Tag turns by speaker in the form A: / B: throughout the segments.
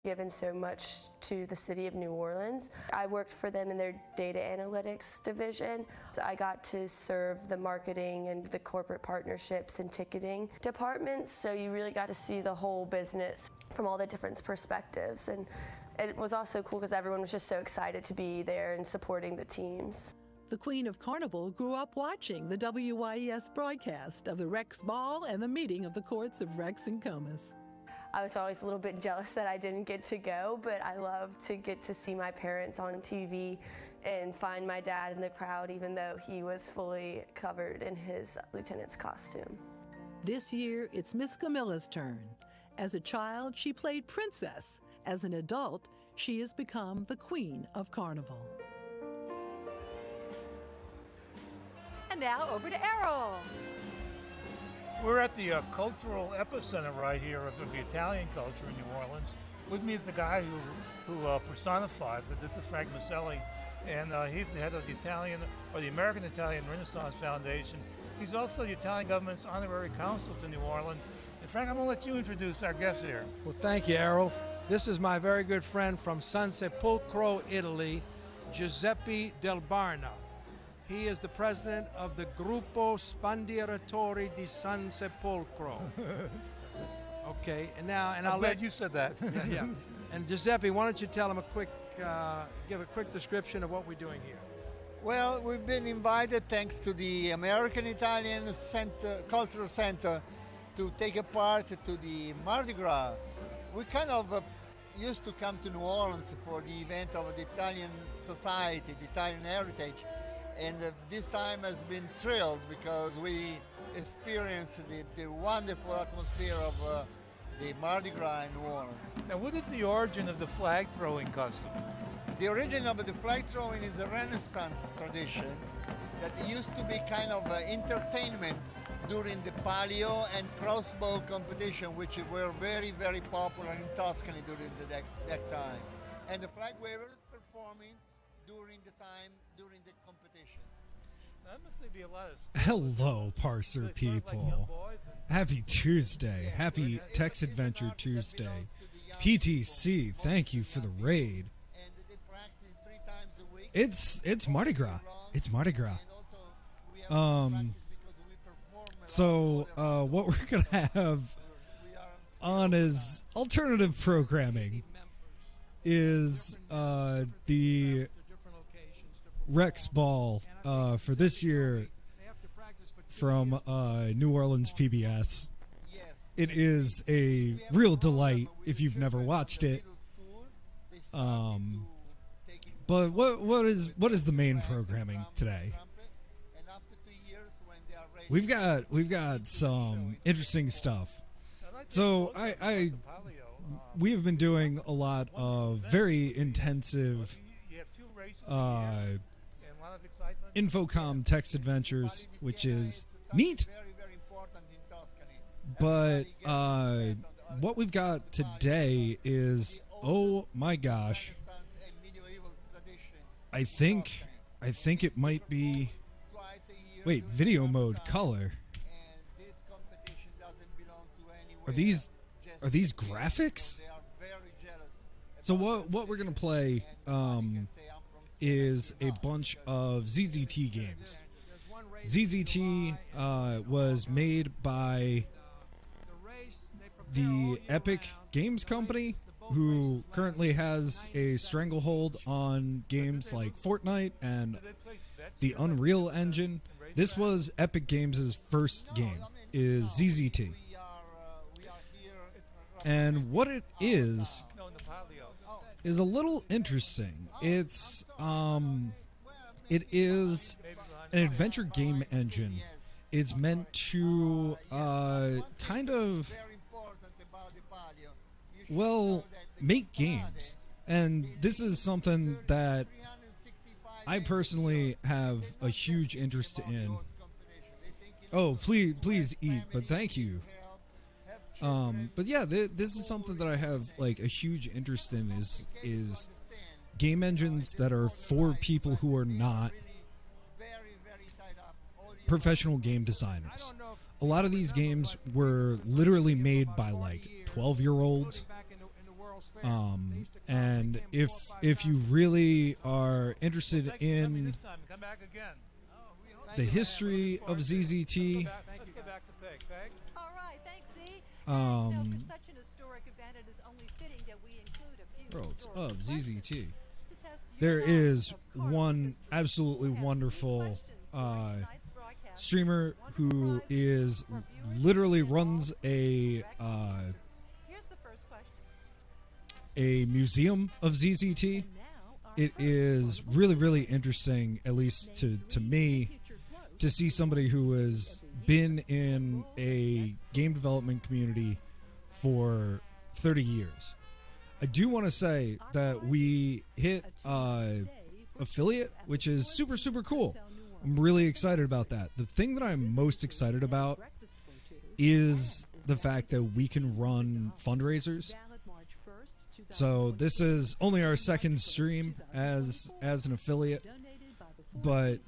A: given so much to the city of New Orleans. I worked for them in their data analytics division. So I got to serve the marketing and the corporate partnerships and ticketing departments, so you really got to see the whole business from all the different perspectives. And it was also cool because everyone was just so excited to be there and supporting the teams.
B: The Queen of Carnival grew up watching the WYES broadcast of the Rex Ball and the meeting of the courts of Rex and Comus.
A: I was always a little bit jealous that I didn't get to go, but I love to get to see my parents on TV and find my dad in the crowd, even though he was fully covered in his lieutenant's costume.
B: This year, it's Miss Camilla's turn. As a child, she played princess. As an adult, she has become the Queen of Carnival. And now over to Errol.
C: We're at the cultural epicenter right here of the Italian culture in New Orleans. With me is the guy who personifies it. This is Frank Maselli, and he's the head of the Italian, or the American Italian Renaissance Foundation. He's also the Italian government's honorary consul to New Orleans. And Frank, I'm going to let you introduce our guest here.
D: Well, thank you, Errol. This is my very good friend from San Sepolcro, Italy, Giuseppe Del Barna. He is the president of the Gruppo Sbandieratori di San Sepolcro. Okay, and now, and
C: I'm glad you said that.
D: Yeah. And Giuseppe, why don't you tell him give a quick description of what we're doing here?
E: Well, we've been invited, thanks to the American Italian Cultural Center, to take a part to the Mardi Gras. We kind of used to come to New Orleans for the event of the Italian society, the Italian heritage. And this time has been thrilled because we experienced the wonderful atmosphere of the Mardi Gras in New Orleans.
C: Now, what is the origin of the flag throwing custom?
E: The origin of the flag throwing is a Renaissance tradition that used to be kind of entertainment during the palio and crossbow competition, which were very, very popular in Tuscany during that time. And the flag wavers performing during the competition.
C: That must be a lot of
F: Hello, Parser people. Happy Tuesday. Happy Text Adventure Tuesday. PTC, thank you for the raid. It's Mardi Gras. It's Mardi Gras. So what we're gonna have on as alternative programming is the Rex Ball for this year from New Orleans PBS. It is a real delight if you've never watched it. But what is the main programming today? We've got some interesting stuff. So we have been doing a lot of very intensive Infocom text adventures, which is neat. But what we've got today is, oh my gosh, I think it might be, wait, video mode color. Are these graphics? So what we're gonna play is a bunch of ZZT games. ZZT was made by the Epic Games company, who currently has a stranglehold on games like Fortnite and the Unreal Engine. This was Epic Games' first game, is ZZT. And what it is a little interesting. It is an adventure game engine. It's meant to kind of, well, make games. And this is something that I personally have a huge interest in. Oh, please eat, but thank you. But yeah, this is something that I have like a huge interest in, is game engines that are for people who are not professional game designers. A lot of these games were literally made by like 12-year-olds And if you really are interested in the history of ZZT,
B: All right, thanks, Z.
F: Um,
B: Such an historic event, it is only fitting that we include a few
F: worlds
B: historical
F: of
B: questions
F: ZZT.
B: to test
F: There
B: your knowledge
F: is
B: of Comus
F: one
B: history.
F: absolutely
B: We have
F: wonderful
B: questions for tonight's broadcast.
F: streamer who is literally runs
B: Here's the first question.
F: a museum of ZZT. It is really, really interesting, at least to me, to see somebody who has been in a game development community for 30 years. I do want to say that we hit affiliate, which is super, super cool. I'm really excited about that. The thing that I'm most excited about is the fact that we can run fundraisers. So this is only our second stream as an affiliate, but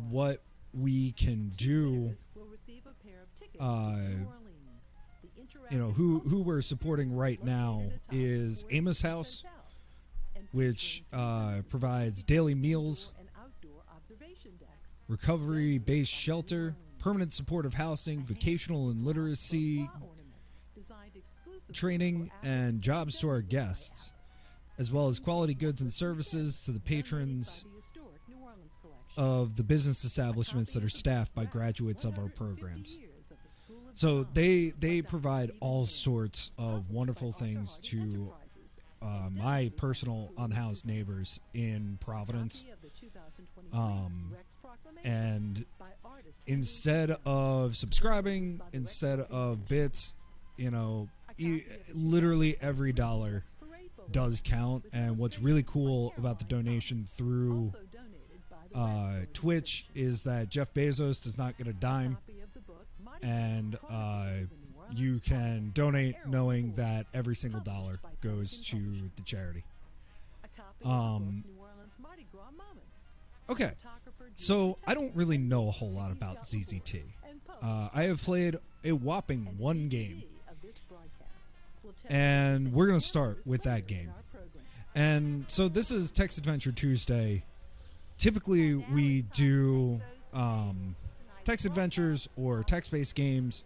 F: what we can do, who we're supporting right now is Amos House, which provides daily meals, recovery-based shelter, permanent supportive housing, vocational and literacy training, and jobs to our guests, as well as quality goods and services to the patrons of the business establishments that are staffed by graduates of our programs. So they provide all sorts of wonderful things to my personal unhoused neighbors in Providence. And instead of subscribing, instead of bits, literally every dollar does count. And what's really cool about the donation through Twitch is that Jeff Bezos does not get a dime, and you can donate knowing that every single dollar goes to the charity. Okay, so I don't really know a whole lot about ZZT. I have played a whopping one game, and we're going to start with that game. And so this is Text Adventure Tuesday. Typically we do text adventures or text-based games.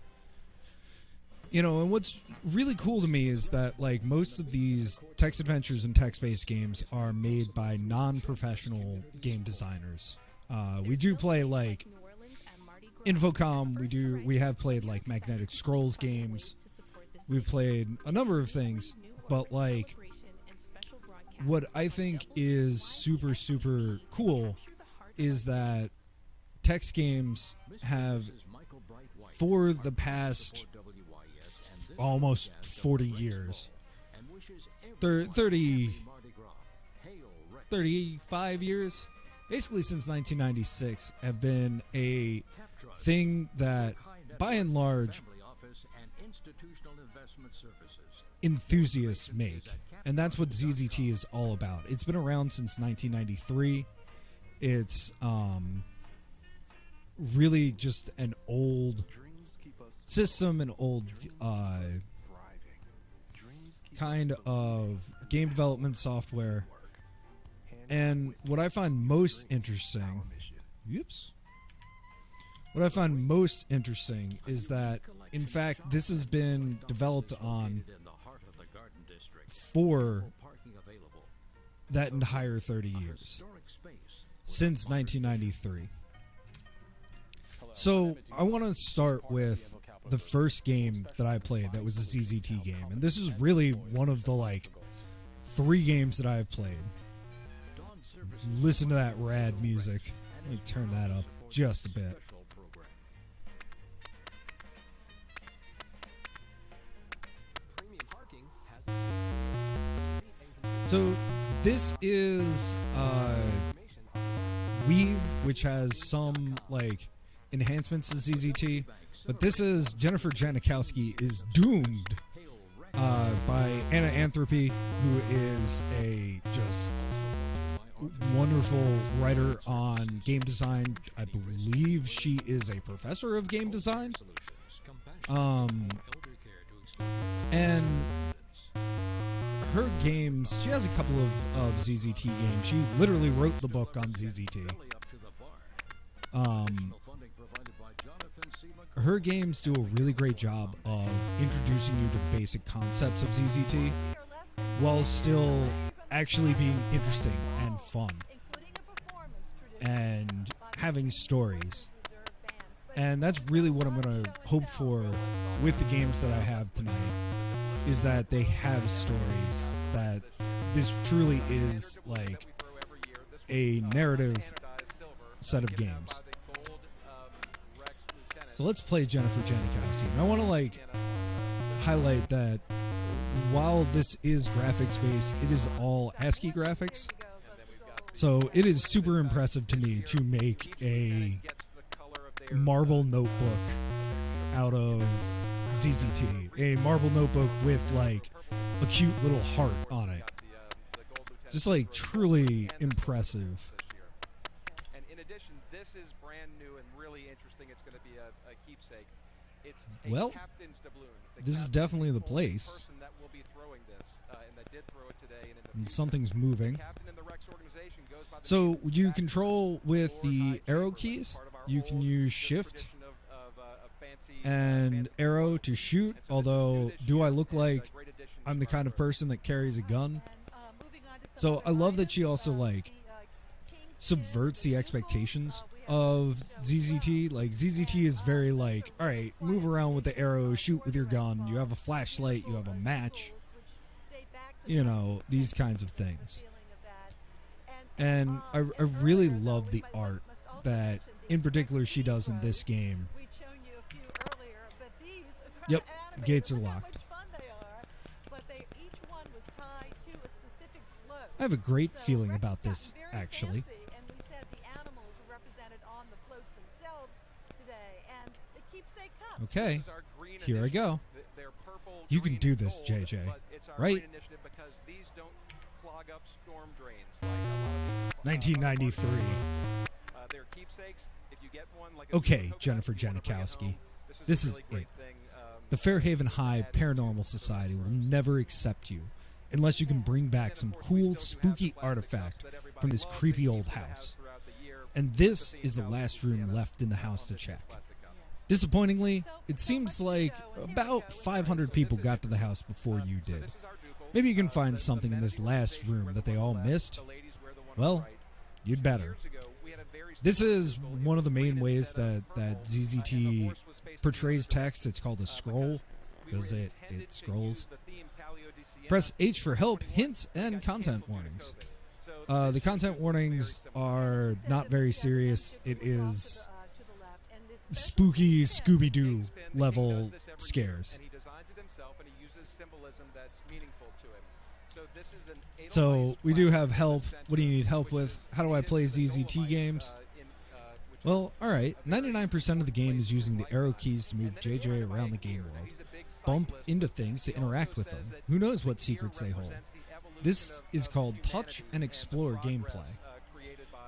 F: And what's really cool to me is that like most of these text adventures and text-based games are made by non-professional game designers. We do play like Infocom, we have played like Magnetic Scrolls games. We've played a number of things, but like what I think is super, super cool is that text games have, for the past almost 40 years, 35 years, basically since 1996, have been a thing that, by and large, enthusiasts make. And that's what ZZT is all about. It's been around since 1993. It's really just an old system, an old kind of game development software. And what I find most interesting, what I find most interesting is that, in fact, this has been developed on for that entire 30 years, since 1993. So I want to start with the first game that I played that was a ZZT game, and this is really one of the like 3 games that I've played. Listen to that rad music. Let me turn that up just a bit. So this is Weave, which has some like enhancements to ZZT, but this is Jennifer Janikowski is Doomed by Anna Anthropy, who is a just wonderful writer on game design. I believe she is a professor of game design. And her games, she has a couple of ZZT games. She literally wrote the book on ZZT. Her games do a really great job of introducing you to the basic concepts of ZZT while still actually being interesting and fun and having stories. And that's really what I'm going to hope for with the games that I have tonight, is that they have stories, that this truly is like a narrative set of games. So let's play Jennifer Janikowski. And I want to like highlight that while this is graphics based, it is all ASCII graphics. So it is super impressive to me to make a marble notebook out of ZZT. A marble notebook with like a cute little heart on it. Just like truly impressive.
G: And in addition, this is brand new and really interesting. It's going to be a keepsake. It's a
F: well,
G: captain's doubloon.
F: This is definitely the place.
G: That will be throwing this, and that did throw it today,
F: and something's moving. So you control with the arrow keys. You can use shift and arrow to shoot, although do I look like I'm the kind of person that carries a gun? So I love that she also like subverts the expectations of ZZT. Like ZZT is very like, all right, move around with the arrow, shoot with your gun, you have a flashlight, you have a match, you know, these kinds of things. And I really love the art that in particular she does in this game. Yep, gates are locked. I have a great feeling about this, actually. Okay, here I go. You can do this, JJ. Right? 1993. Okay, Jennifer Janikowski. This is it. The Fairhaven High Paranormal Society will never accept you unless you can bring back some cool, spooky artifact from this creepy old house. And this is the last room left in the house to check. Disappointingly, it seems like about 500 people got to the house before you did. Maybe you can find something in this last room that they all missed. Well, you'd better. This is one of the main ways that ZZT portrays text. It's called a scroll because it scrolls. Press H for help, hints, and content warnings. The content warnings are not very serious. It is spooky Scooby-Doo level scares. So we do have help. What do you need help with? How do I play ZZT games? Well, alright, 99% of the game is using the arrow keys to move JJ around the game world. Bump into things to interact with them. Who knows what secrets they hold? This is called touch and explore gameplay.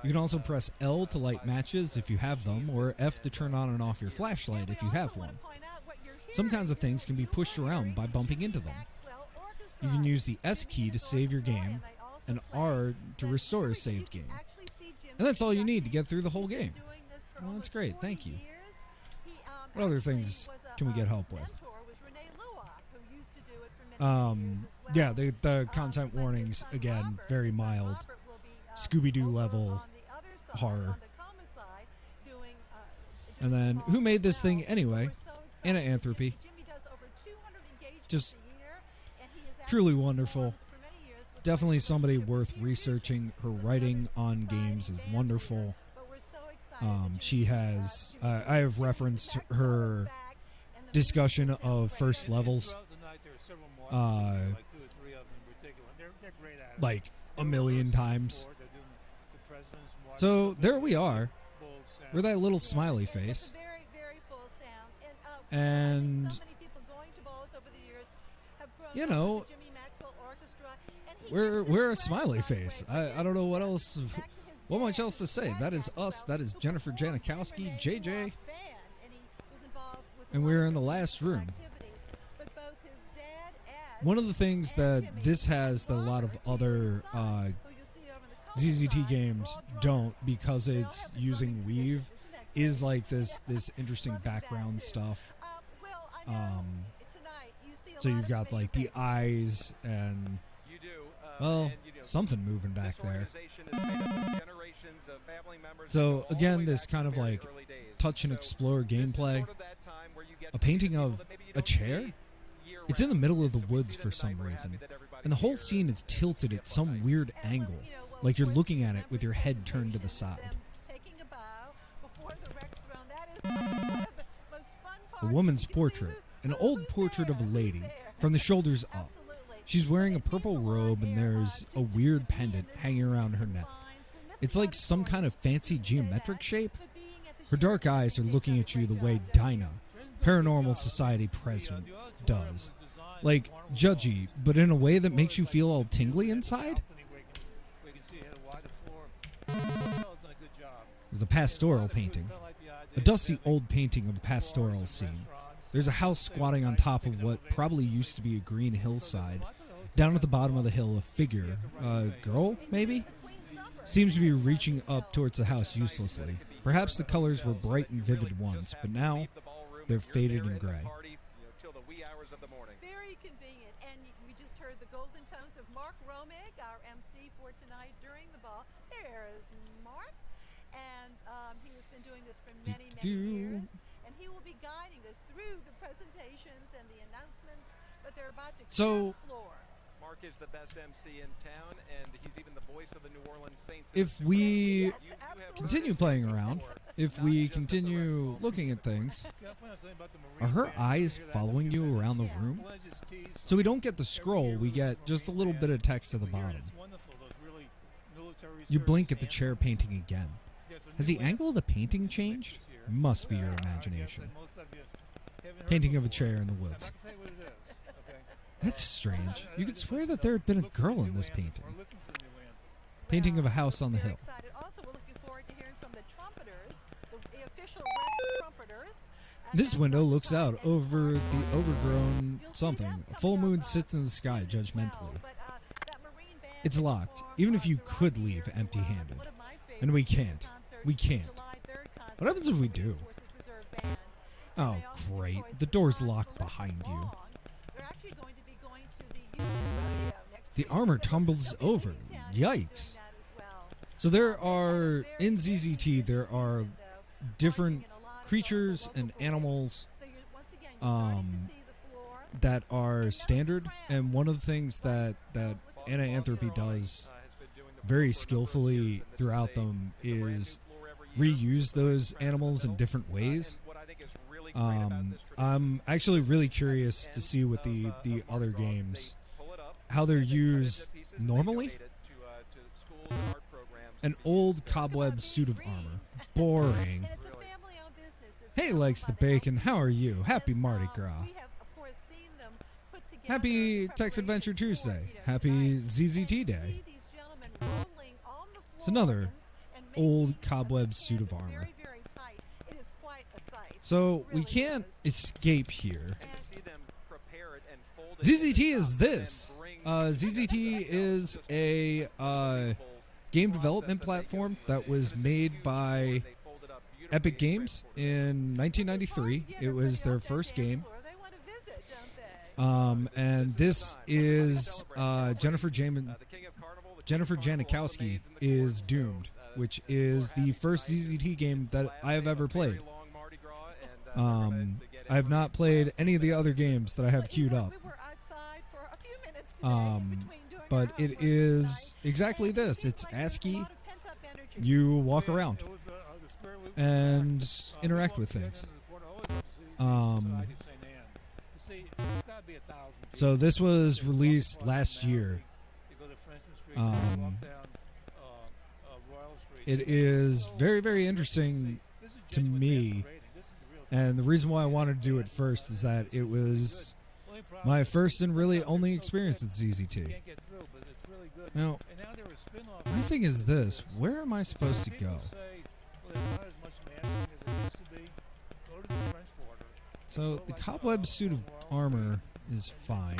F: You can also press L to light matches if you have them, or F to turn on and off your flashlight if you have one. Some kinds of things can be pushed around by bumping into them. You can use the S key to save your game, and R to restore a saved game. And that's all you need to get through the whole game. Well, that's great, thank you. What other things can we get help with? Yeah, the content warnings, again, very mild. Scooby-Doo level horror. And then, who made this thing anyway? Anthropy. Just truly wonderful. Definitely somebody worth researching. Her writing on games is wonderful. She has, I have referenced her discussion of first levels like a million times. So there we are. We're that little smiley face. And, you know, we're a smiley face. I don't know what else, what much else to say. That is us. That is Jennifer Janikowski, JJ. And we're in the last room. one of the things that this has that a lot of other ZZT games don't, because it's using Weave, is like this interesting background stuff. So you've got like the eyes and, well, something moving back there. So again, this kind of like touch and explore gameplay. A painting of a chair? It's in the middle of the woods for some reason, and the whole scene is tilted at some weird angle, like you're looking at it with your head turned to the side. A woman's portrait, an old portrait of a lady, from the shoulders up. She's wearing a purple robe and there's a weird pendant hanging around her neck. It's like some kind of fancy geometric shape. Her dark eyes are looking at you the way Dinah, Paranormal Society president, does. Like, judgy, but in a way that makes you feel all tingly inside. There's a pastoral painting. A dusty old painting of a pastoral scene. There's a house squatting on top of what probably used to be a green hillside. Down at the bottom of the hill, a figure, a girl, maybe? Seems to be reaching up towards the house uselessly. Perhaps the colors were bright and vivid once, but now they're faded and gray.
H: Very convenient, and we just heard the golden tones of Mark Romig, our MC for tonight during the ball. There's Mark, and he has been doing this for many years, and he will be guiding us through the presentations and the announcements, but they're about to clear the floor.
G: Mark is the best MC in town, and he's even the voice of the New Orleans Saints.
F: If we continue playing around, if we continue looking at things, are her eyes following you around the room? So we don't get the scroll, we get just a little bit of text at the bottom. You blink at the chair painting again. Has the angle of the painting changed? Must be your imagination. Painting of a chair in the woods. That's strange. You could swear that there had been a girl in this painting. Painting of a house on the hill. This window looks out over the overgrown something. A full moon sits in the sky judgmentally. It's locked, even if you could leave empty-handed. And we can't. We can't. What happens if we do? Oh, great. The door's locked behind you. The armor tumbles over. Yikes. So there are, in ZZT, there are different creatures and animals that are standard, and one of the things that Anti-Entropy does very skillfully throughout them is reuse those animals in different ways. I'm actually really curious to see with the other games how they're used normally. An old cobweb suit of armor. Boring. Hey, likes the bacon. How are you? Happy Mardi Gras. Happy Text Adventure Tuesday. Happy ZZT Day. It's another old cobweb suit of armor. So we can't escape here. ZZT is this. ZZT is a game development platform that was made by Epic Games in 1993. It was their first game. And this is Jennifer Janikowski is Doomed, which is the first ZZT game that I have ever played. I have not played any of the other games that I have queued up. But it is exactly this. It's ASCII. You walk around and interact with things. So this was released last year. It is very, very interesting to me. And the reason why I wanted to do it first is that it was my first and really only experience with ZZT. Now, my thing is this. Where am I supposed to go? So, the cobweb suit of armor is fine.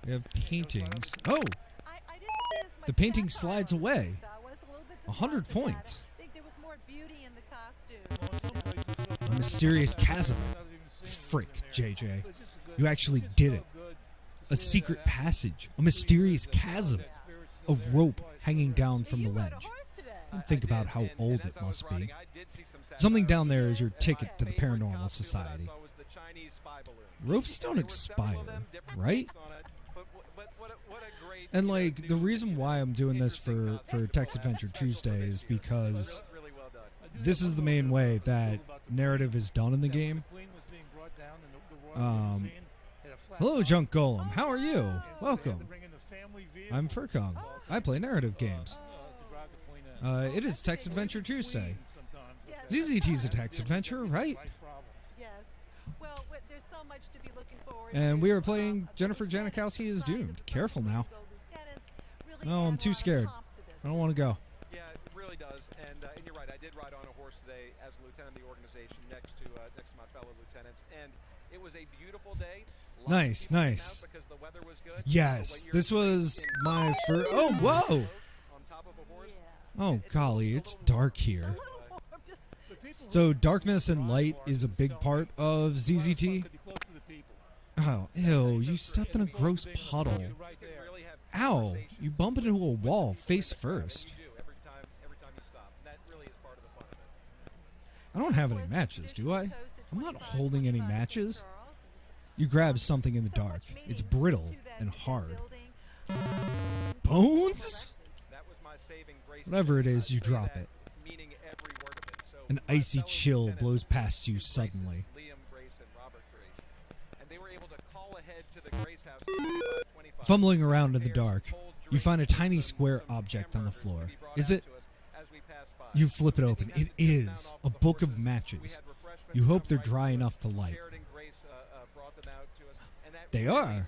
F: We have paintings. Oh,
H: I didn't see as much
F: the painting
H: satire
F: slides
H: on
F: away.
H: this. I was a little bit
F: 100
H: surprised at that.
F: points.
H: I think there was more beauty in the costume.
F: A mysterious chasm. Frick, JJ. You actually did it. A secret passage. A mysterious chasm. A rope hanging down from the ledge. Think about how old it must be. Something down there is your ticket to the Paranormal Society. Ropes don't expire, right? And like, the reason why I'm doing this for Text Adventure Tuesday is because this is the main way that narrative is done in the game. Hello, Junk Golem. How are you? Welcome. I'm Ferkung. I play narrative games. It is Text Adventure Tuesday. ZZT is a text adventure, right?
H: Yes. Well, there's so much to be looking forward to.
F: And we are playing Jennifer Janikowski is Doomed. Careful now. Oh, I'm too scared. I don't want to go.
G: Yeah, it really does. And you're right. I did ride on a horse today as a lieutenant of the organization next to my fellow lieutenants, and it was a beautiful day.
F: Nice, nice.
G: Because the weather was good.
F: Yes, this was my first. Oh, whoa!
G: On top of a horse.
F: Oh, golly, it's dark here. So darkness and light is a big part of ZZT. Oh, ew, you stepped in a gross puddle. Ow, you bump into a wall face first. I don't have any matches, do I? I'm not holding any matches. You grab something in the dark. It's brittle and hard. Bones? Whatever it is, you drop it. An icy chill blows past you suddenly. Fumbling around in the dark, you find a tiny square object on the floor. Is it? You flip it open. It is a book of matches. You hope they're dry enough to light. They are.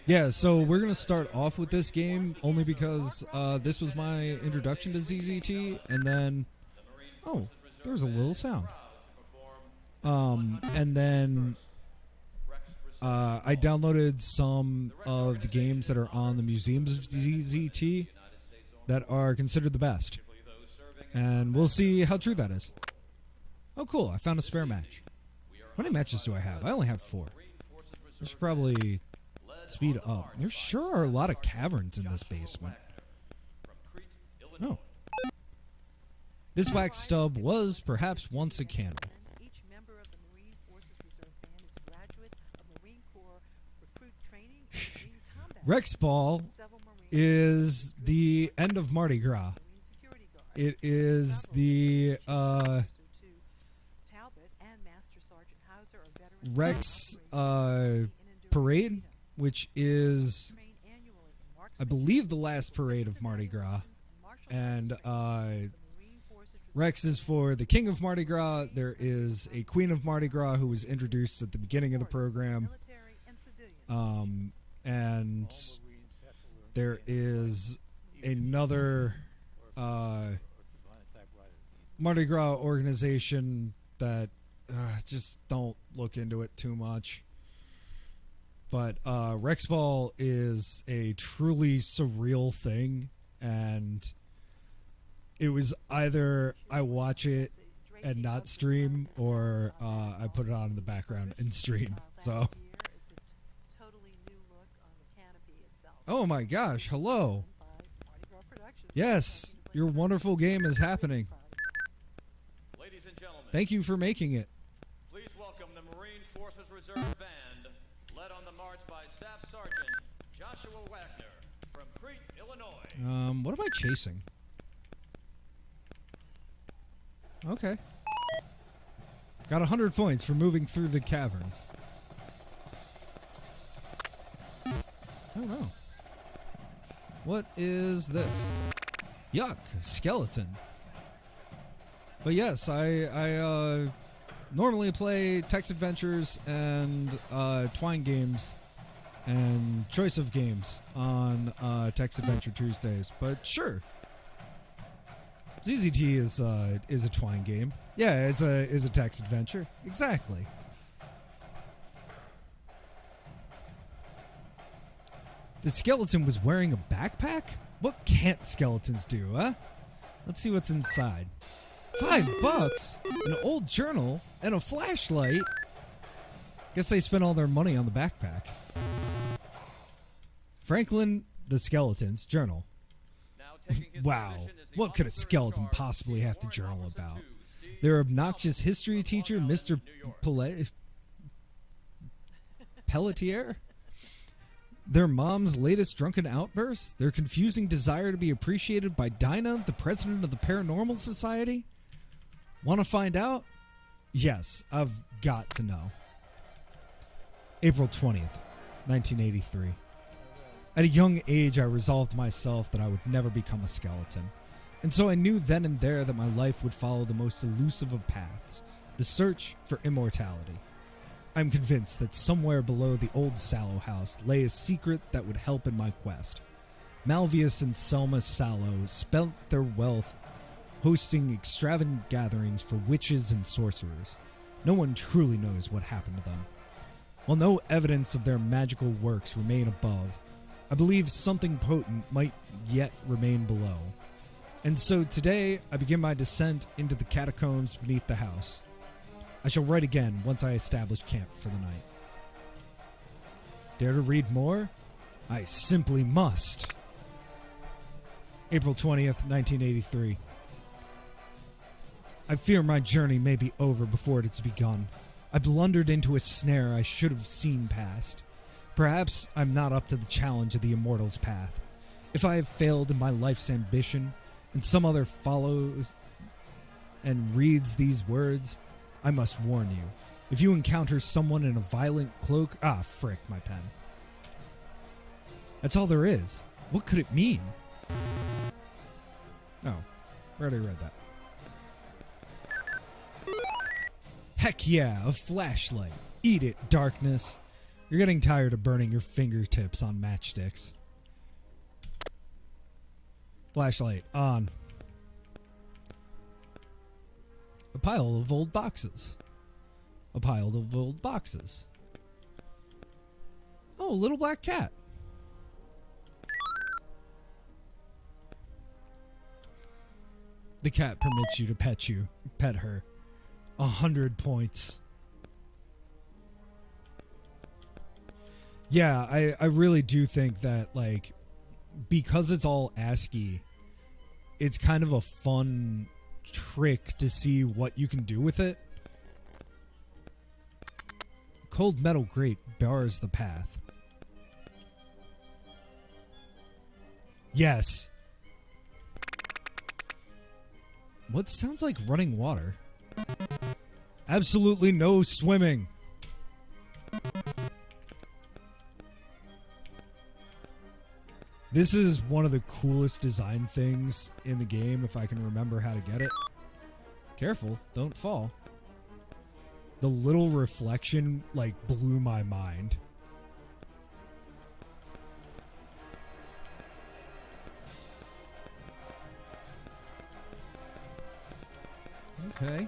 F: Yeah, so we're going to start off with this game only because this was my introduction to ZZT, and then, oh, there's a little sound. And then I downloaded some of the games that are on the museums of ZZT that are considered the best. And we'll see how true that is. Oh, cool, I found a spare match. How many matches do I have? I only have 4. I should probably speed up. There sure are a lot of caverns in this basement. Oh. This wax stub was perhaps once a candle.
H: Each member of the Marine Forces Reserve Band is a graduate of Marine Corps recruit training and Marine combat.
F: Rex Ball is the end of Mardi Gras. It is the Rex parade, which is, I believe, the last parade of Mardi Gras. And Rex is for the King of Mardi Gras. There is a Queen of Mardi Gras who was introduced at the beginning of the program. And there is another Mardi Gras organization that just don't look into it too much. But Rex Ball is a truly surreal thing, and it was either I watch it and not stream, or I put it on in the background and stream. So, oh my gosh, hello. Yes, your wonderful game is happening.
I: Ladies and gentlemen,
F: thank you for making it.
I: Please welcome the Marine Forces Reserve Band, led on the march by Staff Sergeant Joshua Wagner from Crete, Illinois.
F: What am I chasing? Okay. Got 100 points for moving through the caverns. Oh no. What is this? Yuck, skeleton. But yes, I normally play text adventures and twine games and choice of games on Text Adventure Tuesdays. But sure, ZZT is a twine game. Yeah, it's a text adventure. Exactly. The skeleton was wearing a backpack? What can't skeletons do, huh? Let's see what's inside. $5? An old journal and a flashlight? Guess they spent all their money on the backpack. Franklin the Skeleton's journal. Wow, what could a skeleton possibly have to journal about? Their obnoxious history teacher, Mr. Pelletier? Their mom's latest drunken outburst? Their confusing desire to be appreciated by Dinah, the president of the Paranormal Society? Want to find out? Yes, I've got to know. April 20th, 1983. At a young age, I resolved myself that I would never become a skeleton. And so I knew then and there that my life would follow the most elusive of paths, the search for immortality. I'm convinced that somewhere below the old Sallow house lay a secret that would help in my quest. Malvius and Selma Sallow spent their wealth hosting extravagant gatherings for witches and sorcerers. No one truly knows what happened to them. While no evidence of their magical works remain above, I believe something potent might yet remain below. And so today, I begin my descent into the catacombs beneath the house. I shall write again once I establish camp for the night. Dare to read more? I simply must. April 20th, 1983. I fear my journey may be over before it has begun. I blundered into a snare I should have seen past. Perhaps I'm not up to the challenge of the immortal's path. If I have failed in my life's ambition, and some other follows and reads these words, I must warn you. If you encounter someone in a violent cloak... Ah, frick, my pen. That's all there is. What could it mean? Oh, I already read that. Heck yeah, a flashlight. Eat it, darkness. You're getting tired of burning your fingertips on matchsticks. Flashlight on. A pile of old boxes. A pile of old boxes. Oh, a little black cat. The cat permits you to pet her. 100 points. Yeah, I really do think that, like, because it's all ASCII, it's kind of a fun trick to see what you can do with it. Cold metal grate bars the path. Yes. What sounds like running water? Absolutely no swimming. This is one of the coolest design things in the game, if I can remember how to get it. Careful, don't fall. The little reflection, like, blew my mind. Okay.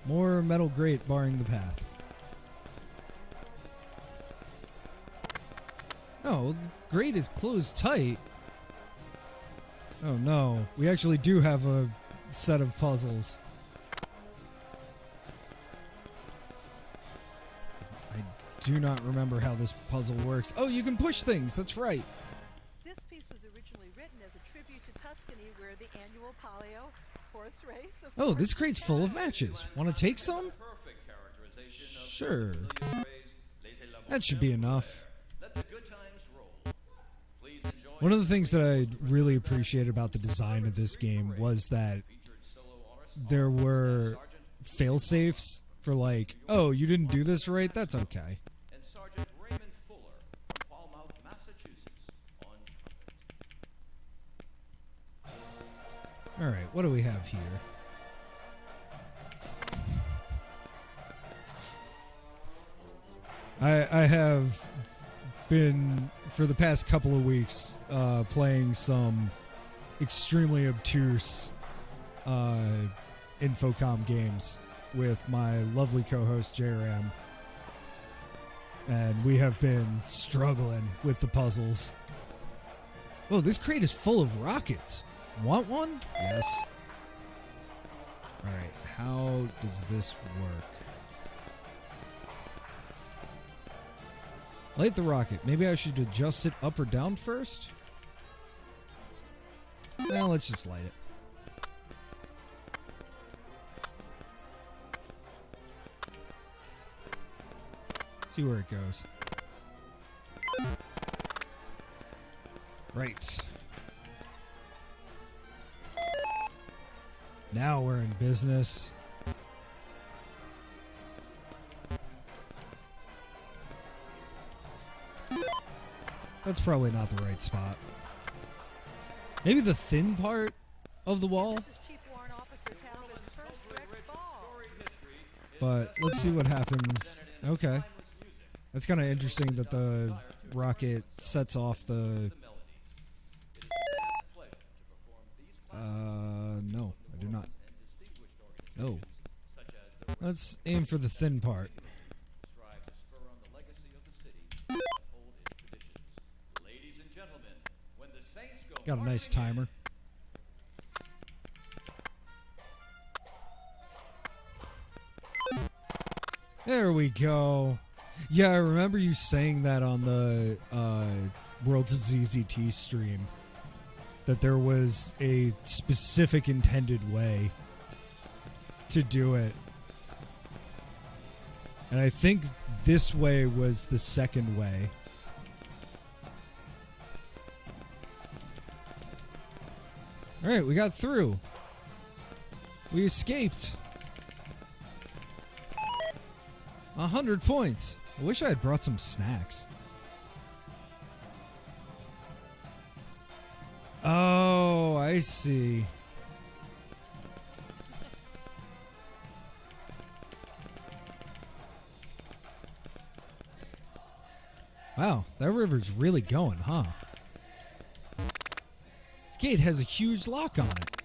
F: More metal grate barring the path. Oh, the grate is closed tight. Oh no, we actually do have a set of puzzles. I do not remember how this puzzle works. Oh, you can push things, that's right.
H: This piece was originally written as a tribute to Tuscany, where the annual Palio horse race.
F: Oh, this crate's full of matches. Want to take some? Sure. That should be enough. One of the things that I really appreciated about the design of this game was that there were fail-safes for, like, oh, you didn't do this right? That's okay. Alright, what do we have here? I have been, for the past couple of weeks, playing some extremely obtuse Infocom games with my lovely co-host, JRM. and we have been struggling with the puzzles. Oh, this crate is full of rockets. Want one? Yes. Alright, how does this work? Light the rocket. Maybe I should adjust it up or down first? Well, let's just light it. See where it goes. Right. Now we're in business. That's probably not the right spot. Maybe the thin part of the wall? But let's see what happens. Okay. That's kind of interesting that the rocket sets off the... no, I do not. No. Let's aim for the thin part. Got a nice timer. There we go. Yeah, I remember you saying that on the Worlds of ZZT stream, that there was a specific intended way to do it. And I think this way was the second way. Alright, we got through. We escaped. 100 points. I wish I had brought some snacks. Oh, I see. Wow, that river's really going, huh? This gate has a huge lock on it.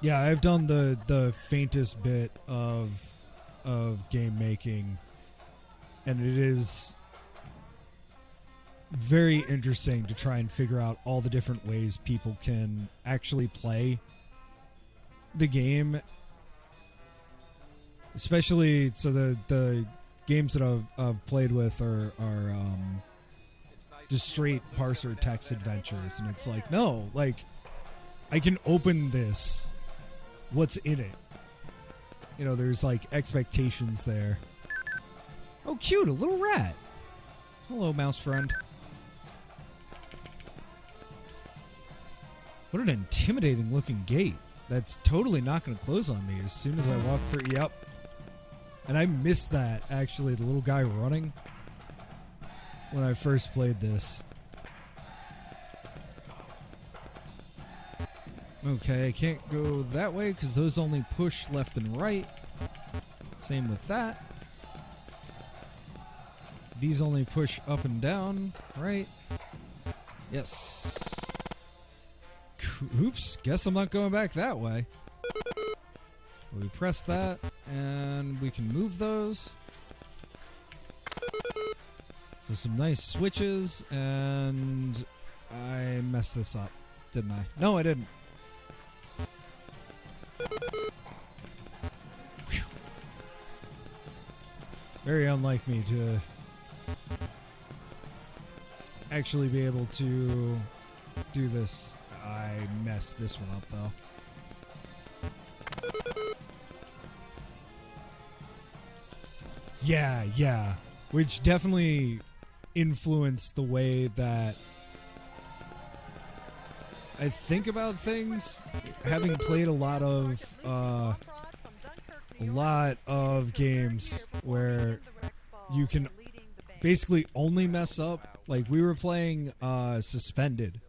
F: Yeah, I've done the faintest bit of game making, and it is very interesting to try and figure out all the different ways people can actually play the game. Especially, so the games that I've played with are just straight parser text adventures, and it's like, no, like, I can open this. What's in it? You know, there's like expectations there. Oh, cute, a little rat. Hello, mouse friend. What an intimidating looking gate. That's totally not going to close on me as soon as I walk through. Yep. And I missed that, actually, the little guy running when I first played this. Okay, I can't go that way because those only push left and right. Same with that. These only push up and down, right? Yes. Oops, guess I'm not going back that way. We press that, and we can move those. So some nice switches, and I messed this up, didn't I? No, I didn't. Whew. Very unlike me to actually be able to do this. I messed this one up, though. Yeah. Which definitely influenced the way that I think about things. Having played a lot of games where you can basically only mess up. Like, we were playing Suspended,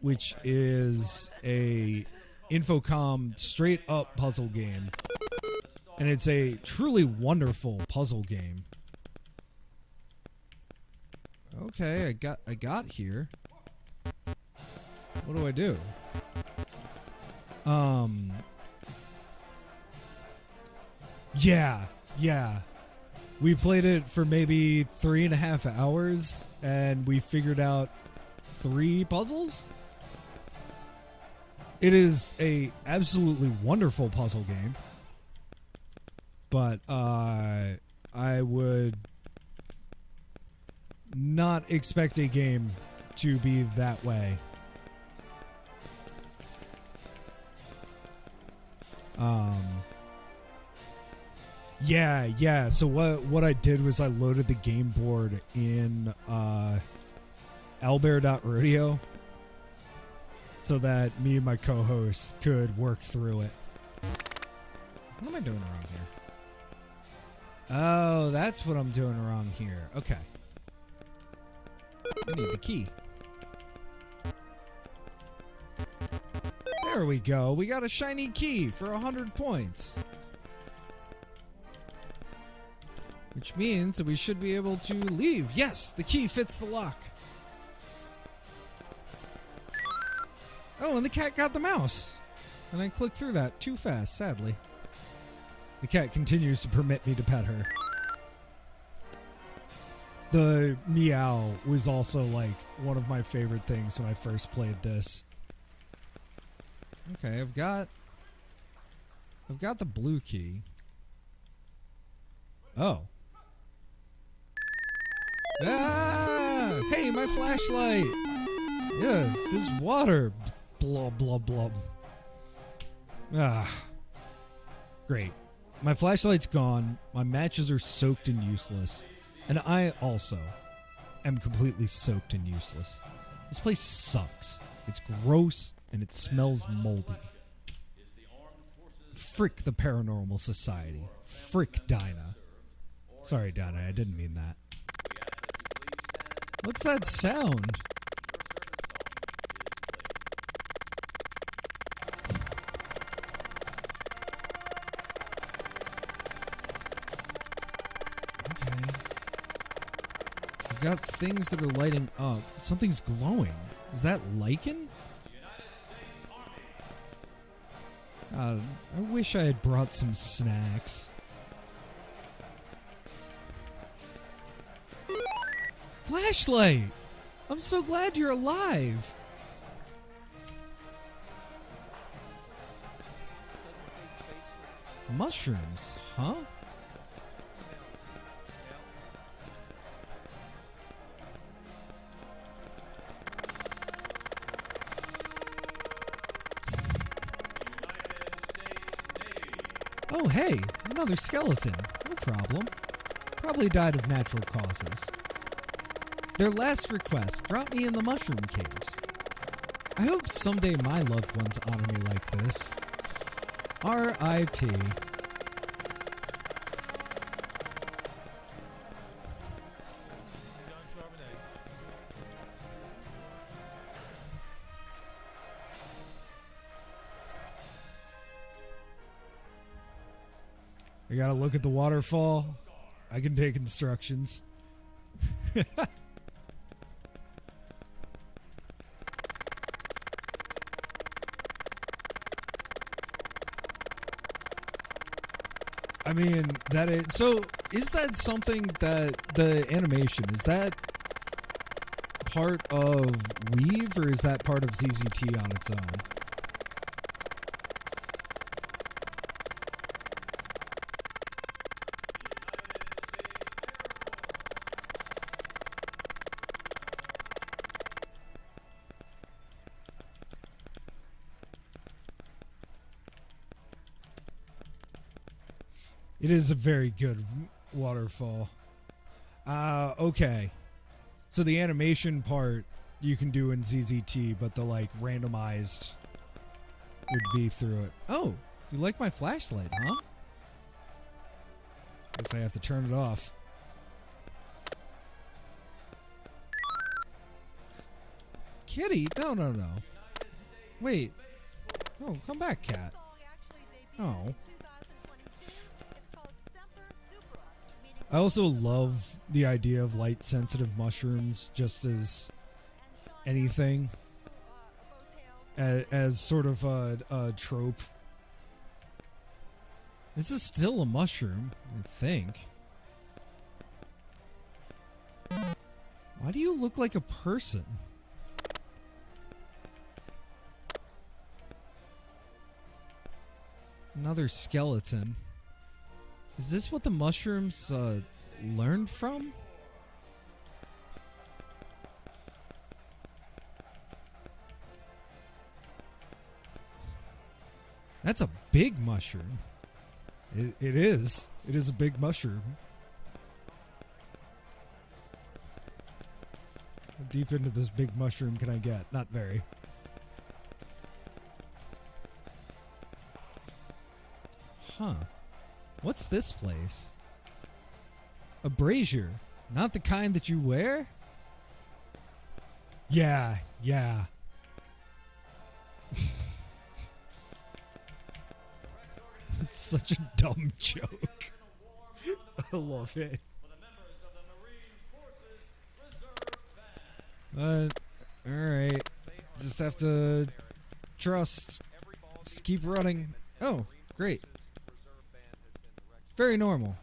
F: which is a Infocom straight up puzzle game. And it's a truly wonderful puzzle game. Okay, I got here. What do I do? Yeah. We played it for maybe 3.5 hours, and we figured out 3 puzzles. It is a absolutely wonderful puzzle game, but I would not expect a game to be that way. Yeah. So what I did was I loaded the game board in owlbear.rodeo so that me and my co-host could work through it. What am I doing wrong here? Oh, that's what I'm doing wrong here. Okay. I need the key. There we go. We got a shiny key for 100 points. Which means that we should be able to leave. Yes, the key fits the lock. Oh, and the cat got the mouse. And I clicked through that too fast, sadly. The cat continues to permit me to pet her. The meow was also like one of my favorite things when I first played this. Okay, I've got the blue key. Oh. Ah! Hey, my flashlight! Yeah, this water. Blub, blub, blub. Ah. Great. My flashlight's gone. My matches are soaked and useless. And I also am completely soaked and useless. This place sucks. It's gross and it smells moldy. Frick the Paranormal Society. Frick Dinah. Sorry, Dinah, I didn't mean that. What's that sound? Okay. I've got things that are lighting up. Something's glowing. Is that lichen? I wish I had brought some snacks. Flashlight! I'm so glad you're alive! Mushrooms, huh? Oh, hey, another skeleton. No problem. Probably died of natural causes. Their last request, drop me in the mushroom caves. I hope someday my loved ones honor me like this. R.I.P. I gotta look at the waterfall. I can take instructions. I mean, that is... So, is that something that... The animation, is that part of Weave, or is that part of ZZT on its own? It is a very good waterfall. Okay. So the animation part you can do in ZZT, but the like randomized would be through it. Oh, you like my flashlight, huh? Guess I have to turn it off. Kitty? No. Wait. Oh, come back, cat. Oh. I also love the idea of light-sensitive mushrooms just as anything, as sort of a trope. This is still a mushroom, I think. Why do you look like a person? Another skeleton. Is this what the mushrooms learned from? That's a big mushroom. It is. It is a big mushroom. How deep into this big mushroom can I get? Not very. Huh. What's this place? A brazier. Not the kind that you wear? Yeah. It's such a dumb joke. I love it. But, alright. Just have to trust. Just keep running. Oh, great. Very normal.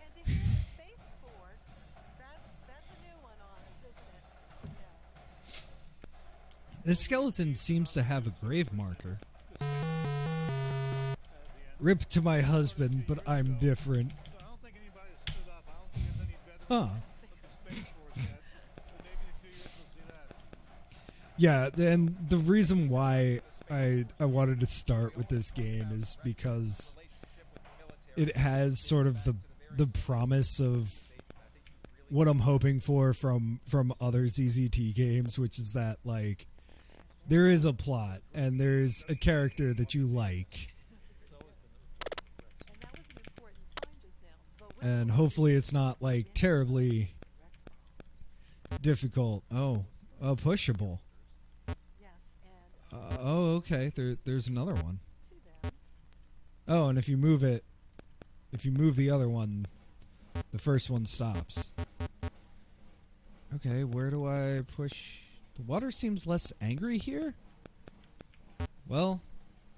H: And to hear the Space Force, that's a new one on us, isn't it? Yeah.
F: This skeleton seems to have a grave marker. Rip to my husband, but I'm different. Huh. Yeah, and the reason why I wanted to start with this game is because it has sort of the promise of what I'm hoping for from other ZZT games, which is that, like, there is a plot and there's a character that you like. And hopefully it's not, like, terribly difficult. Oh, pushable. Oh, okay. There's another one. Oh, and if you move it, if you move the other one, the first one stops. Okay, where do I push? The water seems less angry here. Well,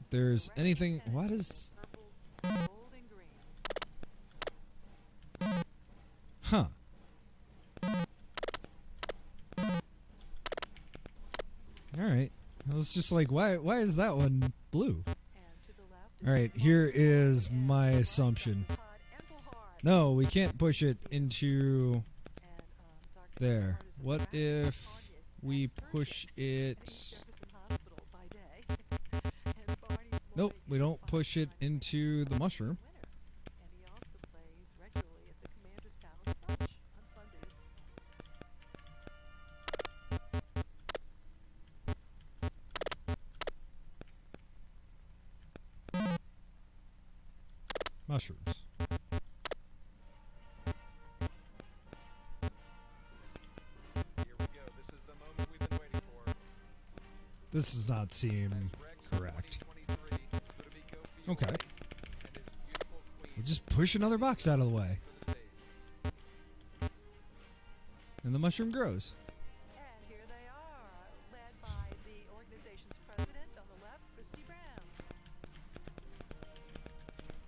F: if there's anything. What is? Huh. Alright. I was just like, why is that one blue? Alright, here is my assumption. No, we can't push it into there. What if we push it? Nope, we don't push it into the mushroom. Mushrooms.
G: Here we go. This is the moment we've been waiting for.
F: This does not seem correct. Okay. We'll just push another box out of the way. And the mushroom grows.
H: And here they are, led by the organization's president on the left, Christy Brown.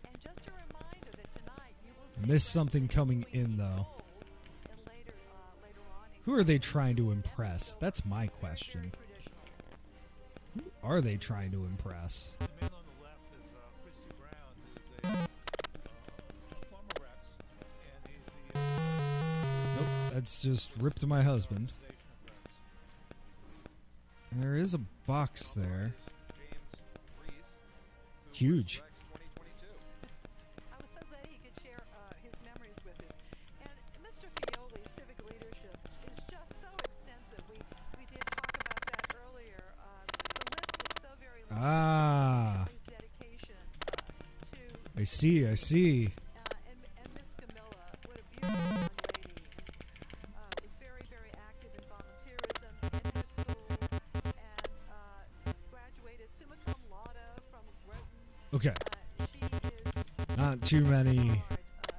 H: And just a reminder that tonight you will
F: I missed something coming in, though.
H: and later on
F: Who are they trying to impress? That's my question. Who are they trying to impress?
C: The man on the left is Christy Brown, who's a former Rex, and he's the
F: Nope, that's just Rip to my husband. There is a box there. Huge.
H: I was so glad he could share his memories with us. And Mr. Fioli's civic leadership is just so extensive. We did talk about that earlier. The list is so very long.
F: Ah,
H: His dedication to
F: I see, I see.
H: and Miss Camilla, what a beautiful young lady. Was very, very active in volunteerism in her school and graduated summa cum laude from Groton.
F: Okay,
H: She is
F: not too many
H: hard,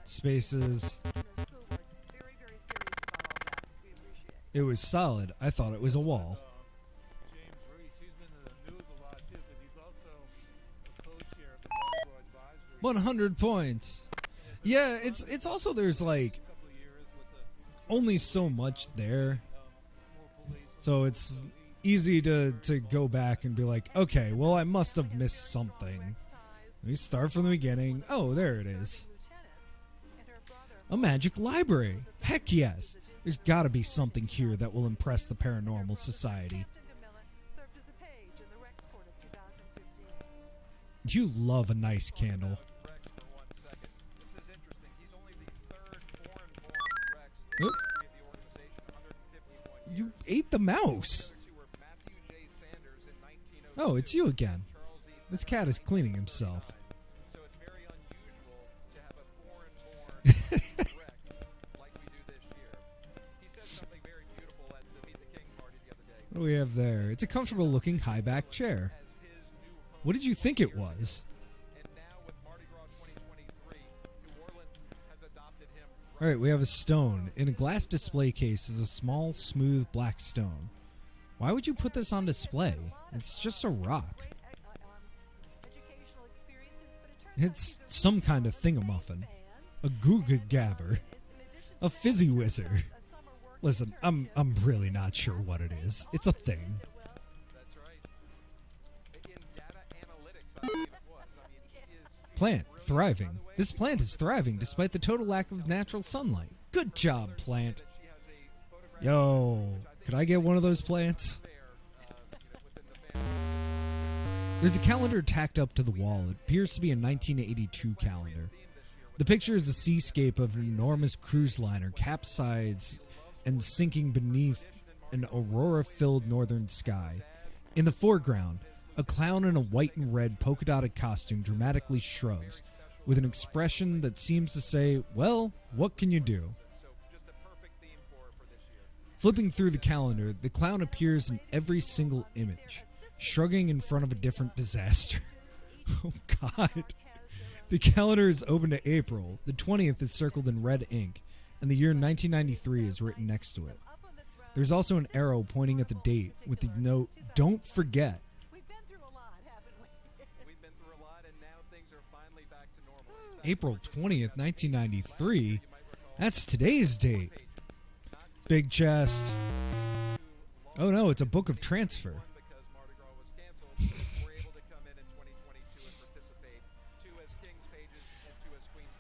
F: spaces.
H: in her schoolwork. Very, very serious about all that. We appreciate it.
F: It was solid. I thought it was a wall.
C: James Reese. He's been in the news a lot too, because he's also the co-chair of the
F: 100 points. Yeah, it's also there's like only so much there. So it's easy to go back and be like, okay, well, I must have missed something. Let me start from the beginning. Oh, there it is. A magic library. Heck yes. There's got to be something here that will impress the paranormal society. You love a nice candle. Oop. You ate the mouse. Oh, it's you again. This cat is cleaning himself. What do we have there? It's a comfortable looking high back chair. What did you think it was? Alright, we have a stone. In a glass display case is a small, smooth black stone. Why would you put this on display? It's just a rock. It's some kind of thingamaffin. A Googa Gabber. A fizzy wizard. Listen, I'm really not sure what it is. It's a thing. Plant, thriving. This plant is thriving despite the total lack of natural sunlight. Good job, plant. Yo, could I get one of those plants? There's a calendar tacked up to the wall. It appears to be a 1982 calendar. The picture is a seascape of an enormous cruise liner capsized and sinking beneath an aurora-filled northern sky. In the foreground, a clown in a white and red polka-dotted costume dramatically shrugs, with an expression that seems to say, well, what can you do? Flipping through the calendar, the clown appears in every single image, shrugging in front of a different disaster. Oh, God. The calendar is open to April. The 20th is circled in red ink, and the year 1993 is written next to it. There's also an arrow pointing at the date with the note, "Don't forget." April 20th, 1993? That's today's date. Big chest. Oh no, it's a book of transfer.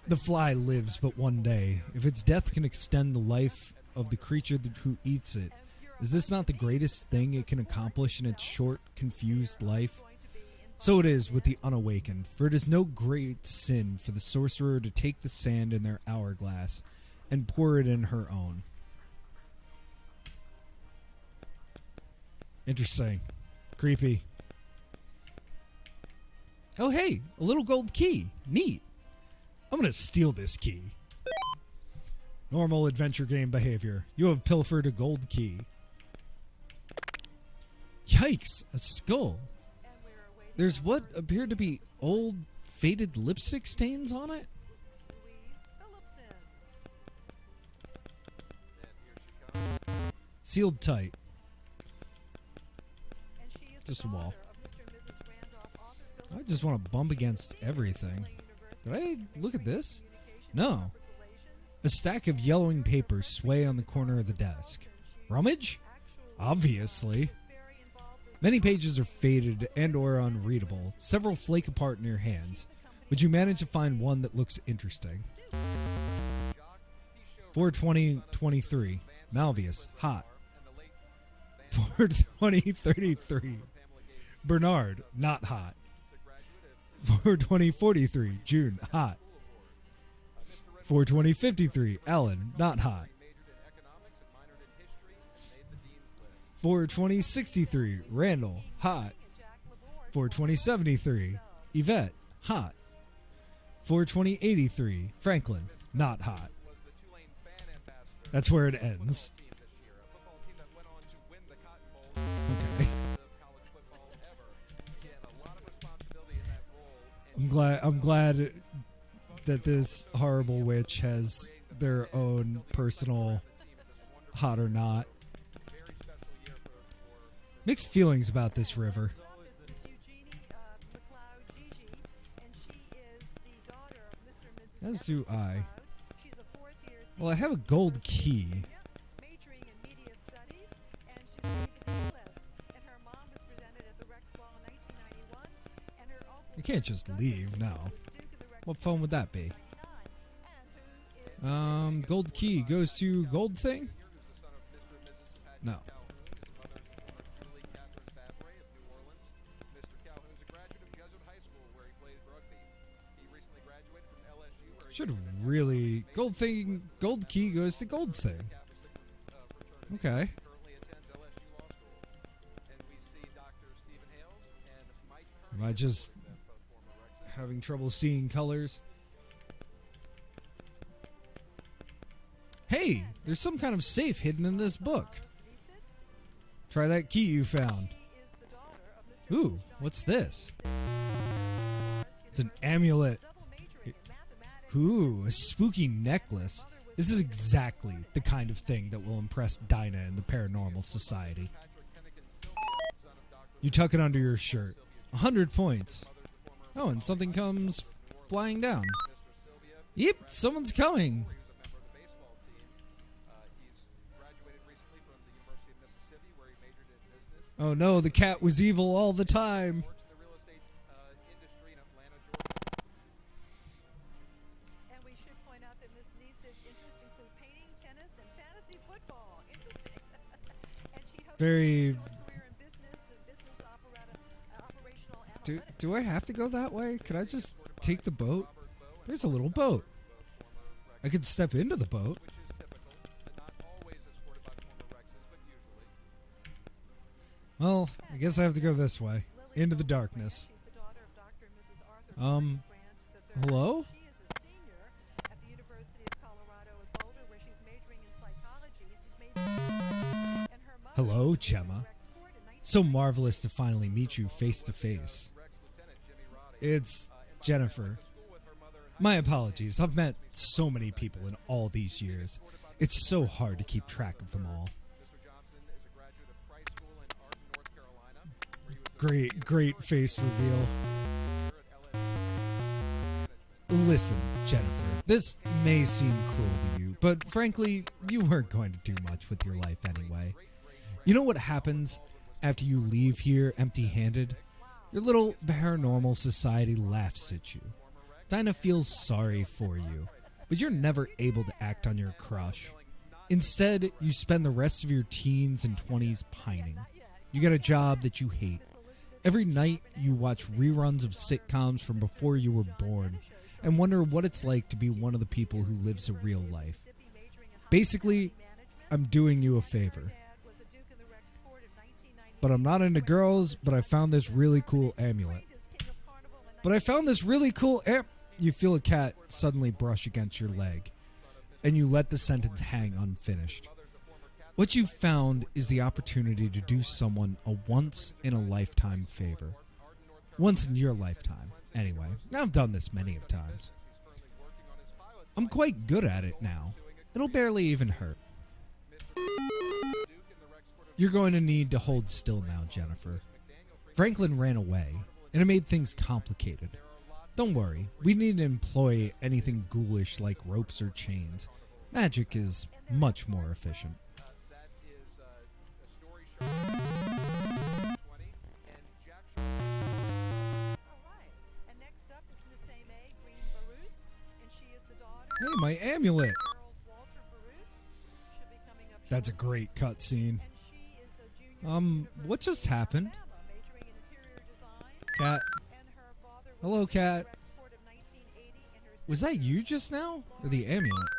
F: The fly lives but one day. If its death can extend the life of the creature who eats it, is this not the greatest thing it can accomplish in its short, confused life? So it is with the unawakened, for it is no great sin for the sorcerer to take the sand in their hourglass and pour it in her own. Interesting. Creepy. Oh hey, a little gold key. Neat. I'm gonna steal this key. Normal adventure game behavior. You have pilfered a gold key. Yikes, a skull. There's what appeared to be old, faded lipstick stains on it? Sealed tight. Just a wall. I just want to bump against everything. Did I look at this? No. A stack of yellowing papers sway on the corner of the desk. Rummage? Obviously. Many pages are faded and or unreadable. Several flake apart in your hands, but you manage to find one that looks interesting. 420-23. Malvius. Hot. 420-33. Bernard. Not hot. 420-43. June. Hot. 420-53. Alan. Not hot. 420-63. Randall. Hot. 420-73. Yvette. Hot. 420-83. Franklin. Not hot. That's where it ends. Okay. I'm glad that this horrible witch has their own personal hot or not. Mixed feelings about this river. As do I.
H: She's a fourth-year
F: Well, I have a gold key.
H: majoring in media studies, and she's made the team list. And her mom was presented at the Rex Ball in 1991, and her uncle
F: You can't just leave now.
H: was Duke of the Rex
F: What phone would that be?
H: 99. And who is
F: Gold key goes to gold thing? No. Should really gold thing. Gold key goes to gold thing. Okay. Am I just having trouble seeing colors? Hey, there's some kind of safe hidden in this book. Try that key you found. Ooh, what's this? It's an amulet. Ooh, a spooky necklace. This is exactly the kind of thing that will impress Dinah in the Paranormal Society. You tuck it under your shirt. 100 points. Oh, and something comes flying down. Yep, someone's coming. Oh no, the cat was evil all the time.
H: And we should point out that Miss Neese's interests include painting, tennis, and fantasy football. Interesting. And she hopes
F: Very.
H: to pursue a career in business and business operational analytics.
F: Do I have to go that way? Could I just take the boat? There's a little boat. I could step into the boat. Well, I guess I have to go this way. Into the darkness.
H: She's the daughter of Dr. and Mrs. Arthur Grant III.
F: Hello?
H: She is a senior at the University of Colorado at Boulder, where she's majoring in psychology. And her mother
F: Hello, Gemma. So marvelous to finally meet you face to face. It's Jennifer. My apologies. I've met so many people in all these years. It's so hard to keep track of them all. Great face reveal. Listen, Jennifer, this may seem cruel to you, but frankly, you weren't going to do much with your life anyway. You know what happens after you leave here empty-handed? Your little paranormal society laughs at you. Dinah feels sorry for you, but you're never able to act on your crush. Instead, you spend the rest of your teens and 20s pining. You get a job that you hate. Every night, you watch reruns of sitcoms from before you were born and wonder what it's like to be one of the people who lives a real life. Basically, I'm doing you a favor. But I'm not into girls, but I found this really cool amulet. You feel a cat suddenly brush against your leg, and you let the sentence hang unfinished. What you found is the opportunity to do someone a once-in-a-lifetime favor. Once in your lifetime, anyway. I've done this many of times. I'm quite good at it now. It'll barely even hurt. You're going to need to hold still now, Jennifer. Franklin ran away, and it made things complicated. Don't worry, we need to employ anything ghoulish like ropes or chains. Magic is much more efficient. Hey, my amulet! That's a great cutscene. What just happened? Cat. Hello, cat. Was that you just now? Or the amulet?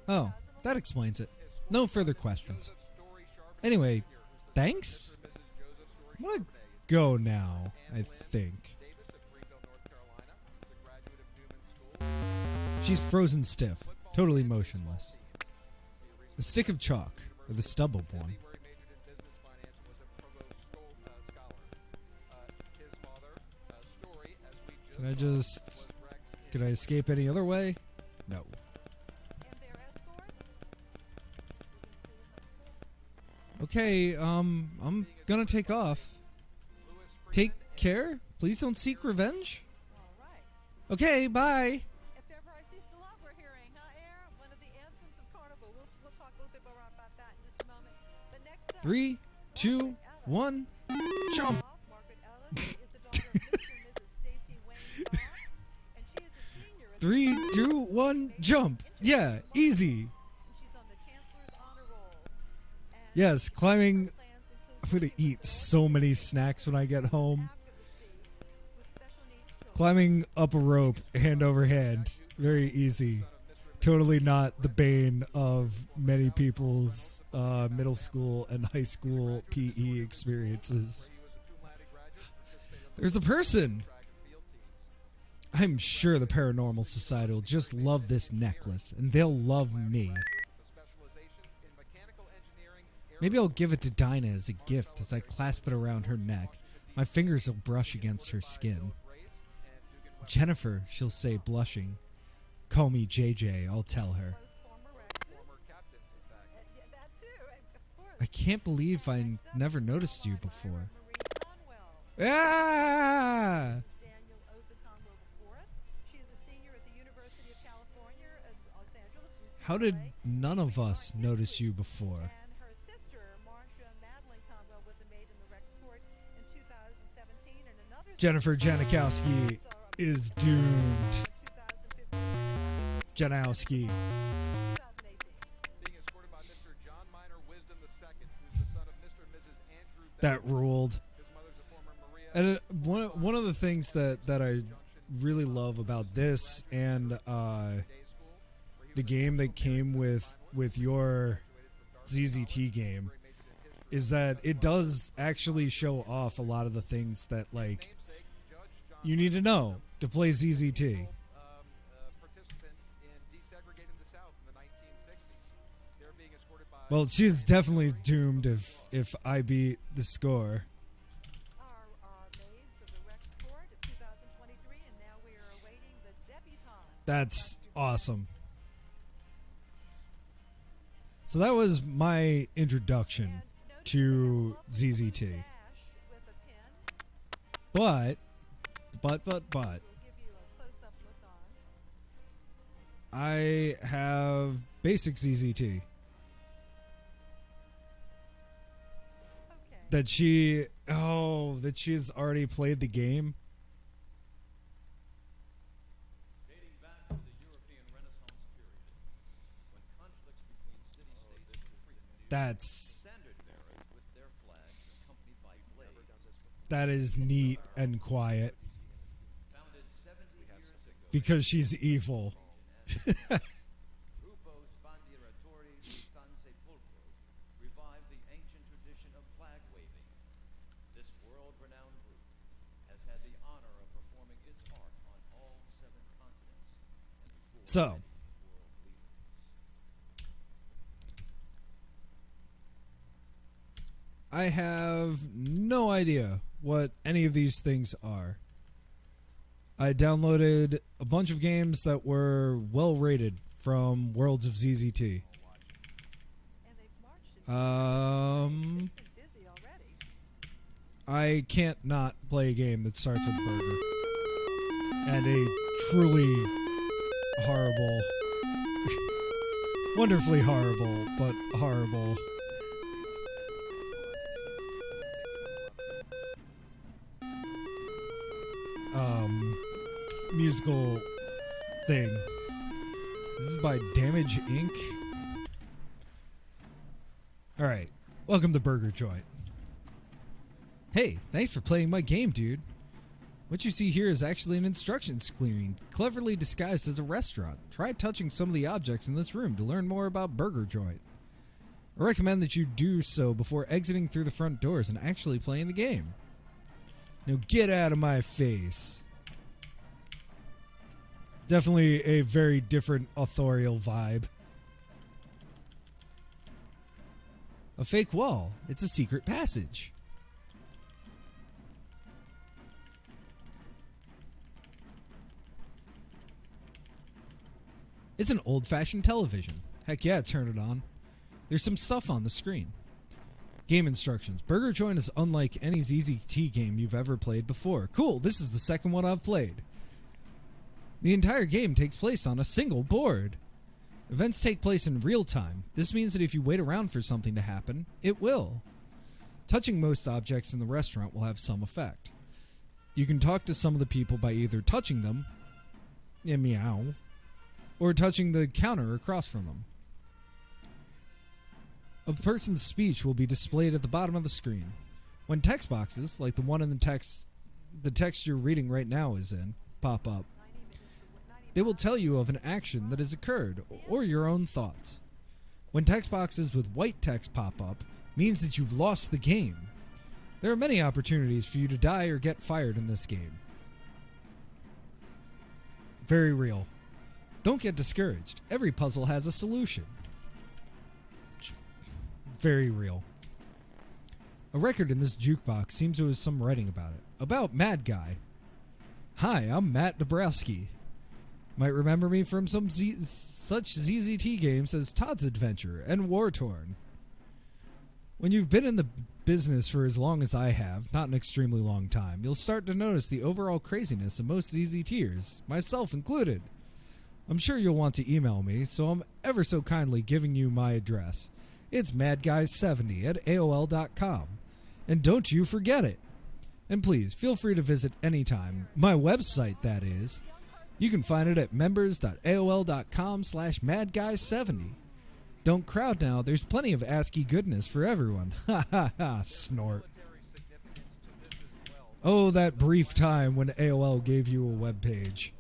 F: Oh, that explains it. No further questions. Anyway, thanks? I'm gonna go now, I think. She's frozen stiff, totally motionless. A stick of chalk, or the stubble one. Can I escape any other way? No. Okay, I'm gonna take off. Take care. Please don't seek revenge. Okay, bye.
H: If ever I cease to love, we're hearing, Air, one of the anthems of Carnival. We'll talk a little bit more about that in just a moment. But next up,
F: 3, 2, 1, jump.
H: Margaret Ellis is the daughter of Mr. and Mrs. Stacy Wayne Gras, and she is a senior at
F: 3, 2, 1, jump. Yeah, easy.
H: she's on the Chancellor's Honor Roll. And
F: Yes, climbing.
H: plans
F: I'm
H: include
F: gonna eat so many snacks when I get home.
H: after the sea with special needs children.
F: Climbing up a rope, hand over hand, very easy. Totally not the bane of many people's middle school and high school PE experiences. There's a person. I'm sure the Paranormal Society will just love this necklace, and they'll love me. Maybe I'll give it to Dinah as a gift as I clasp it around her neck. My fingers will brush against her skin. Jennifer, she'll say, blushing. Call me JJ, I'll tell her.
H: That too, and of course,
F: I can't believe I never noticed you before.
H: Marie Conwell.
F: Ah!
H: Daniel Osa Conwell IV. She is a senior at the University of California at Los Angeles. UCLA.
F: How did none of us notice you before?
H: And her sister, Marcia Madeline Conwell, was a maid in the Rex Court in 2017, and another
F: Jennifer Janikowski is doomed.
H: 2015.
F: Janowski.
H: 2018.
G: Being escorted by Mr. John Minor Wisdom II, who's the son of Mr. and Mrs. Andrew
F: That ruled.
G: His mother's a former Maria.
F: And one of the things that I really love about this and the game that came with your ZZT game is that it does actually show off a lot of the things that like you need to know to play ZZT.
G: Participant in desegregating the South in the 1960s. They're being escorted by
F: Well, she's definitely doomed if I beat the score.
H: Our maids of the Rex Court of 2023, and now we are awaiting the debutante.
F: That's awesome. So that was my introduction to ZZT.
H: Dash with a pin.
F: But
H: We'll give you a close-up look on.
F: I have basic ZZT.
H: Okay.
F: That she's already played the game.
I: Dating back to the European Renaissance period, when conflicts between city-states were frequent,
F: That's
I: standard bearers with their flags accompanied by blades,
F: that is neat and quiet
I: founded 70 years ago.
F: because she's evil.
I: Gruppo Sbandieratori di San Sepolcro revived the ancient tradition of flag waving. This world-renowned group has had the honor of performing its art on all 7 continents and before
F: So,
I: many world leaders.
F: I have no idea what any of these things are. I downloaded a bunch of games that were well rated from Worlds of ZZT.
H: And they've marched in busy already.
F: I can't not play a game that starts with burger. And a truly horrible, wonderfully horrible, but horrible musical thing. This is by Damage Inc. Alright, welcome to Burger Joint. Hey, thanks for playing my game, dude. What you see here is actually an instruction screen, cleverly disguised as a restaurant. Try touching some of the objects in this room to learn more about Burger Joint. I recommend that you do so before exiting through the front doors and actually playing the game. Now get out of my face. Definitely a very different authorial vibe. A fake wall. It's a secret passage. It's an old-fashioned television. Heck yeah, turn it on. There's some stuff on the screen. Game instructions. Burger Joint is unlike any ZZT game you've ever played before. Cool, this is the second one I've played. The entire game takes place on a single board. Events take place in real time. This means that if you wait around for something to happen, it will. Touching most objects in the restaurant will have some effect. You can talk to some of the people by either touching them, meow, or touching the counter across from them. A person's speech will be displayed at the bottom of the screen. When text boxes, like the one in the text you're reading right now is in, pop up, they will tell you of an action that has occurred or your own thoughts. When text boxes with white text pop up, means that you've lost the game. There are many opportunities for you to die or get fired in this game. Very real. Don't get discouraged. Every puzzle has a solution. Very real. A record in this jukebox seems to have some writing about it. About Mad Guy. Hi, I'm Matt Dabrowski. Might remember me from some such ZZT games as Todd's Adventure and War Torn. When you've been in the business for as long as I have, not an extremely long time, you'll start to notice the overall craziness of most ZZTers, myself included. I'm sure you'll want to email me, so I'm ever so kindly giving you my address. It's madguy70@aol.com. And don't you forget it. And please, feel free to visit anytime. My website, that is. You can find it at members.aol.com/madguy70. Don't crowd now, there's plenty of ASCII goodness for everyone. Ha ha ha, snort. Oh, that brief time when AOL gave you a web page.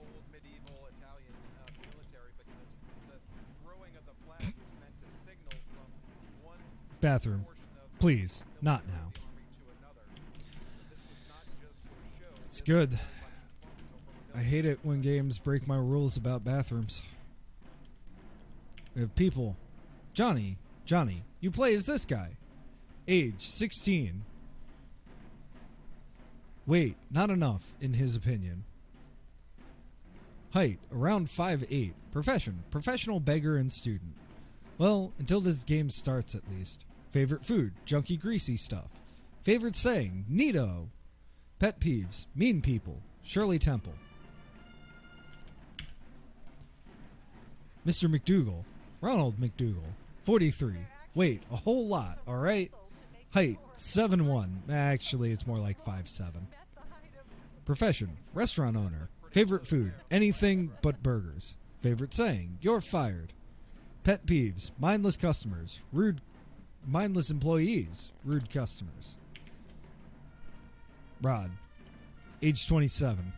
F: Bathroom. Please, not now. It's good. I hate it when games break my rules about bathrooms. We have people. Johnny, you play as this guy. Age, 16. Wait, not enough, in his opinion. Height, around 5'8". Profession, professional beggar and student. Well, until this game starts at least. Favorite food, junky greasy stuff. Favorite saying, neato. Pet peeves, mean people. Shirley Temple. Mr. McDougal, Ronald McDougal, 43. Wait, a whole lot, alright? Height, 7'1". Actually, it's more like 5'7". Profession, restaurant owner. Favorite food, anything but burgers. Favorite saying, you're fired. Pet peeves, mindless customers, mindless employees, rude customers. Rod, age 27,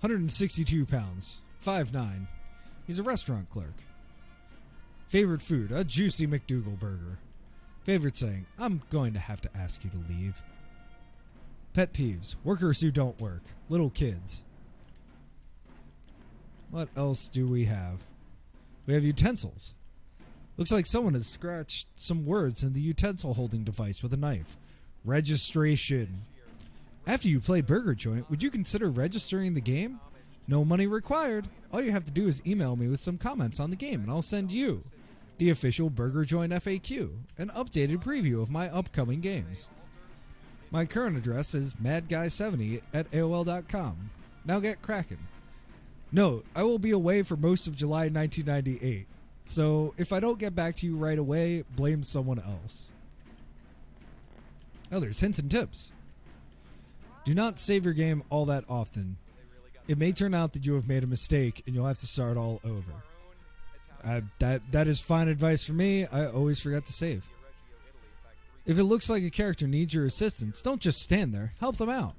F: 162 pounds, 5'9". He's a restaurant clerk. Favorite food, a juicy McDougal burger. Favorite saying, I'm going to have to ask you to leave. Pet peeves, workers who don't work, little kids. What else do we have? We have utensils. Looks like someone has scratched some words in the utensil holding device with a knife. Registration. After you play Burger Joint, would you consider registering the game? No money required. All you have to do is email me with some comments on the game and I'll send you, the official Burger Joint FAQ, an updated preview of my upcoming games. My current address is madguy70@aol.com. Now get cracking. Note, I will be away for most of July 1998, so if I don't get back to you right away, blame someone else. Oh, there's hints and tips. Do not save your game all that often. It may turn out that you have made a mistake and you'll have to start all over. That is fine advice for me. I always forget to save. If it looks like a character needs your assistance, don't just stand there. Help them out.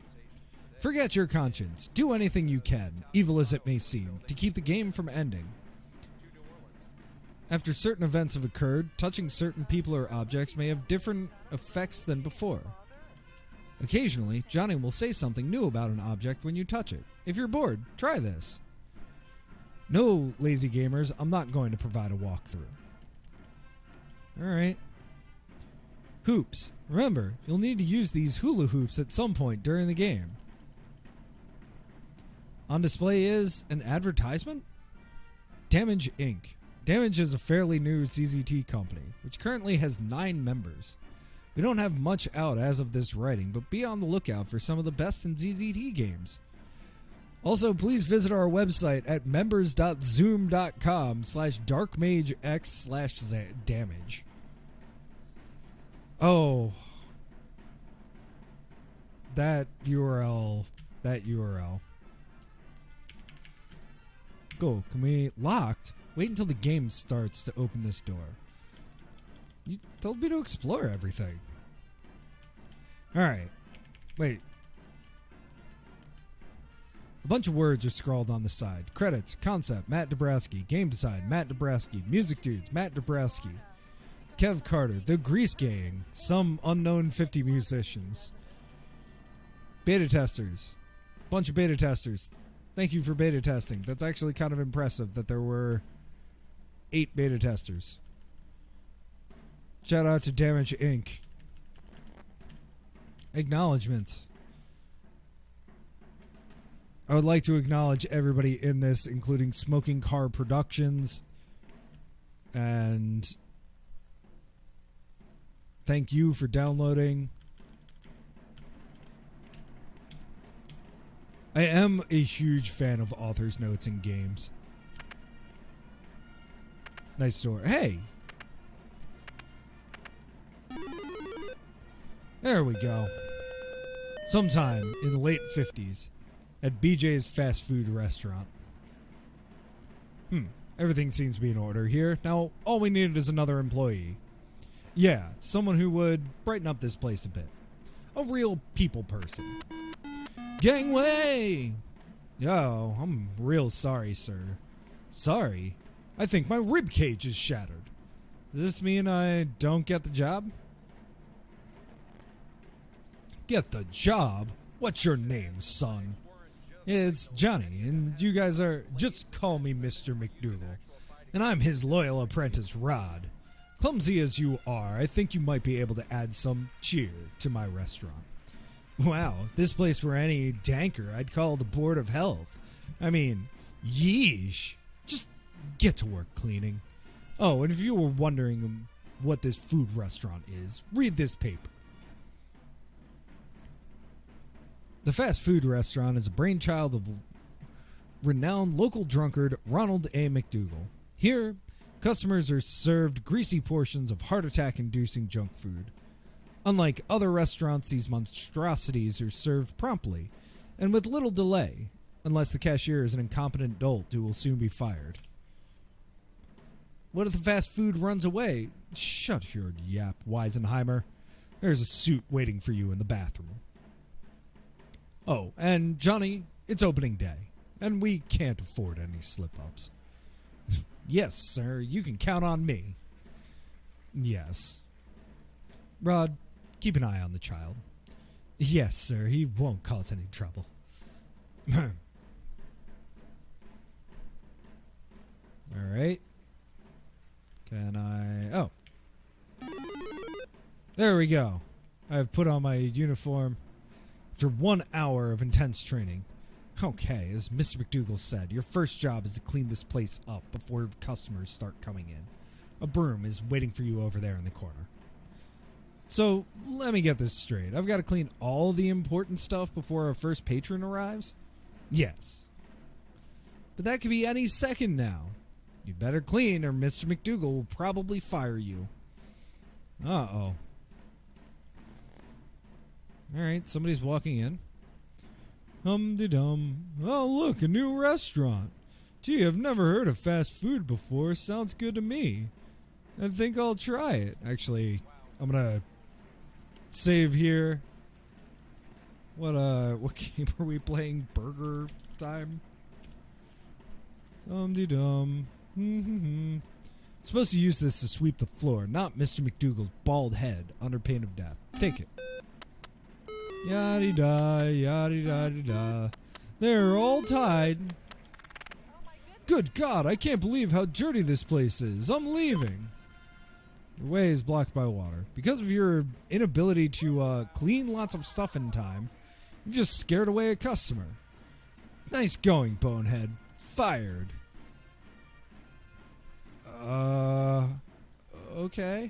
F: Forget your conscience. Do anything you can, evil as it may seem, to keep the game from ending. After certain events have occurred, touching certain people or objects may have different effects than before. Occasionally, Johnny will say something new about an object when you touch it. If you're bored, try this. No, lazy gamers, I'm not going to provide a walkthrough. Alright. Hoops. Remember, you'll need to use these hula hoops at some point during the game. On display is an advertisement? Damage Inc. Damage is a fairly new ZZT company, which currently has 9 members. We don't have much out as of this writing, but be on the lookout for some of the best in ZZT games. Also, please visit our website at members.zoom.com/darkmagex/damage. Oh. That URL. Go. Can we... Locked? Wait until the game starts to open this door. You told me to explore everything. Alright. Wait. A bunch of words are scrawled on the side. Credits, concept, Matt Dabrowski. Game design, Matt Dabrowski. Music dudes, Matt Dabrowski. Kev Carter, The Grease Gang, some unknown 50 musicians. Beta testers. Bunch of beta testers. Thank you for beta testing. That's actually kind of impressive that there were 8 beta testers. Shout out to Damage Inc. Acknowledgements. I would like to acknowledge everybody in this, including Smoking Car Productions, and thank you for downloading. I am a huge fan of author's notes in games. Nice door. Hey! There we go. Sometime in the late 50s. At BJ's fast food restaurant. Everything seems to be in order here. Now, all we needed is another employee. Yeah, someone who would brighten up this place a bit. A real people person. Gangway! Yo, I'm real sorry, sir. Sorry? I think my rib cage is shattered. Does this mean I don't get the job? Get the job? What's your name, son? It's Johnny, and you guys are... Just call me Mr. McDougal. And I'm his loyal apprentice, Rod. Clumsy as you are, I think you might be able to add some cheer to my restaurant. Wow, if this place were any danker, I'd call the Board of Health. I mean, yeesh. Just get to work cleaning. Oh, and if you were wondering what this food restaurant is, read this paper. The fast food restaurant is a brainchild of renowned local drunkard Ronald A. McDougal. Here, customers are served greasy portions of heart attack-inducing junk food. Unlike other restaurants, these monstrosities are served promptly and with little delay, unless the cashier is an incompetent dolt who will soon be fired. What if the fast food runs away? Shut your yap, Weisenheimer. There's a suit waiting for you in the bathroom. Oh, and Johnny, it's opening day, and we can't afford any slip-ups. Yes, sir, you can count on me. Yes. Rod, keep an eye on the child. Yes, sir, he won't cause any trouble. All right. Can I... Oh. There we go. I've put on my uniform. After 1 hour of intense training. Okay, as Mr. McDougal said, your first job is to clean this place up before customers start coming in. A broom is waiting for you over there in the corner. So, let me get this straight. I've got to clean all the important stuff before our first patron arrives? Yes. But that could be any second now. You better clean or Mr. McDougal will probably fire you. Uh-oh. Alright, somebody's walking in. Hum-de-dum. Oh, look, a new restaurant. Gee, I've never heard of fast food before. Sounds good to me. I think I'll try it. Actually, I'm gonna save here. What game are we playing? Burger time? Hum-de-dum. Supposed to use this to sweep the floor, not Mr. McDougal's bald head under pain of death. Take it. Yaddy-da, yaddy-da-da-da. They're all tied. Good God, I can't believe how dirty this place is. I'm leaving. Your way is blocked by water. Because of your inability to clean lots of stuff in time, you've just scared away a customer. Nice going, bonehead. Fired. Okay.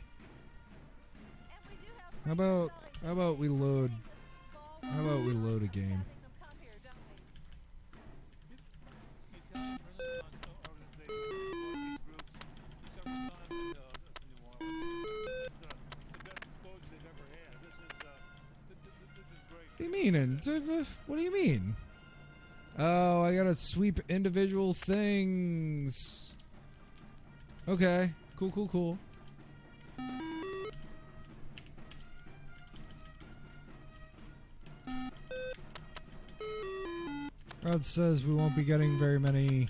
F: How about we load a game? mean? And what do you mean? Oh, I gotta sweep individual things. Okay. Cool. Rod says we won't be getting very many.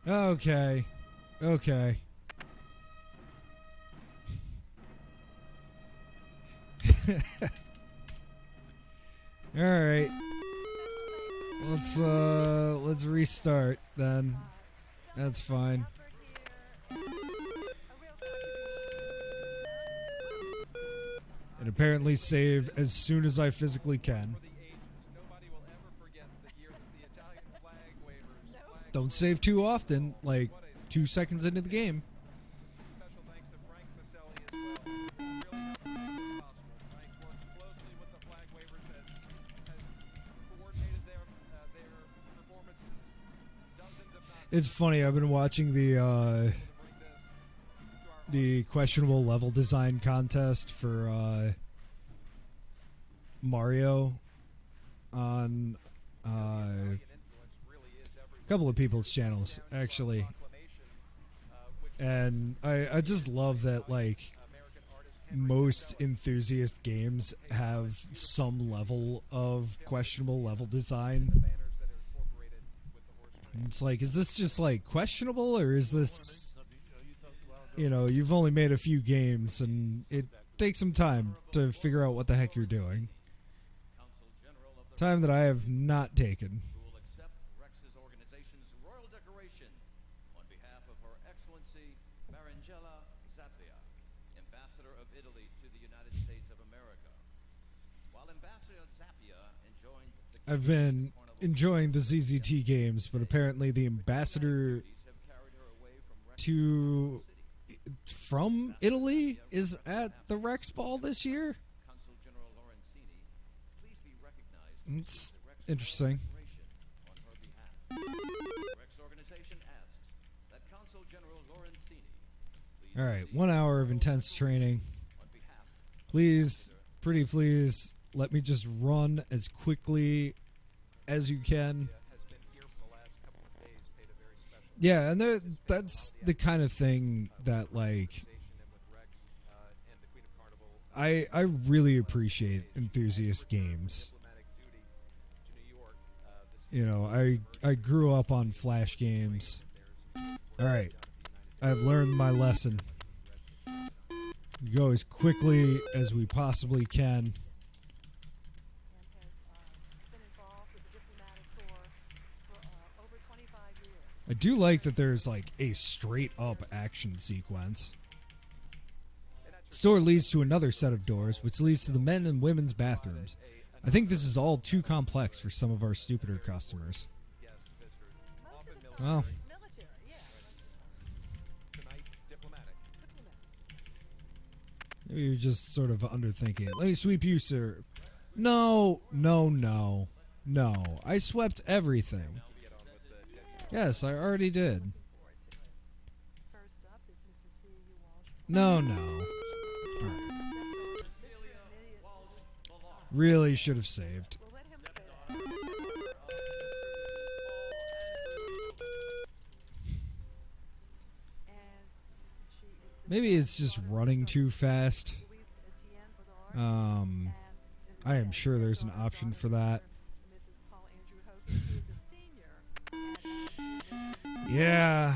F: Okay. All right. Let's restart then. That's fine. And apparently save as soon as I physically can. Don't save too often, like 2 seconds into the game. It's funny, I've been watching the questionable level design contest for Mario on a couple of people's channels, actually. And I just love that, like, most enthusiast games have some level of questionable level design. It's like, is this just, like, questionable, or is this, you know, you've only made a few games and it takes some time to figure out what the heck you're doing. Time that I have not taken. I've been enjoying the ZZT games, but apparently the ambassador from Italy is at the Rex Ball this year. It's interesting. All right, 1 hour of intense training. Please, pretty please, let me just run as quickly as you can. Yeah, and that's the kind of thing that, like, I really appreciate enthusiast games. You know, I grew up on Flash games. Alright, I've learned my lesson. We go as quickly as we possibly can. I do like that there's, like, a straight-up action sequence. This door leads to another set of doors, which leads to the men and women's bathrooms. I think this is all too complex for some of our stupider customers. Well, maybe you're just sort of underthinking it. Let me sweep you, sir. No. I swept everything. Yes, I already did. No. Right. Really should have saved. Maybe it's just running too fast. I am sure there's an option for that. Yeah.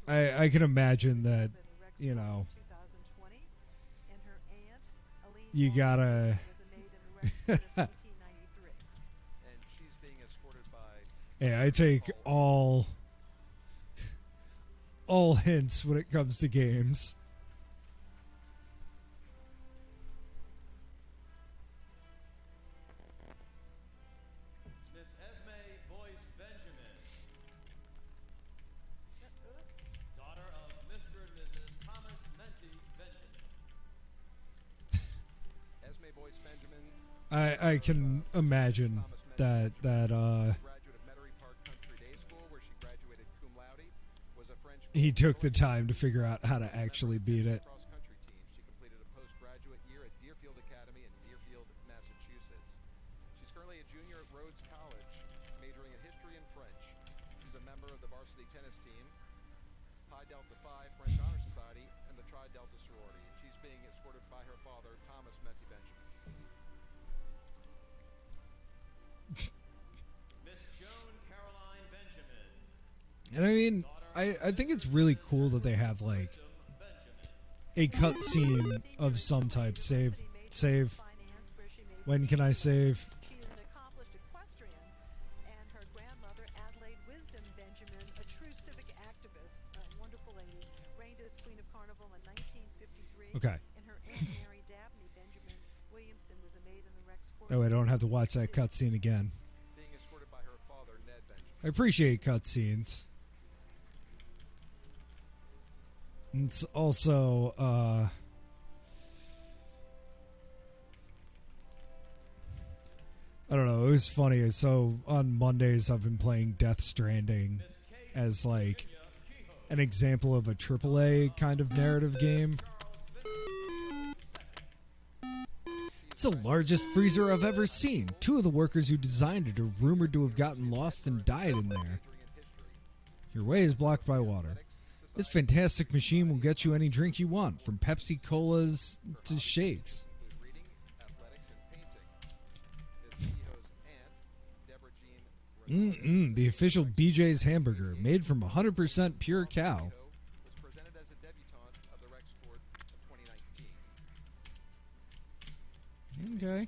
F: I can imagine that, you know, you gotta hey, I take all hints when it comes to games. I can imagine that he took the time to figure out how to actually beat it.
G: She completed a postgraduate year at Deerfield Academy in Deerfield, Massachusetts. She's currently a junior at Rhodes College, majoring in history and French. She's a member of the varsity tennis team, Pi Delta Phi French Honor Society, and the Tri Delta sorority. And she's being escorted by her father, Thomas Menti Benjamin.
I: Miss Joan Caroline Benjamin.
F: And I mean, I think it's really cool that they have like a cutscene of some type. Save. When can I save?
H: She is an accomplished equestrian, and her grandmother, Adelaide Wisdom Benjamin, a true civic activist, a wonderful lady, reigned as Queen of Carnival in 1953.
F: Okay.
H: And her Aunt Mary Dabney Benjamin Williamson was a maid in the Rex Court.
F: Oh, I don't have to watch that cutscene again.
G: Being escorted by her father, Ned Benjamin.
F: I appreciate cutscenes. It's also, I don't know, it was funny. So on Mondays, I've been playing Death Stranding as like an example of a AAA kind of narrative game. It's the largest freezer I've ever seen. 2 of the workers who designed it are rumored to have gotten lost and died in there. Your way is blocked by water. This fantastic machine will get you any drink you want, from Pepsi Colas to shakes. The official BJ's hamburger, made from 100% pure cow. Okay.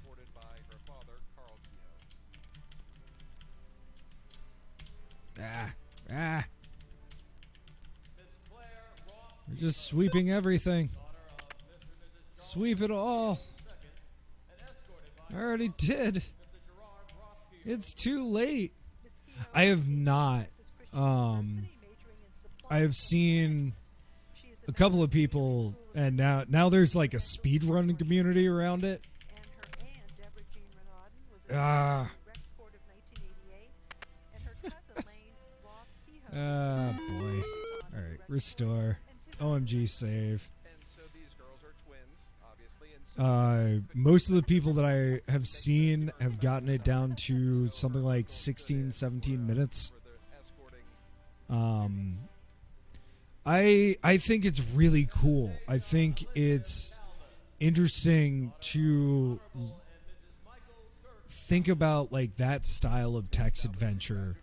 F: We're just sweeping everything. Sweep it all. I already did. It's too late. I have not. I have seen a couple of people, and now there's like a speedrun community around it. Boy. Alright, restore. OMG save. Most of the people that I have seen have gotten it down to something like 16, 17 minutes. I think it's really cool. I think it's interesting to think about like that style of text adventure,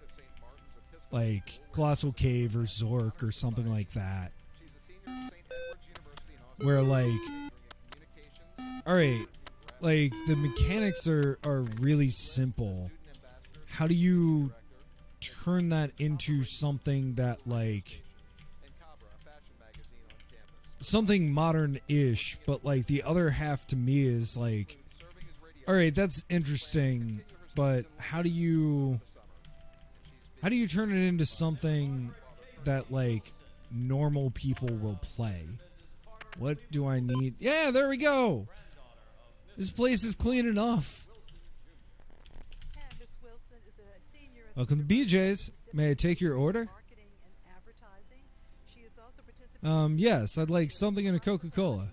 F: like Colossal Cave or Zork or something like that, where like, alright, like the mechanics are really simple. How do you turn that into something that like something modern-ish, but like the other half to me is like, alright, that's interesting, but how do you turn it into something that like normal people will play? What do I need? Yeah, there we go. This place is clean enough. Welcome to BJ's. May I take your order? Yes, I'd like something in a Coca-Cola.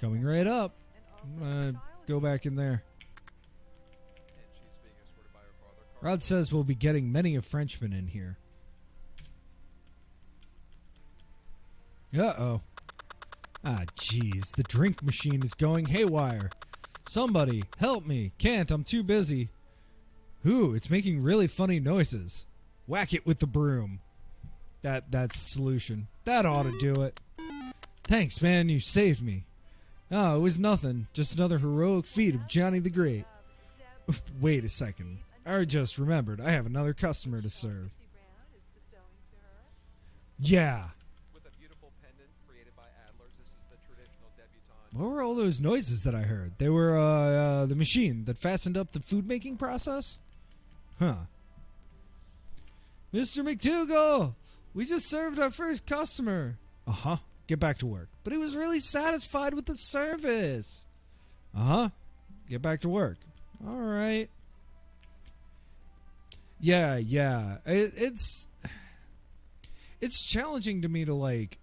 F: Coming right up. I'm gonna go back in there. Rod says we'll be getting many a Frenchman in here. Uh-oh. Ah, jeez. The drink machine is going haywire. Somebody, help me. Can't, I'm too busy. Ooh, it's making really funny noises. Whack it with the broom. That's the solution. That ought to do it. Thanks, man. You saved me. Oh, it was nothing. Just another heroic feat of Johnny the Great. Wait a second. I just remembered. I have another customer to serve. Yeah. What were all those noises that I heard? They were the machine that fastened up the food making process? Huh. Mr. McDougal, we just served our first customer. Uh-huh. Get back to work. But he was really satisfied with the service. Uh-huh. Get back to work. All right. Yeah, yeah. It's challenging to me to like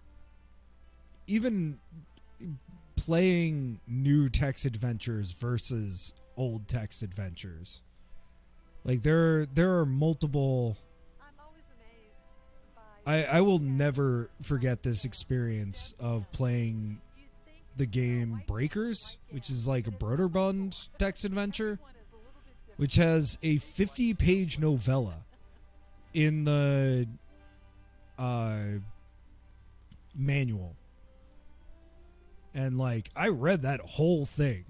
F: even playing new text adventures versus old text adventures. Like there are multiple.
H: I'm always amazed by
F: I will never forget this experience of playing the game Breakers, which is like a Broderbund text adventure, which has a 50-page novella in the manual. And like I read that whole thing.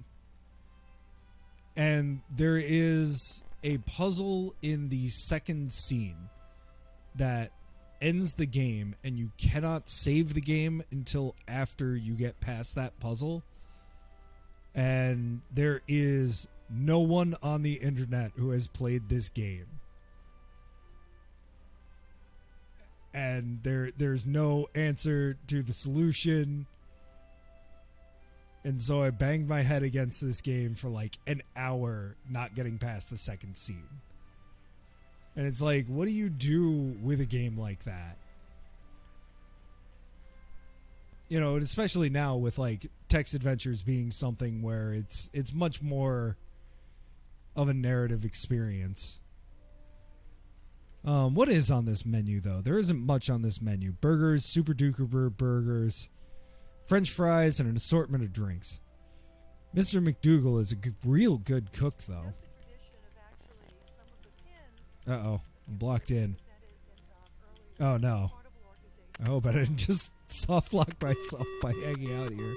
F: And there is a puzzle in the second scene that ends the game, and you cannot save the game until after you get past that puzzle. And there is no one on the internet who has played this game. And there's no answer to the solution. And so I banged my head against this game for like an hour, not getting past the second scene. And it's like, what do you do with a game like that? You know, and especially now with like text adventures being something where it's much more of a narrative experience. What is on this menu though? There isn't much on this menu. Burgers, Super Duper burgers, French fries, and an assortment of drinks. Mr. McDougal is a real good cook though. Uh-oh, I'm blocked in. Oh no. I hope I didn't just soft lock myself by hanging out here.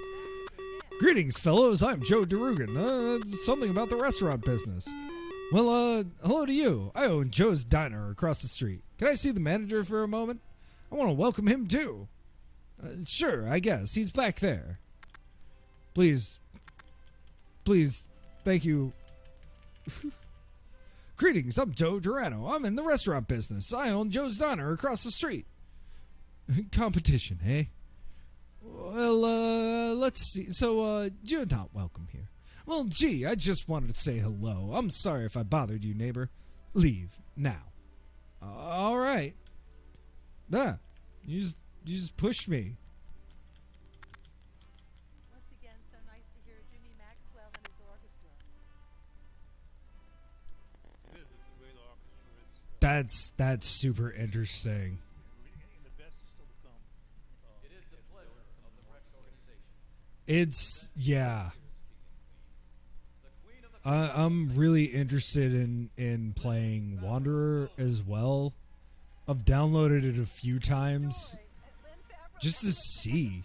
F: Greetings, fellows. I'm Joe DeRugan. Something about the restaurant business. Well, hello to you. I own Joe's Diner across the street. Can I see the manager for a moment? I want to welcome him, too. Sure, I guess. He's back there. Please, thank you. Greetings, I'm Joe Durano. I'm in the restaurant business. I own Joe's Diner across the street. Competition, eh? Well, let's see. So, you're not welcome here. Well, gee, I just wanted to say hello. I'm sorry if I bothered you, neighbor. Leave now. All right. Ah, you just pushed me.
H: Once again, so nice to hear Jimmy Maxwell and his orchestra.
F: That's super interesting.
I: It is the pleasure of the Rex organization.
F: It's yeah. I'm really interested in playing Wanderer as well. I've downloaded it a few times just to see.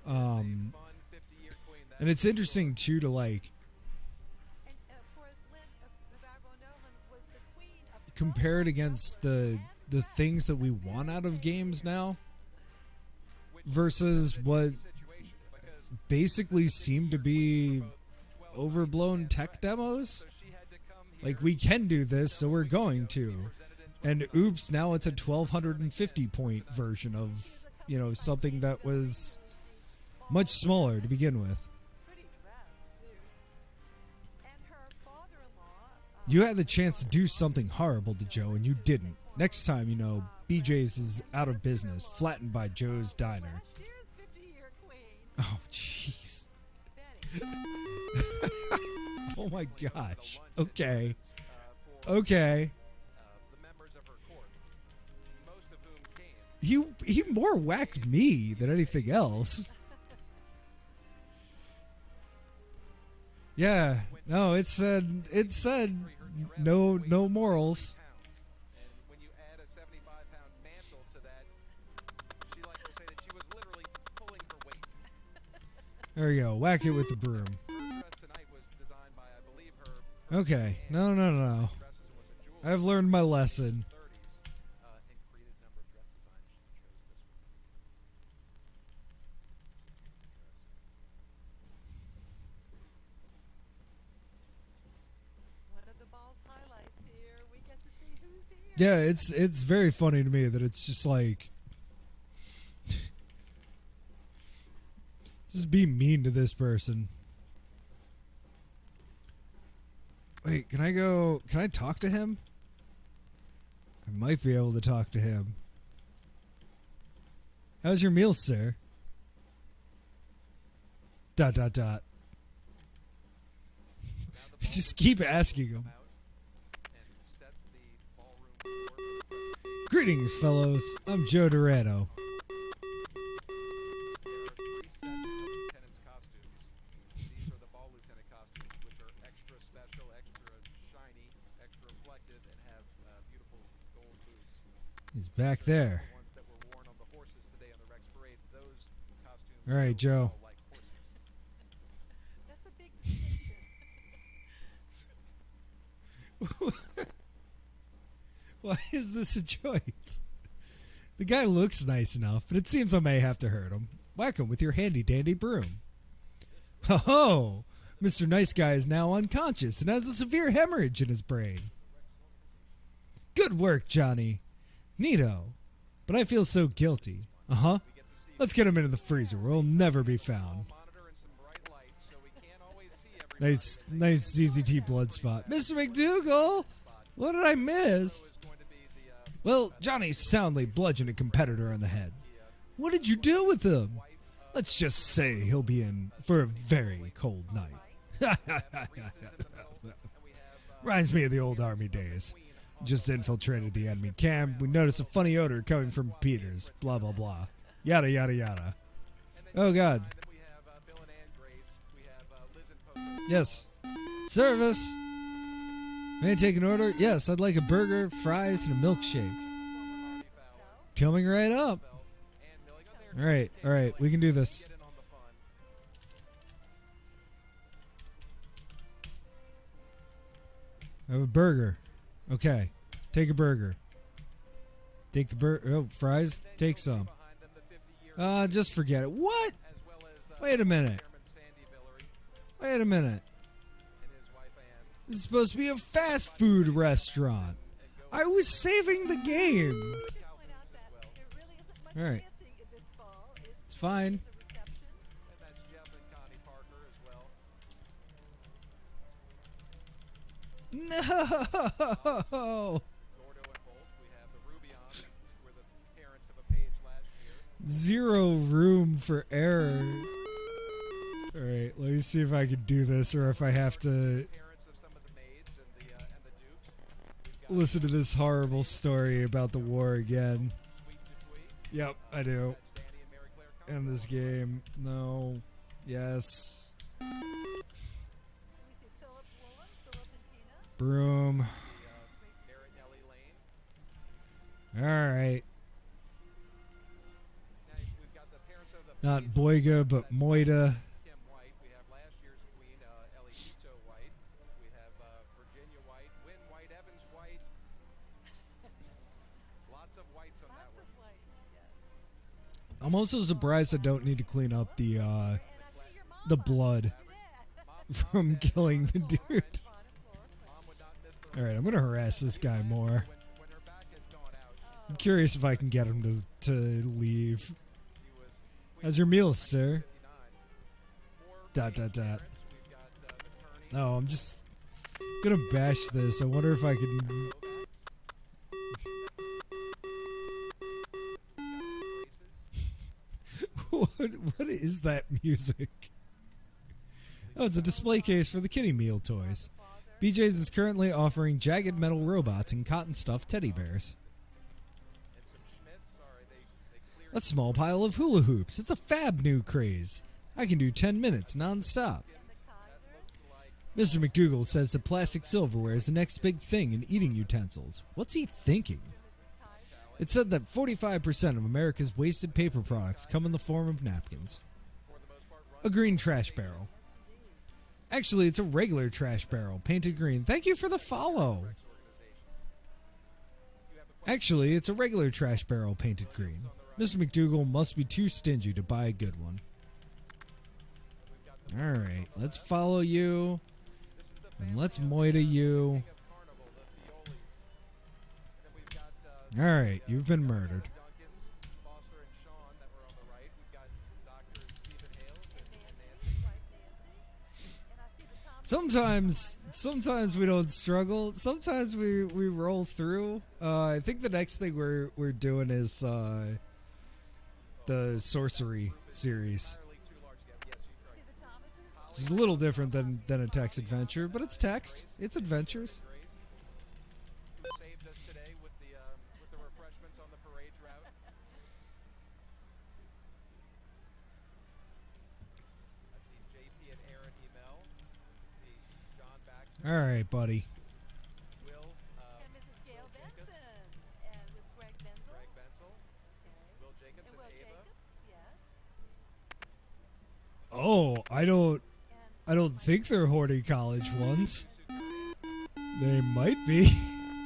F: And it's interesting too to like compare it against the things that we want out of games now versus what basically seem to be overblown tech demos. Like, we can do this, so we're going to. And oops, now it's a 1250 point version of, you know, something that was much smaller to begin with. You had the chance to do something horrible to Joe, and you didn't. Next time, you know, BJ's is out of business, flattened by Joe's Diner. Oh, jeez. Oh my gosh. Okay. He more whacked me than anything else. Yeah. No, it said no morals.
G: When you add a 75-pound mantle to that, she likes to say that she was literally pulling her weight.
F: There you go. Whack it with the broom. Okay. No. I've learned my lesson. Yeah, it's very funny to me that it's just like just be mean to this person. Wait, can I talk to him? I might be able to talk to him. How's your meal, sir? ... Just keep asking him. Greetings, fellows. I'm Joe Durano.
G: These are the ball lieutenant costumes, which are extra special, extra shiny, extra reflective, and have beautiful gold boots.
F: He's back there.
G: The ones that were worn on the horses today on the Rex Parade, those costumes
F: All right, Joe.
G: are like horses.
H: That's a big distinction.
F: Why is this a choice? The guy looks nice enough, but it seems I may have to hurt him. Whack him with your handy-dandy broom. Ho ho! Mr. Nice Guy is now unconscious and has a severe hemorrhage in his brain. Good work, Johnny. Neato. But I feel so guilty. Uh-huh. Let's get him into the freezer where he'll never be found. Nice ZZT blood spot. Mr. McDougal! What did I miss? Well, Johnny soundly bludgeoned a competitor on the head. What did you do with him? Let's just say he'll be in for a very cold night. Reminds me of the old army days. Just infiltrated the enemy camp. We noticed a funny odor coming from Peters. Blah, blah, blah. Yada, yada, yada. Oh, God. Yes. Service. May I take an order? Yes, I'd like a burger, fries, and a milkshake. Coming right up. All right, we can do this. I have a burger. Okay, take a burger. Take the burger. Oh, fries? Take some. Just forget it. What? Wait a minute. Wait a minute. This is supposed to be a fast food restaurant. I was saving the game. All right. It's fine. No. Zero room for error. All right, let me see if I can do this or if I have to listen to this horrible story about the war again. Yep, I do. End this game. No. Yes. Broom. Alright. Not Boyga, but Moida. I'm also surprised I don't need to clean up the blood from killing the dude. Alright, I'm gonna harass this guy more. I'm curious if I can get him to leave. How's your meal, sir? ... Oh, I'm just gonna bash this. I wonder if I can... What is that music? Oh, it's a display case for the kitty meal toys. BJ's is currently offering jagged metal robots and cotton stuffed teddy bears. A small pile of hula hoops. It's a fab new craze. I can do 10 minutes non-stop. Mr. McDougal says that plastic silverware is the next big thing in eating utensils. What's he thinking? It's said that 45% of America's wasted paper products come in the form of napkins. A green trash barrel. Actually, it's a regular trash barrel, painted green. Thank you for the follow. Actually, it's a regular trash barrel, painted green. Mr. McDougal must be too stingy to buy a good one. Alright, let's follow you. And let's moita you. Alright, you've been murdered. Sometimes we don't struggle. Sometimes we roll through. I think the next thing we're doing is the sorcery series. It's a little different than a text adventure, but it's text. It's adventures.
G: Saved us today with the refreshments on the parade route. I see JP and Aaron email. See John back.
F: All right, buddy.
G: Will
H: And Mrs. Gail Benson, and with Greg Benzel.
G: Greg Bensel,
H: Okay.
G: Will Jacobs,
H: And Will
G: and Ava.
H: Jacobs, yes.
F: Oh, I don't think they're Horty College ones. They might be.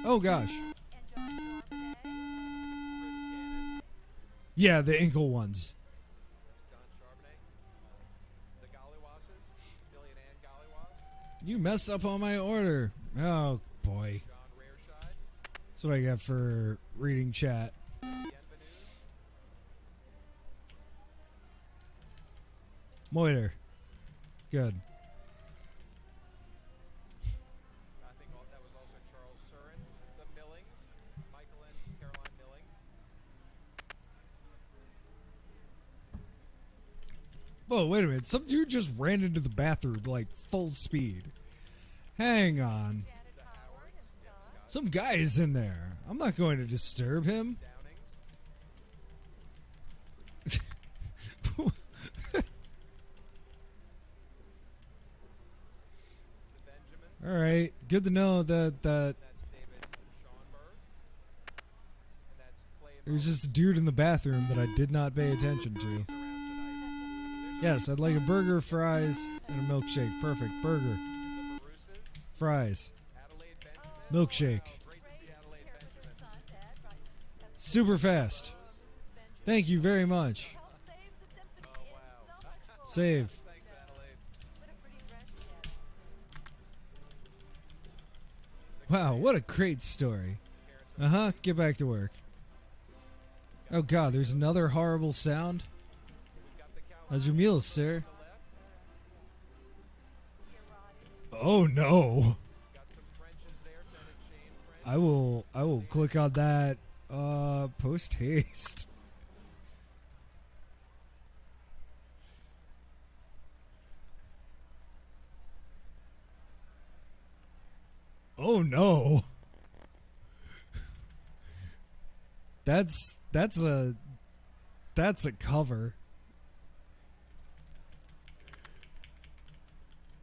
F: Oh gosh.
H: And John Charbonnet.
G: Chris Cannon,
F: Yeah, the Inkle ones.
G: John Charbonnet, the Gollywases, Billy and Ann Gollywas,
F: You messed up on my order. Oh boy.
G: John Rarescheid,
F: That's what I got for reading chat.
G: Bienvenue,
F: Moiter. Good.
G: I think that was also Charles Surin, the Millings, Michael and Caroline Milling.
F: Whoa, wait a minute. Some dude just ran into the bathroom like full speed. Hang on.
H: Janet Howard and Scott.
F: Some guy is in there. I'm not going to disturb him.
G: Downings, the Benjamins,
F: All right. Good to know that
G: that's David Schoenberg, and that's Clay
F: there's just a dude in the bathroom that I did not pay attention to.
G: around tonight.
F: Yes, I'd like a burger, fries, and a milkshake. Perfect. Burger,
G: The Barusas,
F: fries,
G: Adelaide Benjamin,
F: milkshake.
G: great to see Adelaide Benjamin.
H: Son, Dad, right. That's
F: Super fast.
H: Benjamin.
F: Thank you very much.
H: Help save the symphony.
G: Oh,
H: It's
G: wow.
H: so much fun.
F: Save.
G: Thanks, Adelaide.
H: What a pretty dress she has.
F: Wow, what a great story. Uh-huh. Get back to work. Oh god, there's another horrible sound.
G: We've got the Cowboys
F: How's your meals, sir?
G: to the left.
F: Oh no.
G: Got some Frenches there, Lieutenant Shane French.
F: I will click on that post haste. Oh no. That's a cover.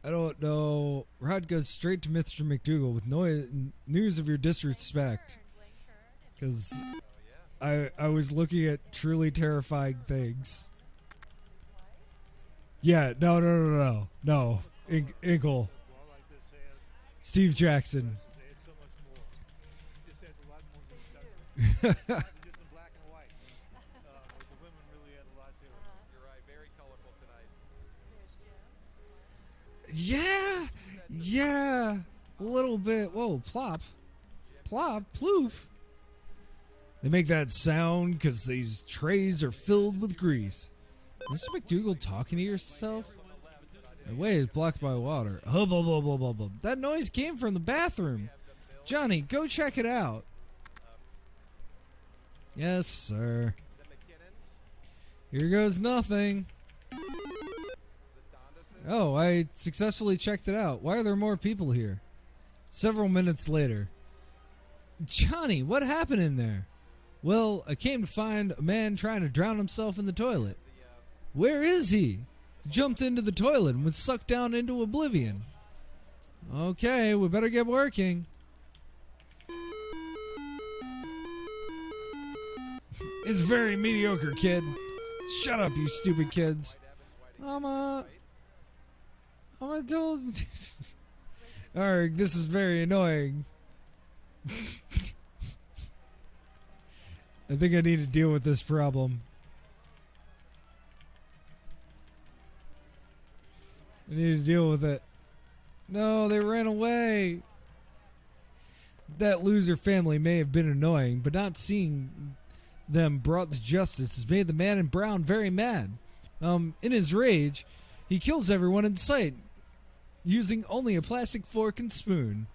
F: I don't know. Rod goes straight to Mr. McDougal with news of your disrespect. Because I was looking at truly terrifying things. Yeah, no. Inkle. Steve Jackson.
C: Just in black and white. The women really add a lot to it.
G: You're right, very colorful tonight.
F: Yeah, a little bit. Whoa, plop, ploop. They make that sound because these trays are filled with grease. Mr. McDougal talking to yourself? The way is blocked by water. Hub, hub, hub, hub, hub, hub. That noise came from the bathroom. Johnny, go check it out. Yes, sir.
G: The McKinnons,
F: Here goes nothing.
G: the Dondasons,
F: Oh, I successfully checked it out. Why are there more people here? Several minutes later. Johnny, what happened in there? Well, I came to find a man trying to drown himself in the toilet. Where is he? He jumped into the toilet and was sucked down into oblivion. Okay, we better get working. It's very mediocre, kid. Shut up, you stupid kids. I'm a told. Alright, this is very annoying. I think I need to deal with this problem. I need to deal with it. No, they ran away. That loser family may have been annoying, but not seeing them brought to justice has made the man in brown very mad. In his rage, he kills everyone in sight. using only a plastic fork and spoon.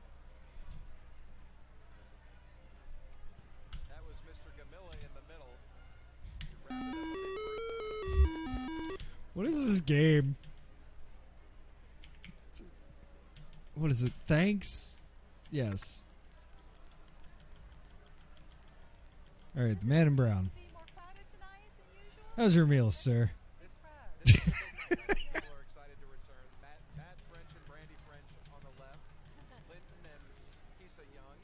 G: That was Mr. Gamilla in the middle.
F: What is this game? What is it? Thanks? Yes. Alright, the man in brown. How's your meal, sir?
G: People are excited to return. Matt French and Brandy French on the left. Linton and Kisa Young.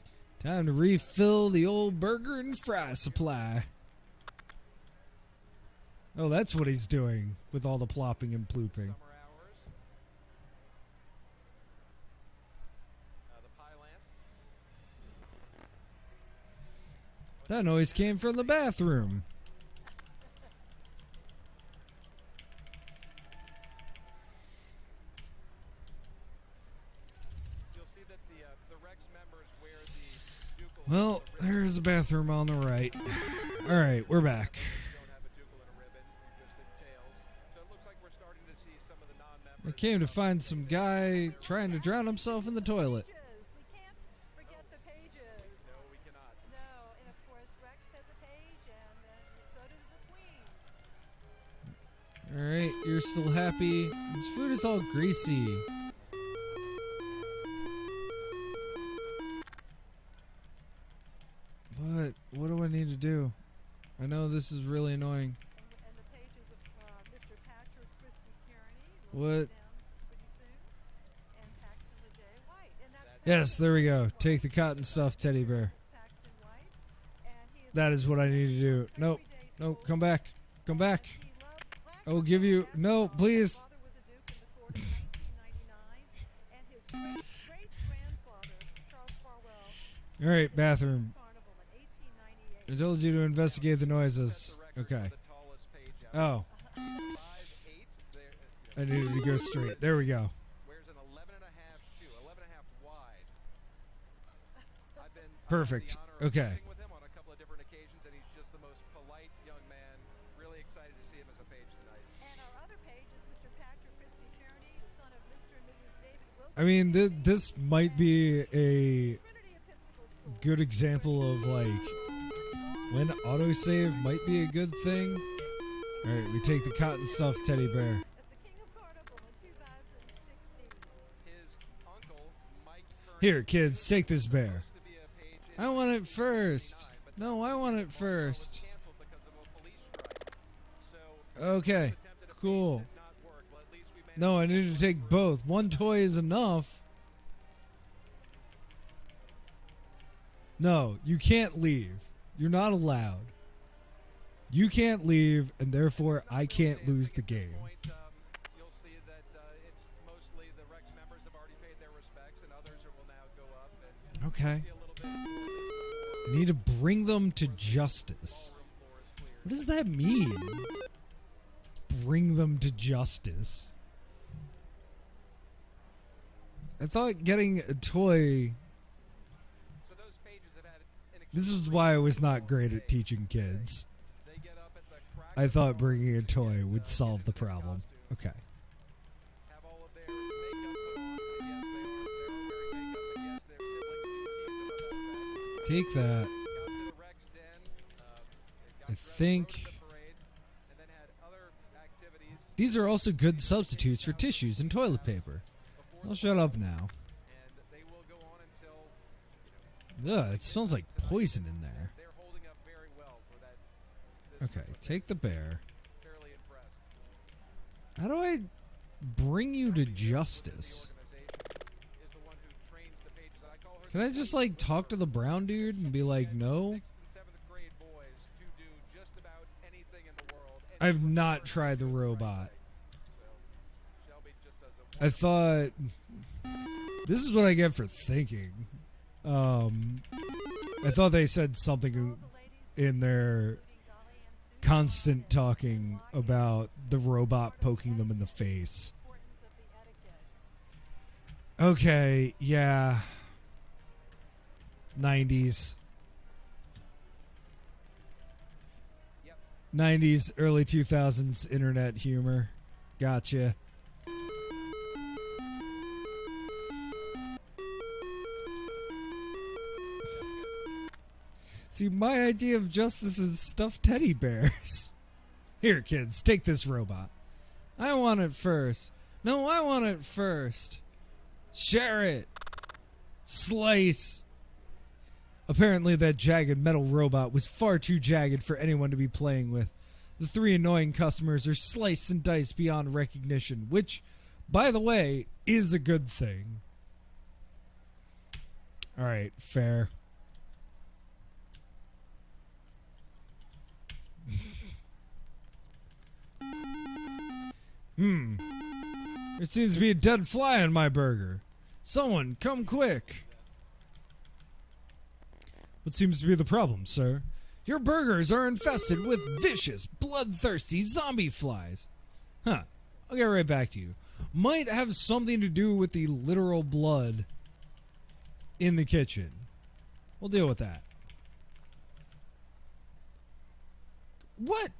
F: Time to refill the old burger and fry supply. Oh, that's what he's doing with all the plopping and plooping.
G: Summer hours. The Pylants.
F: That noise came from the bathroom.
G: You'll see that the Rex members wear the ducal.
F: Well, there's a bathroom on the right. Alright, we're back.
G: Don't have a ducal and a ribbon. You're just in tails. So it looks like we're starting to see some of the non-members.
F: I came to find some guy trying to drown himself in the toilet.
H: We can't forget the pages.
G: No, we cannot.
H: No, and of course Rex has a page, and so does the Queen.
F: Alright, you're still happy. This food is all greasy. But what do I need to do? I know this is really annoying.
H: And the pages of Mr. Patrick Christie Kearney.
F: What?
H: We'll see them pretty soon. And Paxton LeJay White. And that's
F: Yes, there we go. Take the cotton stuffed teddy bear.
H: Paxton White. And he is
F: That is what I need to do. Nope. Nope. Come back. Come back.
H: he loves black
F: I will give you. No, please.
H: His father was a duke in the court in 1999, and his great-grandfather, Charles Farwell,
F: All right, bathroom.
H: Carnival in
F: I
H: 1898.
F: told you to investigate the noises. Okay.
G: The tallest page out.
F: Oh,
G: 5'8".
F: I needed to go straight. There we go.
G: Wears an 11 and a half shoe, 11 and a half wide. I've had
F: Perfect.
G: the honor of
F: Okay.
G: sitting with him on a couple of different occasions, and he's just the most polite young man. Really excited to see him as a page tonight.
H: And our other page is Mr. Patrick Christie Kearney, the son of Mr. and Mrs. David Wilson.
F: I mean, this might be a
H: Trinity Episcopal School.
F: good example of like when autosave might be a good thing. All right, we take the cotton stuffed teddy bear.
H: As the King of Carnival in 2016.
G: His uncle, Mike Kearney,
F: Here, kids, take this bear.
G: used to be a page in
F: I want it first.
G: 1989, but
F: No, I want it
G: was
F: first.
G: canceled because of a police strike. So
F: Okay,
G: attempted a page
F: cool.
G: did not work. Well, at least we managed
F: No, I
G: to
F: need to take both. One toy is enough. No, you can't leave. You're not allowed. You can't leave, and therefore I can't lose the game.
G: point, you'll see that it's mostly the Rex members have already paid their respects, and others will now go up and
F: Okay.
G: see a little bit.
F: I need to bring them to justice.
G: Floor is clear.
F: What does that mean? Bring them to justice. I thought getting a toy.
G: So those pages have had an
F: This is why I was not great at teaching kids.
G: They get up at the crack
F: I
G: of
F: thought
G: dawn
F: bringing a
G: to
F: toy
G: get,
F: would solve the
G: get into their
F: problem.
G: costume,
F: Okay.
G: have all of their makeup put on. And yes, they are wearing makeup, but yes, they're siblings who teased them about that.
F: Take that.
G: Got to the Rex Den. Got
F: I
G: dressed,
F: think
G: rode the parade, and then had other activities
F: these are also good substitutes for tissues and toilet paper.
G: before
F: I'll shut up now.
G: and they will go on until
F: Ugh, it smells like poison in there.
G: they're holding up very well for that. This
F: Okay, take the bear.
G: fairly impressed.
F: How do I bring you to justice?
G: Organization is the one who trains the pages. I call her
F: Can I just like talk to the brown dude and be like, no?
G: 6th and 7th grade boys to do just about anything in the world.
F: I've not tried the robot.
G: So Shelby just does a
F: I thought this is what I get for thinking. I thought they said something in their constant talking about the robot poking them in the face. Okay, yeah. 90s.
G: Yep.
F: 90s, early 2000s internet humor. Gotcha. See, my idea of justice is stuffed teddy bears. Here, kids, take this robot. I want it first. No, I want it first. Share it. Slice. Apparently that jagged metal robot was far too jagged for anyone to be playing with. The three annoying customers are sliced and diced beyond recognition, which, by the way, is a good thing. Alright, fair. There seems to be a dead fly on my burger. Someone, come quick. What seems to be the problem, sir? Your burgers are infested with vicious, bloodthirsty zombie flies. Huh. I'll get right back to you. Might have something to do with the literal blood in the kitchen. We'll deal with that. What?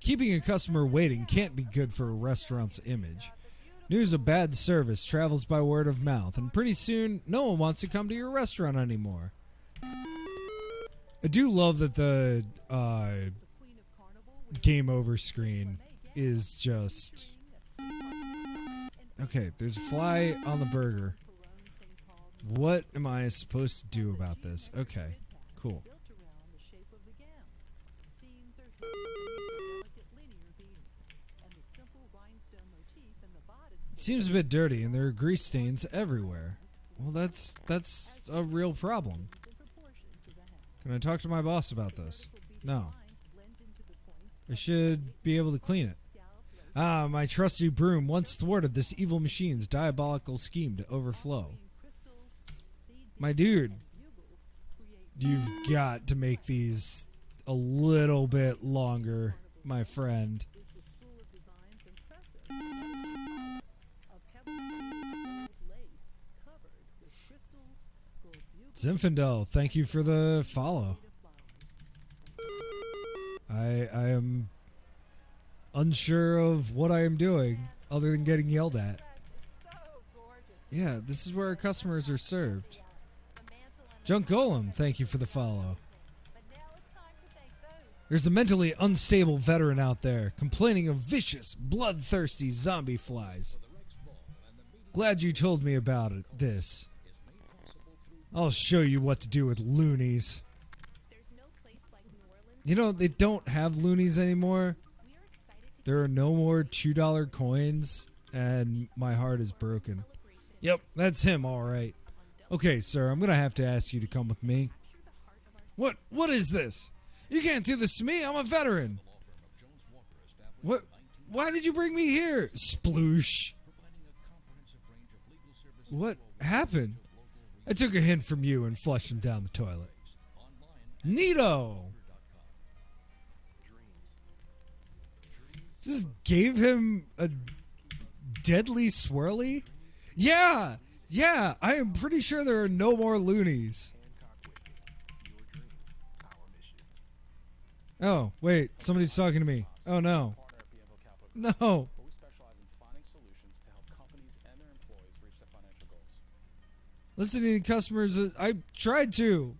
F: Keeping a customer waiting can't be good for a restaurant's image. News of bad service travels by word of mouth, and pretty soon, no one wants to come to your restaurant anymore. I do love that the game over screen is just... Okay, there's a fly on the burger. What am I supposed to do about this? Okay, cool. It seems a bit dirty, and there are grease stains everywhere. Well, that's a real problem. Can I talk to my boss about this? No. I should be able to clean it. Ah, my trusty broom once thwarted this evil machine's diabolical scheme to overflow. My dude, you've got to make these a little bit longer, my friend. Zinfandel, thank you for the follow. I am unsure of what I am doing other than getting yelled at. Yeah, this is where our customers are served. Junk Golem, thank you for the follow. There's a mentally unstable veteran out there complaining of vicious, bloodthirsty zombie flies. Glad you told me about this. I'll show you what to do with loonies. You know, they don't have loonies anymore. There are no more $2 coins, and my heart is broken. Yep, that's him, all right. Okay, sir, I'm going to have to ask you to come with me. What is this? You can't do this to me. I'm a veteran. What? Why did you bring me here? Sploosh. What happened? I took a hint from you and flushed him down the toilet. Neato! Just gave him a deadly swirly? Yeah! Yeah! I am pretty sure there are no more loonies. Oh, wait. Somebody's talking to me. Oh, no. No. Listening to customers, I tried to.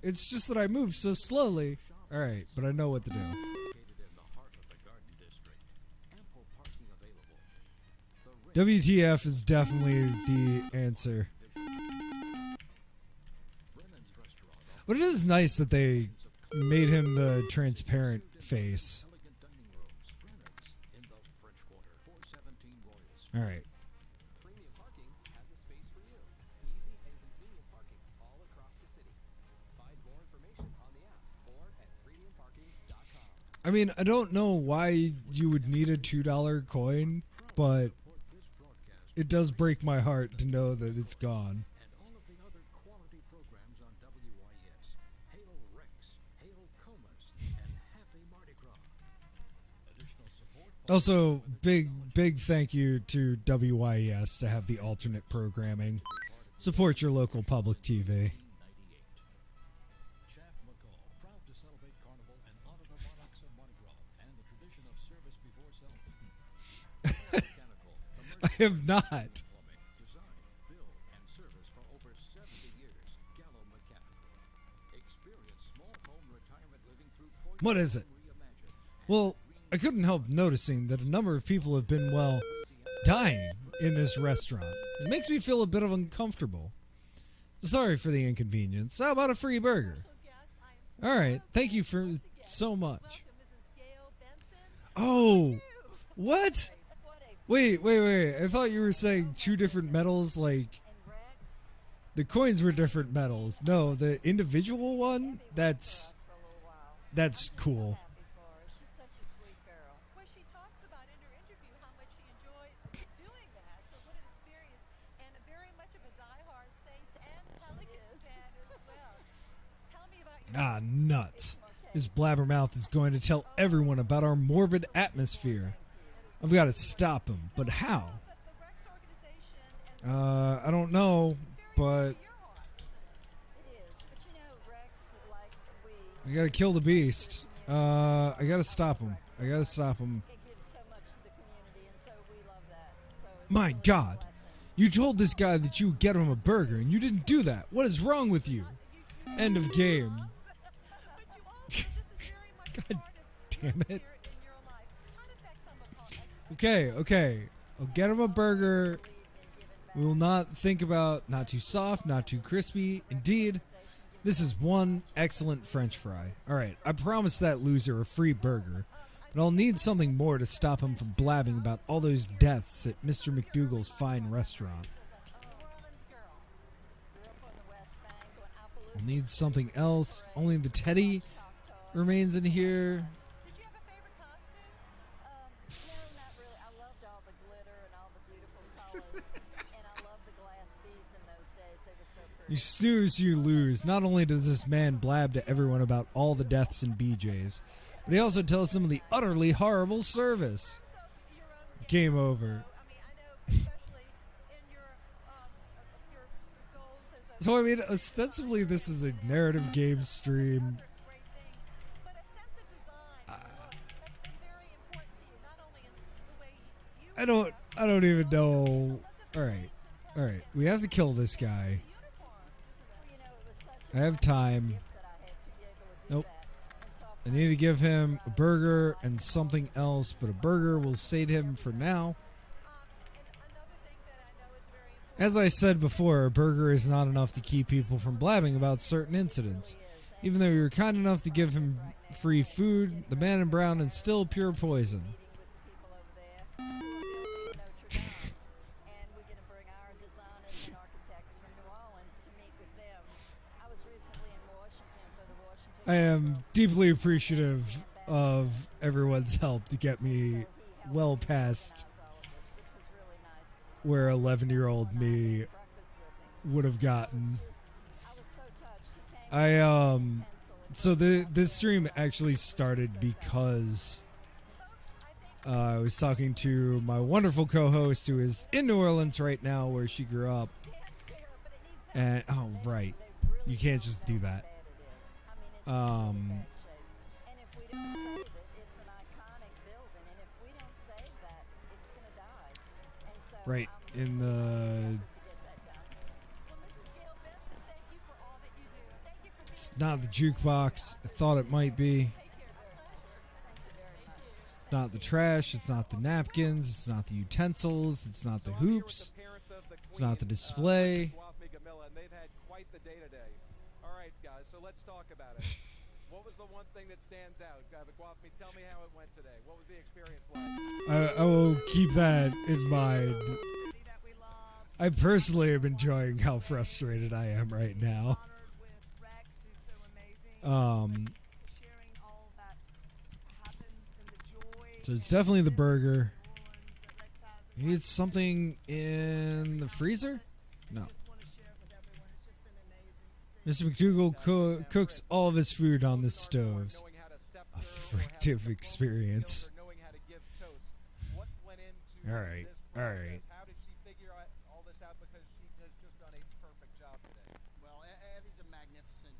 F: It's just that I move so slowly. Alright, but I know what to do. WTF is definitely the answer. But it is nice that they made him the transparent face. Alright. I mean, I don't know why you would need a $2 coin, but it does break my heart to know that it's gone.
J: And all of the other quality programs on WIS. Hail Rex, Hail Comus, and Happy Mardi Gras. Additional support.
F: Also, big thank you to WIS to have the alternate programming. Support your local public TV. I have not. What is it? Well, I couldn't help noticing that a number of people have been, well, dying in this restaurant. It makes me feel a bit uncomfortable. Sorry for the inconvenience. How about a free burger? All right, thank you for so much. Oh, what? Wait. I thought you were saying two different metals, like the coins were different metals. No, the individual one, that's cool. Ah, nuts. This blabbermouth is going to tell everyone about our morbid atmosphere. I've got to stop him, but how? I don't know, but I gotta kill the beast. I gotta stop him. My God. You told this guy that you would get him a burger, and you didn't do that. What is wrong with you? End of game. God damn it. Okay. I'll get him a burger. We will not think about not too soft, not too crispy. Indeed, this is one excellent French fry. Alright, I promised that loser a free burger, but I'll need something more to stop him from blabbing about all those deaths at Mr. McDougal's fine restaurant. I'll need something else. Only the teddy remains in here. You snooze, you lose. Not only does this man blab to everyone about all the deaths in BJ's, but he also tells them of the utterly horrible service. Game over. So, I mean, ostensibly this is a narrative game stream. I don't even know. Alright. We have to kill this guy. I have time. Nope. I need to give him a burger and something else, but a burger will save him for now. As I said before, a burger is not enough to keep people from blabbing about certain incidents. Even though you were kind enough to give him free food, the man in brown is still pure poison. I am deeply appreciative of everyone's help to get me well past where 11-year-old me would have gotten. So this stream actually started because I was talking to my wonderful co-host who is in New Orleans right now where she grew up. And, oh, right. You can't just do that. Right in the... It's not the jukebox. I thought it might be. It's not the trash. It's not the napkins. It's not the utensils. It's not the hoops. It's not the display.
G: Let's talk about it. What was the one thing that stands out? Tell me how it went today. What was the experience like?
F: I will keep that in mind. I personally am enjoying how frustrated I am right now. So it's definitely the burger. Maybe it's something in the freezer? No. Mr. McDougal cooks all of his food on the stoves. A frictive experience. Alright.
G: How did she figure all this out? Because she has just done a perfect job today.
K: Well, Evie's a magnificent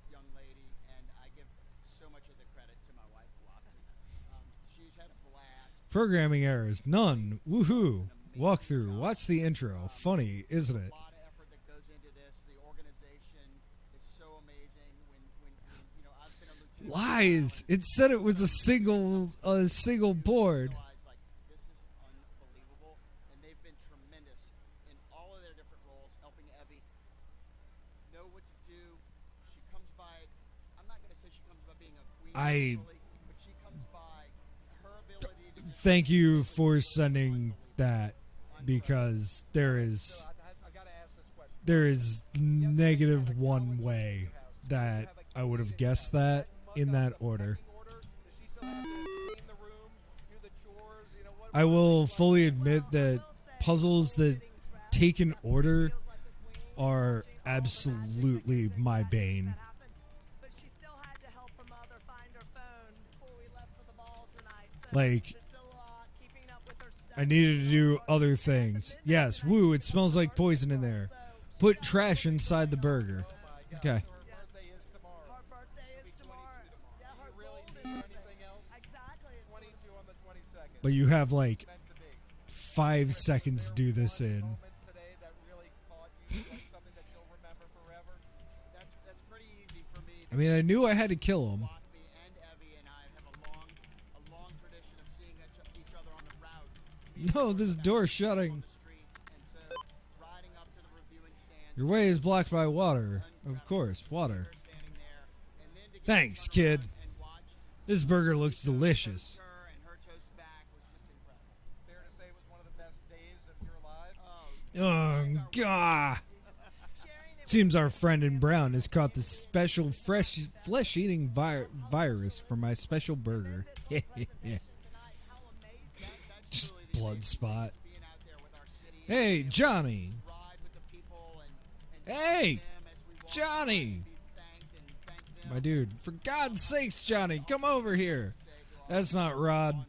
K: young lady, and I give so much of the credit to my wife, Waffy. She's had a blast.
F: Programming errors. None. Woohoo. Walkthrough. Watch the intro. Funny, isn't it? Guys, it said it was a single board.
K: Like, this is unbelievable, and they've been tremendous in all of their different roles, helping Evie know what to do. She comes by, I'm not going to say she comes by being a queen, but she comes by her ability to
F: Thank you for sending that, because there is negative one way that I would have guessed that in that order. I will fully admit that puzzles that take an order are absolutely my bane. Like, I needed to do other things. Yes, woo, it smells like poison in there. Put trash inside the burger. Okay. But you have like 5 seconds to do this in. I mean, I knew I had to kill him. No, this door's shutting. Your way is blocked by water. Of course, water. Thanks, kid. This burger looks delicious. Oh, God. Seems our friend in brown has caught the special flesh-eating virus from my special burger. Just blood spot. Hey, Johnny. Hey, Johnny. My dude. For God's sakes, Johnny, come over here. That's not Rod.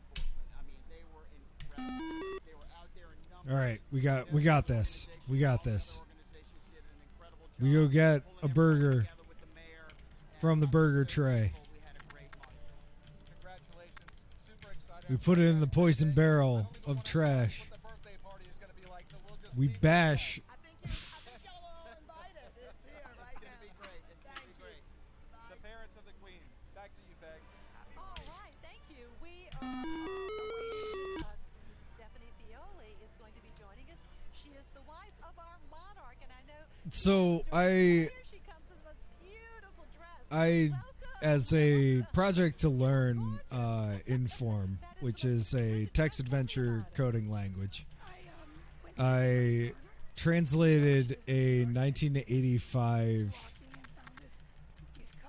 F: All right, we got this. We got this. We go get a burger from the burger tray. We put it in the poison barrel of trash. We bash. So I, as a project to learn Inform, which is a text adventure coding language, I translated a 1985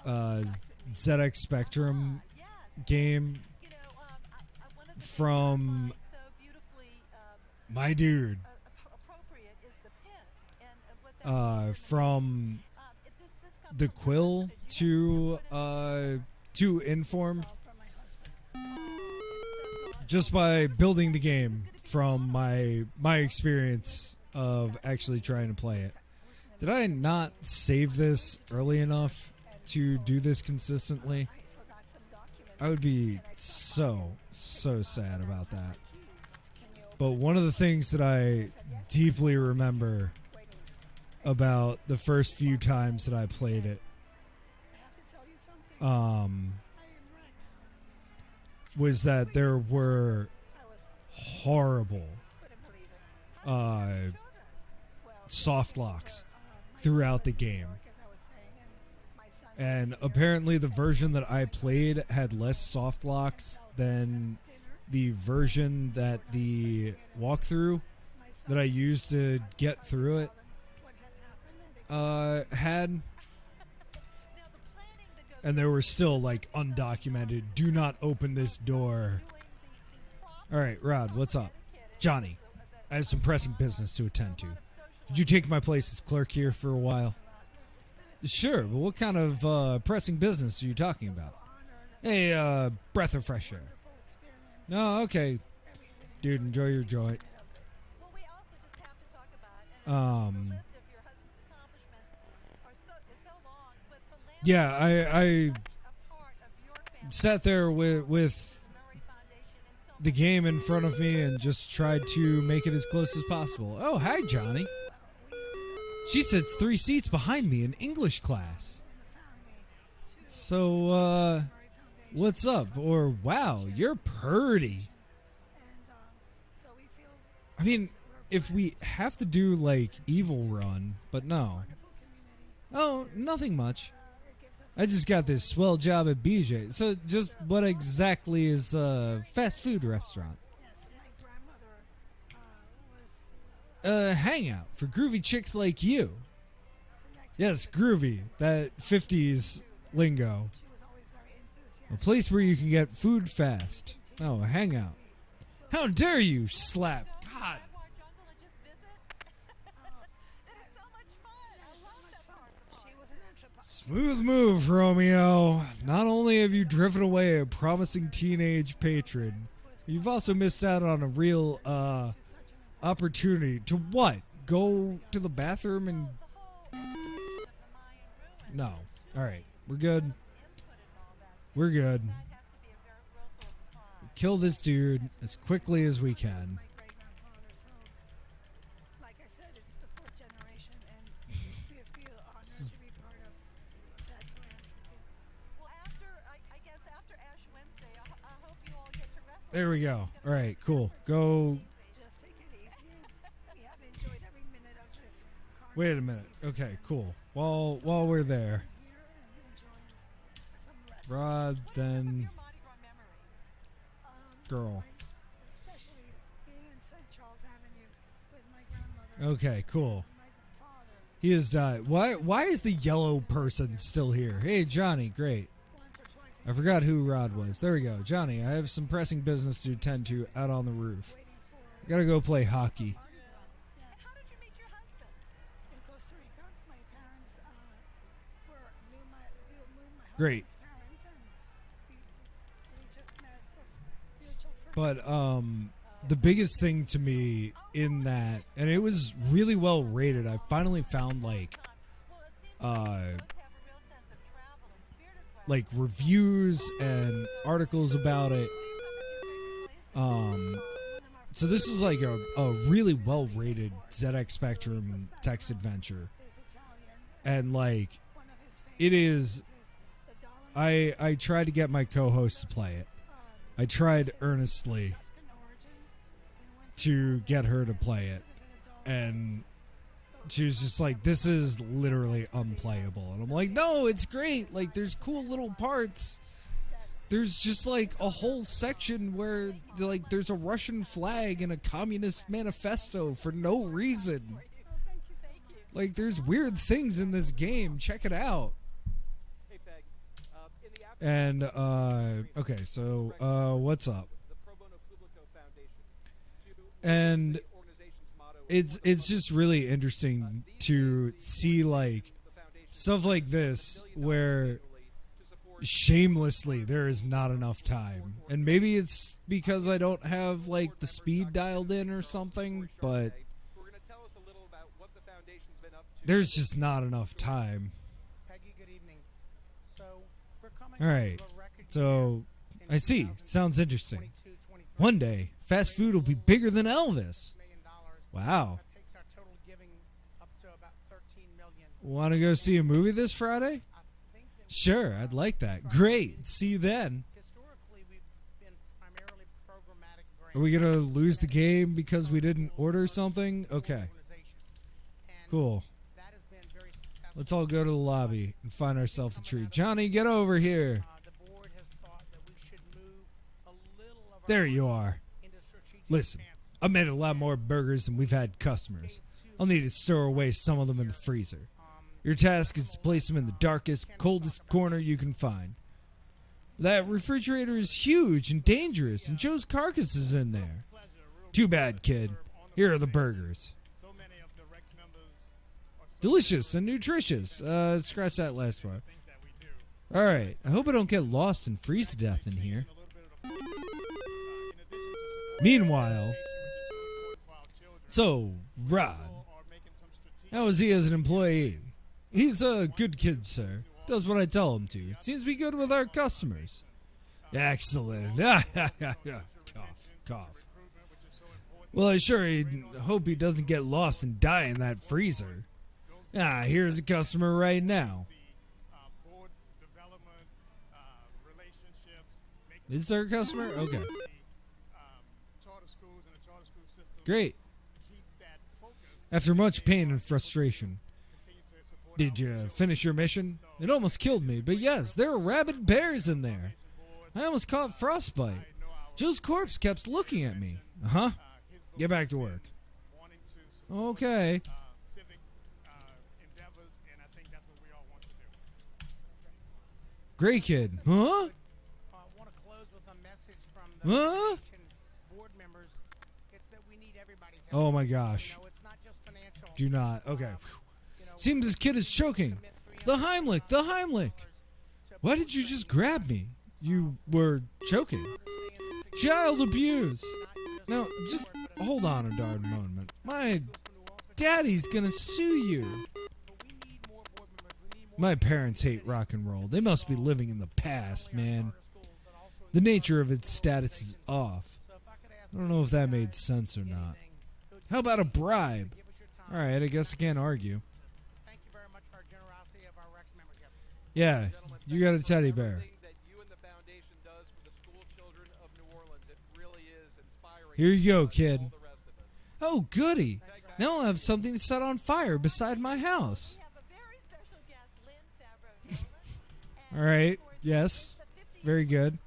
F: ZX Spectrum game from my dude. From the Quill to Inform, just by building the game from my experience of actually trying to play it. Did I not save this early enough to do this consistently? I would be so sad about that. But one of the things that I deeply remember about the first few times that I played it was that there were horrible soft locks throughout the game. And apparently the version that I played had less soft locks than the version that the walkthrough that I used to get through it had. And there were still like undocumented, do not open this door. Alright, Rod, what's up? Johnny, I have some pressing business to attend to. Could you take my place as clerk here for a while? Sure, but what kind of pressing business are you talking about? Hey, breath of fresh air. Oh, okay. Dude, enjoy your joint. Yeah, I sat there with the game in front of me and just tried to make it as close as possible. Oh, hi, Johnny. She sits 3 seats behind me in English class. So, What's up? Or, wow, you're purty. I mean, if we have to do, like, Evil Run, but no. Oh, nothing much. I just got this swell job at BJ. So, just what exactly is a fast food restaurant? Hangout for groovy chicks like you. Yes, groovy. That 50s lingo. A place where you can get food fast. Oh, a hangout. How dare you slap? God. Smooth move, Romeo. Not only have you driven away a promising teenage patron, you've also missed out on a real opportunity to what? Go to the bathroom and... No. Alright, we're good. We're good. Kill this dude as quickly as we can. There we go. All right, cool. Go. Wait a minute. Okay, cool. While we're there, Rod, then girl. Okay, cool. He has died. Why is the yellow person still here? Hey, Johnny, great. I forgot who Rod was. There we go. Johnny, I have some pressing business to attend to out on the roof. I gotta go play hockey. Great. But the biggest thing to me in that, and it was really well rated, I finally found like reviews and articles about it. So this was like a really well rated ZX Spectrum text adventure, and like it is. I tried to get my co-host to play it. I tried earnestly to get her to play it, and she was just like, this is literally unplayable. And I'm like, no, it's great. Like, there's cool little parts. There's just like a whole section where like there's a Russian flag and a communist manifesto for no reason. Like, there's weird things in this game. Check it out. And okay, so what's up? And it's just really interesting to see like stuff like this where shamelessly there is not enough time. And maybe it's because I don't have like the speed dialed in or something, but there's just not enough time. All right, so I see. Sounds interesting. One day, fast food will be bigger than Elvis. Wow. Want to go see a movie this Friday? Sure, I'd like that. Great. See you then. Are we going to lose the game because we didn't order something? Okay. Cool. Let's all go to the lobby and find ourselves a treat. Johnny, get over here. There you are. Listen, I made a lot more burgers than we've had customers. I'll need to store away some of them in the freezer. Your task is to place them in the darkest, coldest corner you can find. That refrigerator is huge and dangerous, and Joe's carcass is in there. Too bad, kid. Here are the burgers. Delicious and nutritious. Scratch that last part. Alright, I hope I don't get lost and freeze to death in here. Meanwhile, so, Rod, how is he as an employee? He's a good kid, sir. Does what I tell him to. Seems to be good with our customers. Excellent. Cough, cough. Well, I sure hope he doesn't get lost and die in that freezer. Here's a customer right now. It's our customer? Okay.
L: Charter schools and the charter school system
F: Great.
L: keep that focus.
F: After much pain and frustration,
L: Continue to support
F: did you finish your mission? It almost killed me, but yes, there were rabid bears in there. I almost caught frostbite. Joe's corpse kept looking at me. Uh-huh. Get back to work.
L: wanting to support
F: Okay.
L: civic endeavors, and I think that's what we all want to do.
F: Great kid. Huh?
M: I want to close with a message from the
F: Huh?
M: foundation board members. It's that we need everybody's help.
F: Oh my gosh.
M: You know, it's not just financial.
F: Do not. Okay. Seems this kid is choking. The Heimlich. The Heimlich. Why did you just grab me? You were choking. Child abuse. Now, just hold on a darn moment. My daddy's gonna sue you. My parents hate rock and roll. They must be living in the past, man. The nature of its status is off. I don't know if that made sense or not. How about a bribe? Alright, I guess I can't argue.
M: Thank you very much for our generosity of our Rex membership.
F: Yeah, you got a teddy bear. Here you go, kid. Oh, goody. Now I'll have something to set on fire beside my house. Alright, yes. Very good.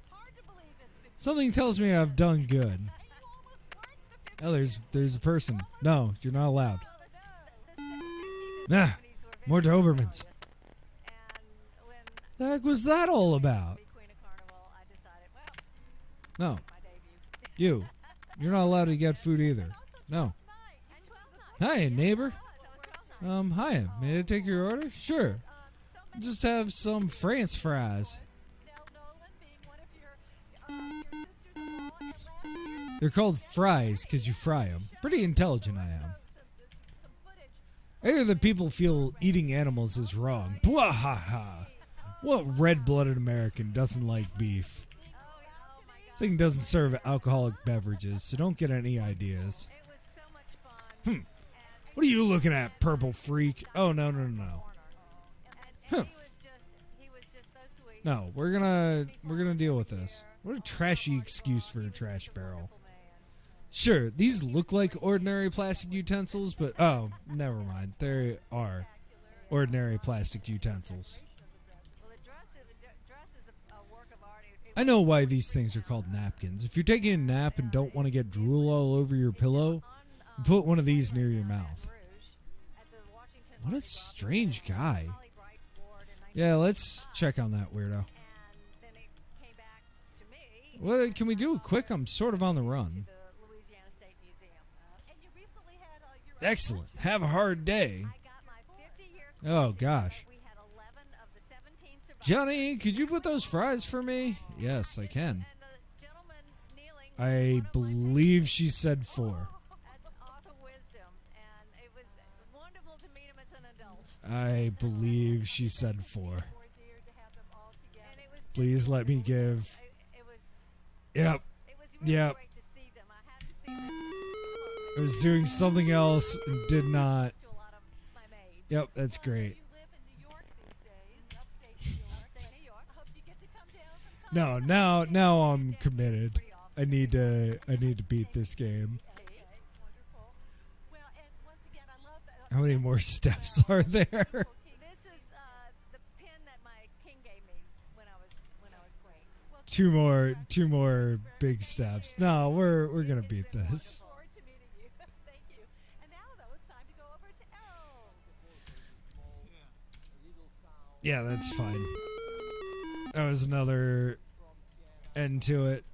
F: Something tells me I've done good. Oh, there's a person. No, you're not allowed. Nah, more Dobermans. The heck was that all about? No. You're not allowed to get food either. No. Hi, neighbor. Hi. May I take your order? Sure. Just have some French fries. They're called fries because you fry them. Pretty intelligent I am. I hear that people feel eating animals is wrong. Bwahaha. What red-blooded American doesn't like beef? This thing doesn't serve alcoholic beverages, so don't get any ideas. What are you looking at, purple freak? Oh, no. No, we're gonna deal with this. What a trashy excuse for a trash barrel. Sure, these look like ordinary plastic utensils, but oh, never mind. They are ordinary plastic utensils. I know why these things are called napkins. If you're taking a nap and don't want to get drool all over your pillow, put one of these near your mouth. What a strange guy. Yeah, let's check on that weirdo. What can we do quick? I'm sort of on the run. Excellent. Have a hard day. Oh, gosh. Johnny, could you put those fries for me? Yes, I can. I believe she said 4. I believe she said 4. Please let me give. Yep. I was doing something else and did not. Yep, that's great. No, now I'm committed. I need to beat this game. How many more steps are there?
H: This is the pin that my king gave me when I was queen. Well,
F: Two more big steps. No, we're gonna beat this.
H: forward to meeting you. Thank you. And now, though, it's time to go over to Errol.
F: Yeah, that's fine. That was another end to it.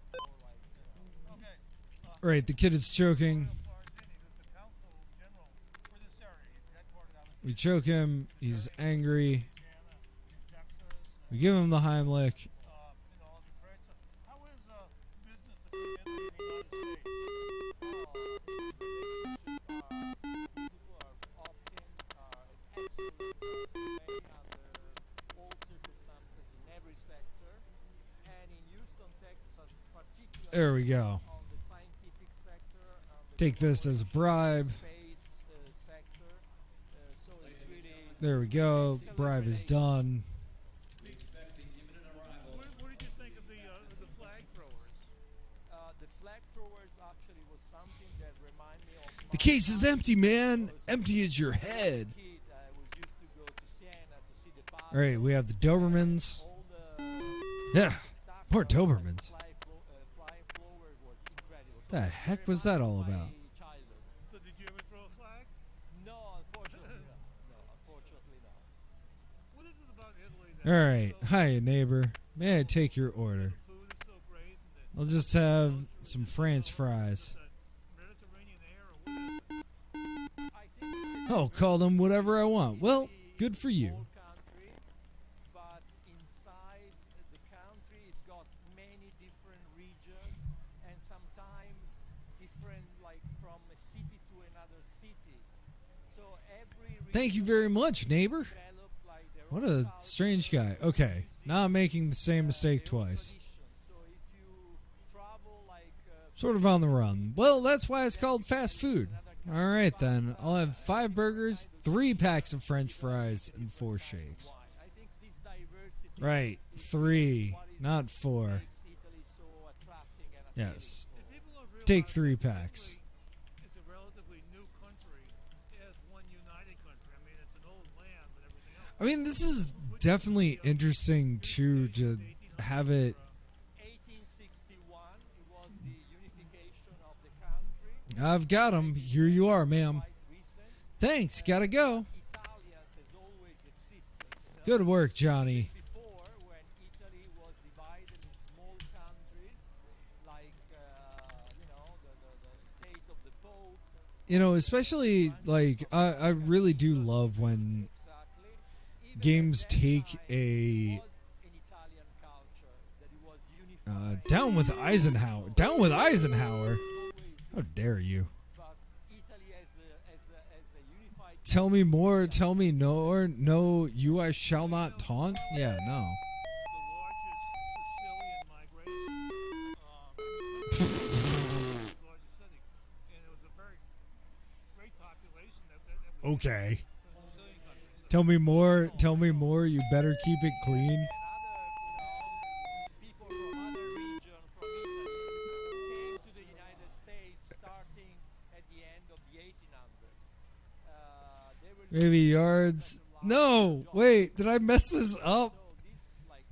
F: Right, the kid is choking. We choke him. He's angry. We give him the Heimlich. There we go. Take this as a bribe. There we go. Bribe is done.
C: What did you think of the flag throw?
F: The case is empty, man. Empty as your head. All right, we have the Dobermans. Yeah, more Dobermans. What the heck was that all about?
C: So did you ever throw a flag?
N: No, unfortunately not. No, unfortunately not.
C: What is it about Italy that
F: All right, hi neighbor. May I take your order?
C: food is so great and that
F: I'll just have some French fries.
C: Mediterranean air or what is it?
F: I'll call them whatever I want. Well, good for you.
N: Country, but inside the country it's got many different regions and sometimes different, like from a city to another city. So every
F: Thank you very much, neighbor. What a strange guy. Okay, now I'm making the same mistake twice. Sort of on the run. Well, that's why it's called fast food. All right, then. I'll have 5 burgers, 3 packs of French fries, and 4 shakes. Right, 3, not 4. Yes. Take 3 packs.
C: It's a relatively new country as one united country. I mean, it's an old land, but everything else.
F: I mean, this is definitely interesting, too, to have it.
N: 1861 it was the unification of the country.
F: I've got them. Here you are, ma'am. Thanks, gotta go.
N: Italians has always existed.
F: Good work, Johnny.
N: Before, when Italy was divided in small countries, like the state of the Pope.
F: You know, especially, like, I really do love when games take a... down with Eisenhower. Down with Eisenhower. How dare you? Tell me more, tell me no, or no, you I shall not taunt? Yeah, no. Okay. Tell me more, you better keep it clean.
N: People from other regions from Italy came to the United States starting at the end of the 1800s.
F: Maybe yards. No! Wait, did I mess this up?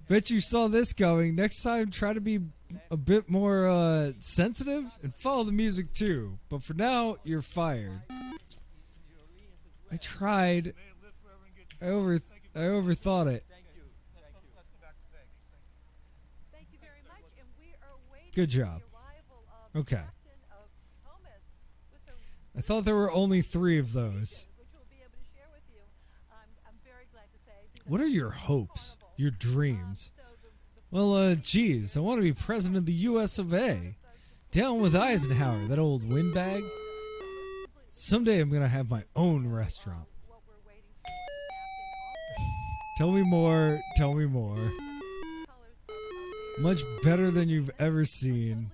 F: Bet you saw this coming. Next time, try to be a bit more sensitive and follow the music too. But for now, you're fired. I tried. I overthought it.
H: Thank you very much, and we are waiting
F: Good job.
H: for the arrival of
F: Okay.
H: Captain of Comus with a
F: I thought there were only 3 of those.
H: which we'll be able to share with you. I'm very glad to say. because
F: What are your hopes? Your dreams? Well, geez, I want to be president of the U.S. of A. Down with Eisenhower, that old windbag. Someday I'm going to have my own restaurant. Tell me more, tell me more. Much better than you've ever seen.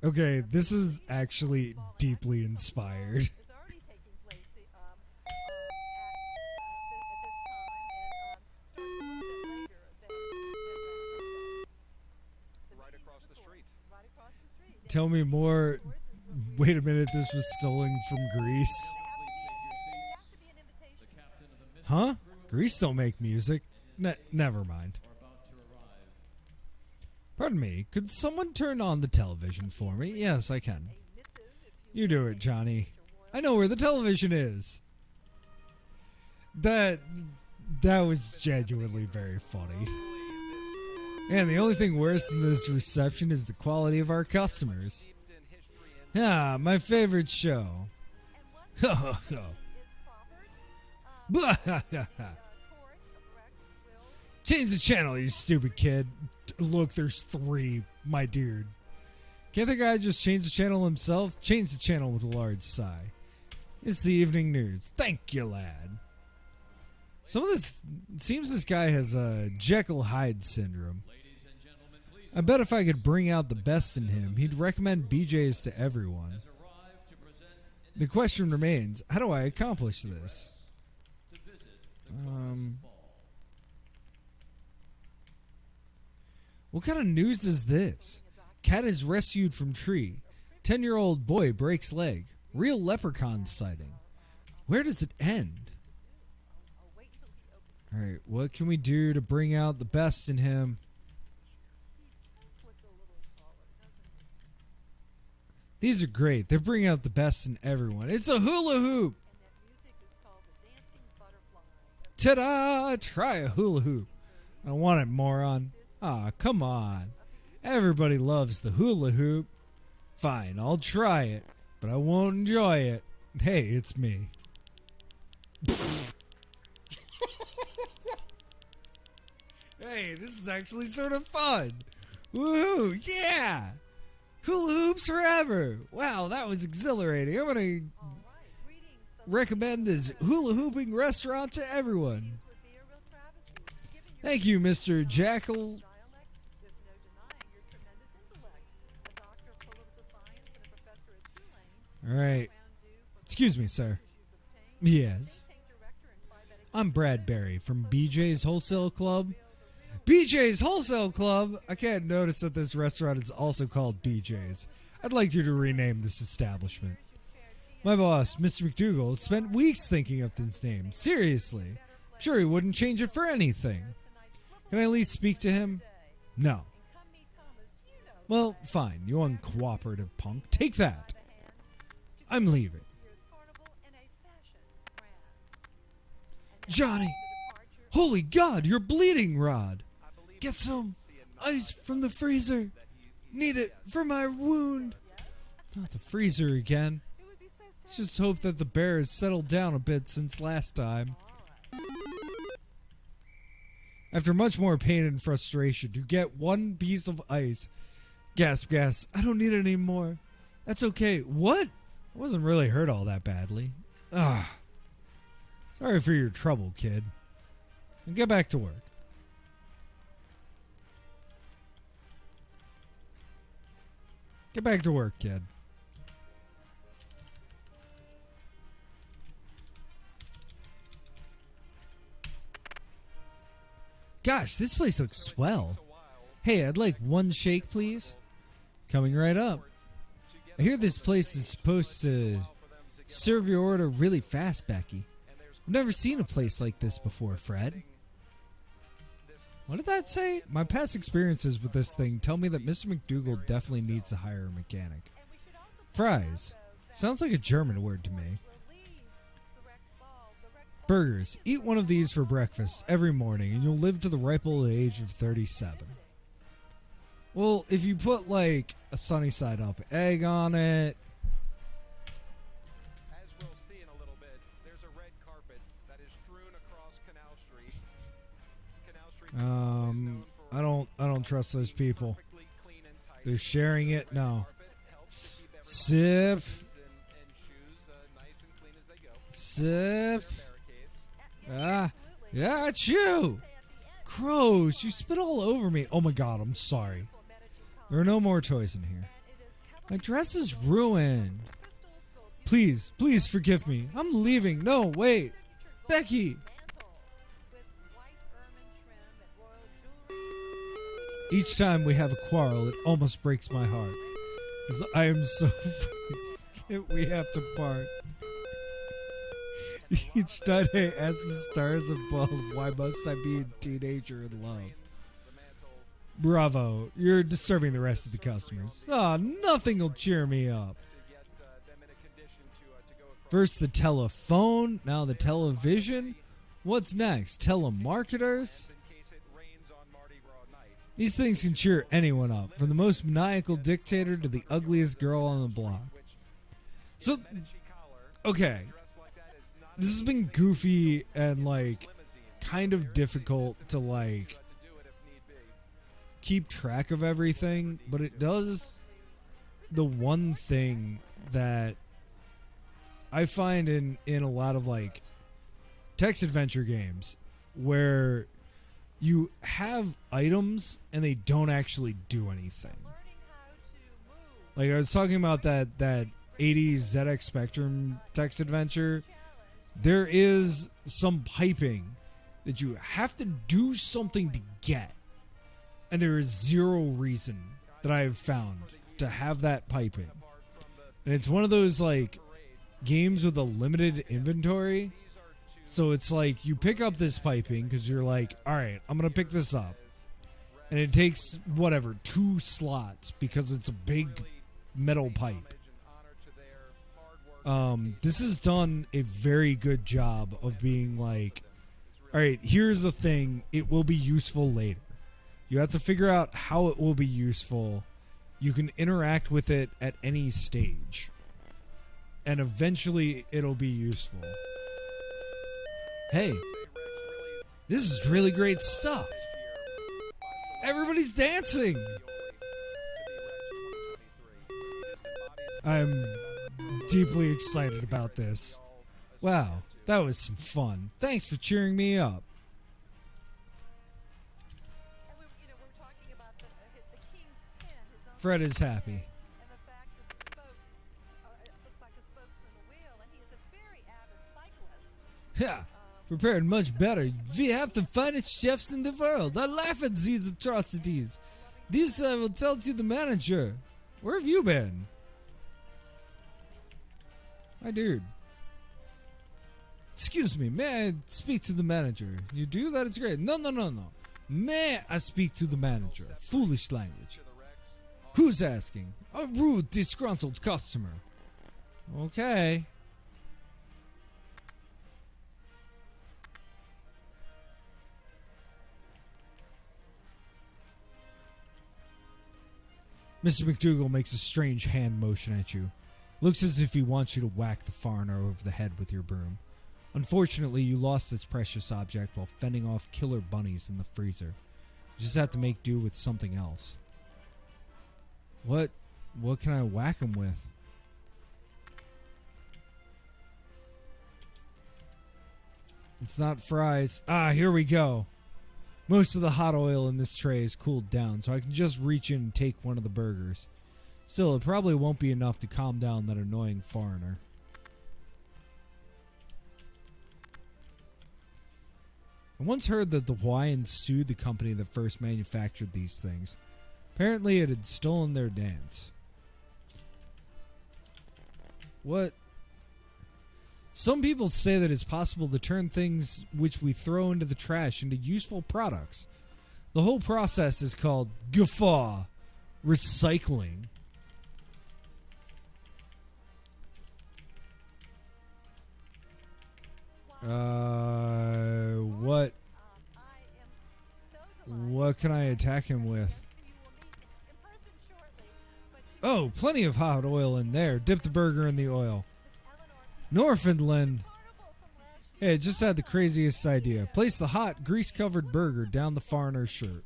F: Okay, this is actually deeply inspired. Tell me more. Wait a minute, this was stolen from Greece. Huh? Greece don't make music. Never mind. Pardon me, could someone turn on the television for me? Yes, I can. You do it, Johnny. I know where the television is. That was genuinely very funny. And the only thing worse than this reception is the quality of our customers. Ah, my favorite show. Change the channel, you stupid kid. Look, there's 3, my dude. Can't the guy just change the channel himself? Change the channel with a large sigh. It's the evening news. Thank you, lad. Some of this... It seems this guy has Jekyll Hyde syndrome. I bet if I could bring out the best in him, he'd recommend BJ's to everyone. The question remains, how do I accomplish this? What kind of news is this? Cat is rescued from tree. 10-year-old boy breaks leg. Real leprechaun sighting. Where does it end? Alright, what can we do to bring out the best in him? These are great. They're bringing out the best in everyone. It's a hula hoop! Ta-da! Try a hula hoop. I don't want it, moron. Ah, come on. Everybody loves the hula hoop. Fine, I'll try it, but I won't enjoy it. Hey, it's me. Hey, this is actually sort of fun. Woohoo, yeah! Hula hoops forever. Wow, that was exhilarating. I'm going to recommend this hula hooping restaurant to everyone. Thank you, Mr. Jackal. All right. Excuse me, sir. Yes. I'm Brad Berry from BJ's Wholesale Club. BJ's Wholesale Club! I can't notice that this restaurant is also called BJ's. I'd like you to rename this establishment. My boss, Mr. McDougal, spent weeks thinking of this name. Seriously. I'm sure he wouldn't change it for anything. Can I at least speak to him? No. Well, fine, you uncooperative punk. Take that. I'm leaving. Johnny! Holy God, you're bleeding, Rod! Get some ice from the freezer. Need it for my wound. Not the freezer again. Let's just hope that the bear has settled down a bit since last time. After much more pain and frustration, you get one piece of ice. Gasp, gasp. I don't need it anymore. That's okay. What? I wasn't really hurt all that badly. Ah. Sorry for your trouble, kid. And get back to work. Get back to work, kid. Gosh, this place looks swell. Hey, I'd like one shake, please. Coming right up. I hear this place is supposed to serve your order really fast, Becky. I've never seen a place like this before, Fred. What did that say? My past experiences with this thing tell me that Mr. McDougal definitely needs to hire a mechanic. Fries. Sounds like a German word to me. Burgers. Eat one of these for breakfast every morning and you'll live to the ripe old age of 37. Well, if you put like a sunny side up egg on it.
G: As we'll see in a little bit, there's a red carpet that is strewn across Canal Street.
F: I don't trust those people. They're sharing it. No. Sip. Sip. Ah. Yeah, achoo. Gross. You spit all over me. Oh my God, I'm sorry. There are no more toys in here. My dress is ruined. Please, please forgive me. I'm leaving. No, wait. Becky. Each time we have a quarrel, it almost breaks my heart. Because I am so that we have to part. Each night I ask the stars above, why must I be a teenager in love? Bravo, you're disturbing the rest of the customers. Ah, nothing will cheer me up. First the telephone, now the television. What's next? Telemarketers? These things can cheer anyone up, from the most maniacal dictator to the ugliest girl on the block. So, okay. This has been goofy and, like, kind of difficult to, like, keep track of everything, but it does the one thing that I find in a lot of, like, text adventure games where you have items and they don't actually do anything. Like I was talking about that 80s ZX Spectrum text adventure there is some piping that you have to do something to get. And there is zero reason that I have found to have that piping. And it's one of those like games with a limited inventory. So it's like you pick up this piping because you're like, all right, I'm going to pick this up. And it takes, whatever, 2 slots because it's a big metal pipe. This has done a very good job of being like, all right, here's the thing. It will be useful later. You have to figure out how it will be useful. You can interact with it at any stage. And eventually it'll be useful. Hey, this is really great stuff. Everybody's dancing. I'm deeply excited about this. Wow, that was some fun. Thanks for cheering me up. Fred is happy. Yeah, prepared much better. We have the finest chefs in the world. I laugh at these atrocities. This I will tell to the manager. Where have you been? My dude. Excuse me, may I speak to the manager? You do? That is great. No. May I speak to the manager? Foolish language. Who's asking? A rude, disgruntled customer. Okay. Mr. McDougal makes a strange hand motion at you. Looks as if he wants you to whack the foreigner over the head with your broom. Unfortunately, you lost this precious object while fending off killer bunnies in the freezer. You just have to make do with something else. What can I whack him with? It's not fries. Ah, here we go. Most of the hot oil in this tray is cooled down, so I can just reach in and take one of the burgers. Still, it probably won't be enough to calm down that annoying foreigner. I once heard that the Hawaiians sued the company that first manufactured these things. Apparently it had stolen their dance. What? Some people say that it's possible to turn things which we throw into the trash into useful products. The whole process is called guffaw recycling. What can I attack him with? Oh, plenty of hot oil in there. Dip the burger in the oil. Northumberland. Hey, I just had the craziest idea. Place the hot, grease-covered burger down the foreigner's shirt.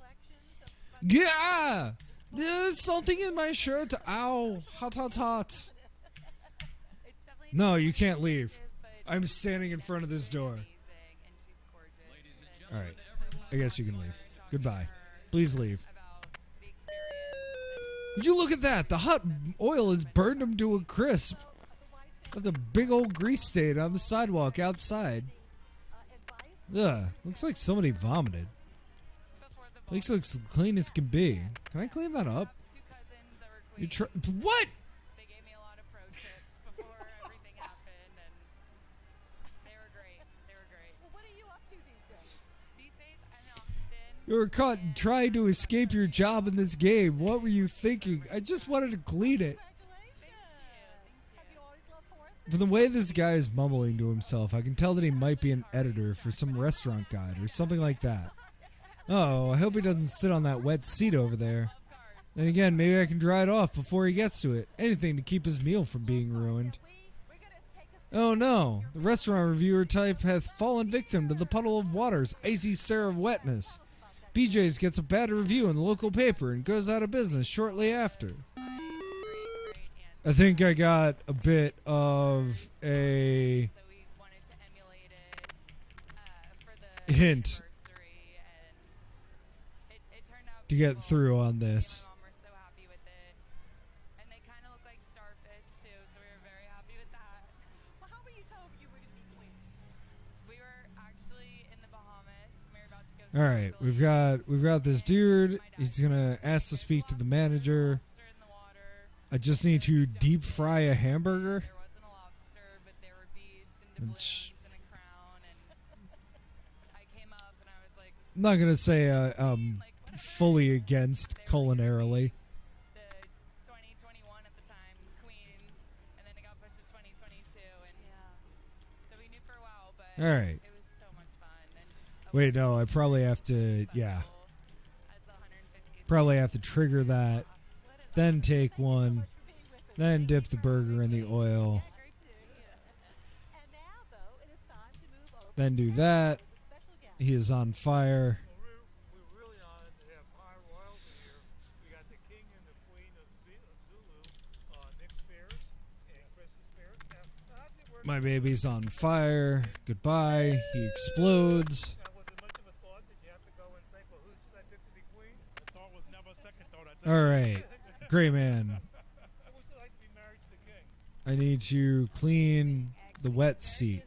F: Yeah! There's something in my shirt. Ow. Hot. No, you can't leave. I'm standing in front of this door. Alright. I guess you can leave. Goodbye. Please leave. Would you look at that? The hot oil has burned him to a crisp. That's a big old grease stain on the sidewalk outside. Ugh. Looks like somebody vomited. Place looks clean as can be. Can I clean that up? You what? You were caught trying to escape your job in this game. What were you thinking? I just wanted to clean it. From the way this guy is mumbling to himself, I can tell that he might be an editor for some restaurant guide or something like that. Oh, I hope he doesn't sit on that wet seat over there. Then again, maybe I can dry it off before he gets to it. Anything to keep his meal from being ruined. Oh no, the restaurant reviewer type hath fallen victim to the puddle of water's icy stare of wetness. BJ's gets a bad review in the local paper and goes out of business shortly after. I think I got a bit of a hint to get through on this. All right, we've got this dude. He's gonna ask to speak to the manager. I just need to deep fry a hamburger. Which, I'm not gonna say I'm fully against culinarily. All right. Wait, no, I probably have to, yeah. Probably have to trigger that, then take one, then dip the burger in the oil, then do that. He is on fire. My baby's on fire. Goodbye. He explodes. All right. Great man. I need to clean the wet seat.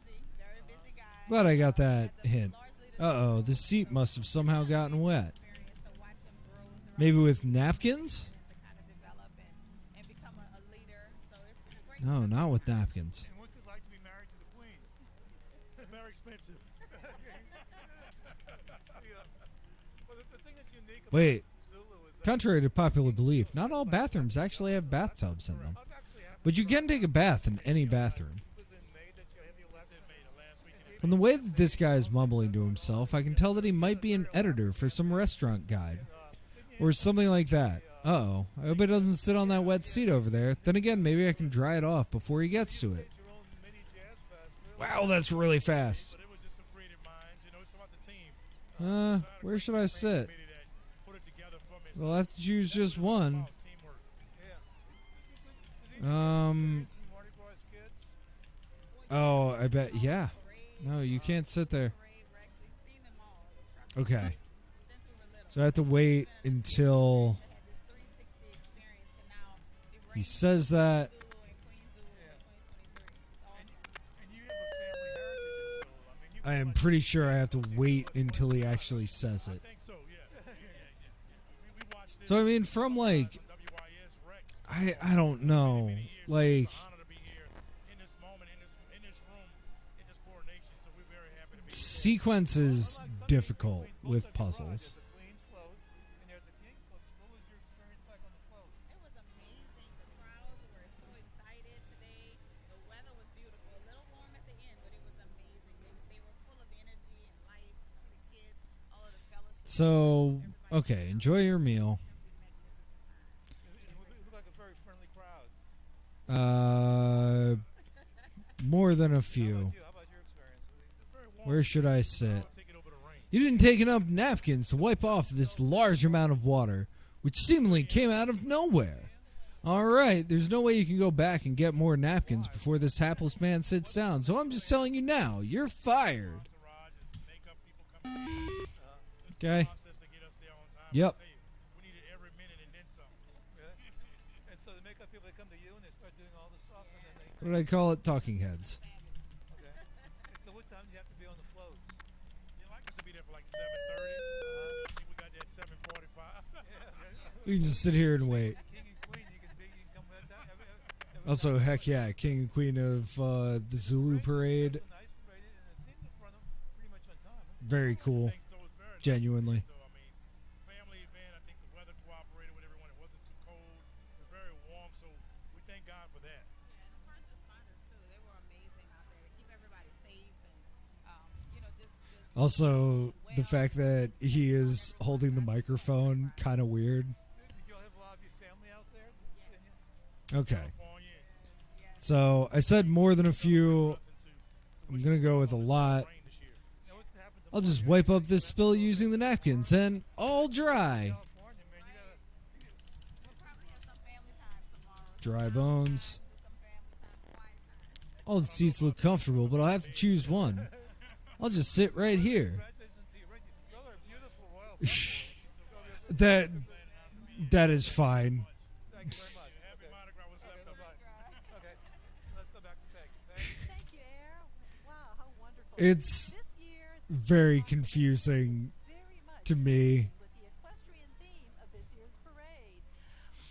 F: Glad I got that hint. Uh-oh, the seat must have somehow gotten wet. Maybe with napkins? No, not with napkins.
C: Very expensive.
F: Wait. Contrary to popular belief, not all bathrooms actually have bathtubs in them. But you can take a bath in any bathroom. From the way that this guy is mumbling to himself, I can tell that he might be an editor for some restaurant guide. Or something like that. Uh-oh. I hope it doesn't sit on that wet seat over there. Then again, maybe I can dry it off before he gets to it. Wow, that's really fast. Where should I sit? Well, I'll have to choose just one. Oh, I bet, yeah. No, you can't sit there. Okay. So I have to wait until he says that. I am pretty sure I have to wait until he actually says it. So, I mean, from, like, I don't know. Like, sequence is difficult with puzzles. So, okay, enjoy your meal. More than a few. Where should I sit? You didn't take enough napkins to wipe off this large amount of water, which seemingly came out of nowhere. Alright, there's no way you can go back and get more napkins before this hapless man sits down, so I'm just telling you now, you're fired. Okay. Yep. What did I call it? Talking heads.
C: So what time do you have to be on the floats? You like us to be there for like 7:30. We got there at 7:45.
F: We can just sit here and wait. Also, heck yeah, King and Queen of the Zulu Parade. Very cool. Genuinely. Also, the fact that he is holding the microphone, kind of weird. Okay. So, I said more than a few. I'm going to go with a lot. I'll just wipe up this spill using the napkins, and all dry. Dry bones. All the seats look comfortable, but I'll have to choose one. I'll just sit right here. That is fine. It's very confusing to me.
H: with the equestrian theme of this year's parade.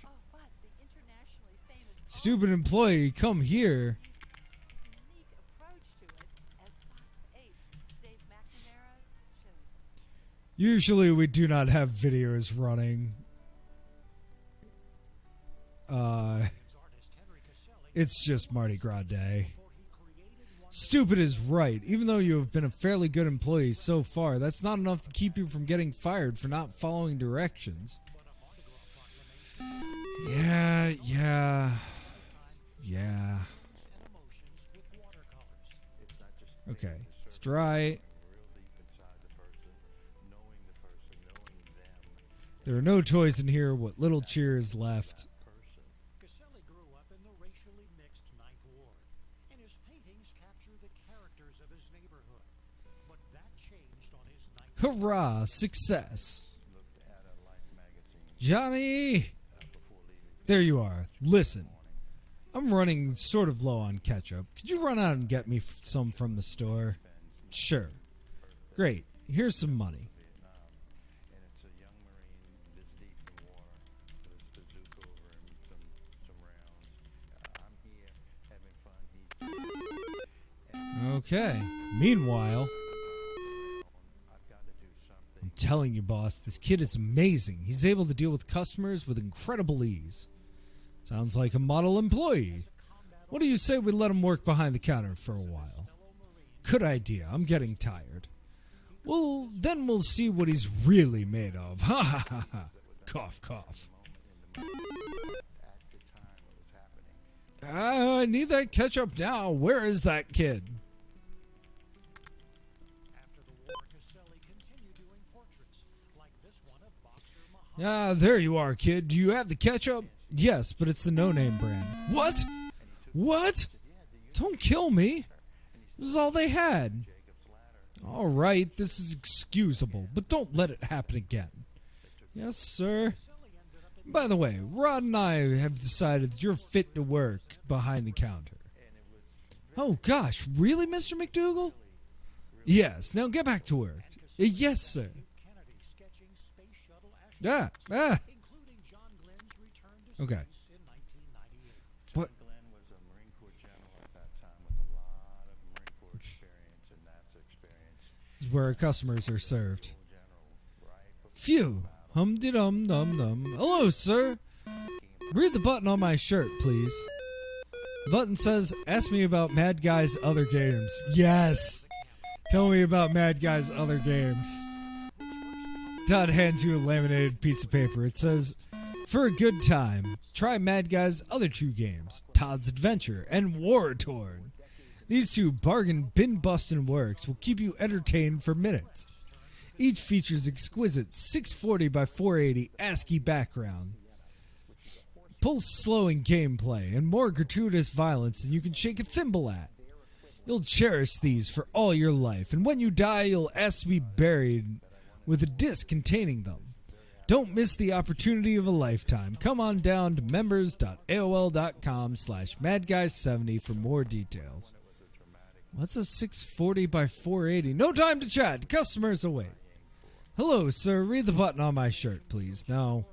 H: Oh, but the internationally famous
F: Stupid employee, come here.
H: unique approach to it as Fox 8's Dave McNamara shows.
F: Usually we do not have videos running. It's just Mardi Gras Day. Stupid is right. Even though you have been a fairly good employee so far, that's not enough to keep you from getting fired for not following directions. Yeah. Okay, let's try. There are no toys in here. What little cheer is left.
J: Caselli grew up in the racially mixed Ninth Ward, and his paintings capture the characters of his neighborhood. But that changed on his 19th.
F: Hurrah! Success! Johnny! There you are. Listen, I'm running sort of low on ketchup. Could you run out and get me some from the store? Sure. Great. Here's some money. Okay. Meanwhile, I'm telling you, boss, this kid is amazing. He's able to deal with customers with incredible ease. Sounds like a model employee. What do you say we let him work behind the counter for a while? Good idea. I'm getting tired. Well, then we'll see what he's really made of. Ha ha ha ha. Cough, cough. I need that ketchup now. Where is that kid? Ah, there you are, kid. Do you have the ketchup? Yes, but it's the no-name brand. What? What? Don't kill me. This is all they had. All right, this is excusable, but don't let it happen again. Yes, sir. By the way, Rod and I have decided that you're fit to work behind the counter. Oh, gosh, really, Mr. McDougal? Yes, now get back to work. Yes, sir. Okay. What? This is where our customers are served. Phew. Hum-de-dum-dum-dum. Hello, sir. Read the button on my shirt, please. The button says, ask me about Mad Guy's other games. Yes. Tell me about Mad Guy's other games. Todd hands you a laminated piece of paper. It says, for a good time, try Mad Guy's other two games, Todd's Adventure and War Torn. These two bargain bin-bustin' works will keep you entertained for minutes. Each features exquisite 640 by 480 ASCII background, pulse-slowing gameplay, and more gratuitous violence than you can shake a thimble at. You'll cherish these for all your life, and when you die, you'll ask to be buried with a disc containing them. Don't miss the opportunity of a lifetime. Come on down to members.aol.com/madguy70 for more details. What's a 640 by 480? No time to chat. Customers await. Hello, sir. Read the button on my shirt, please. No.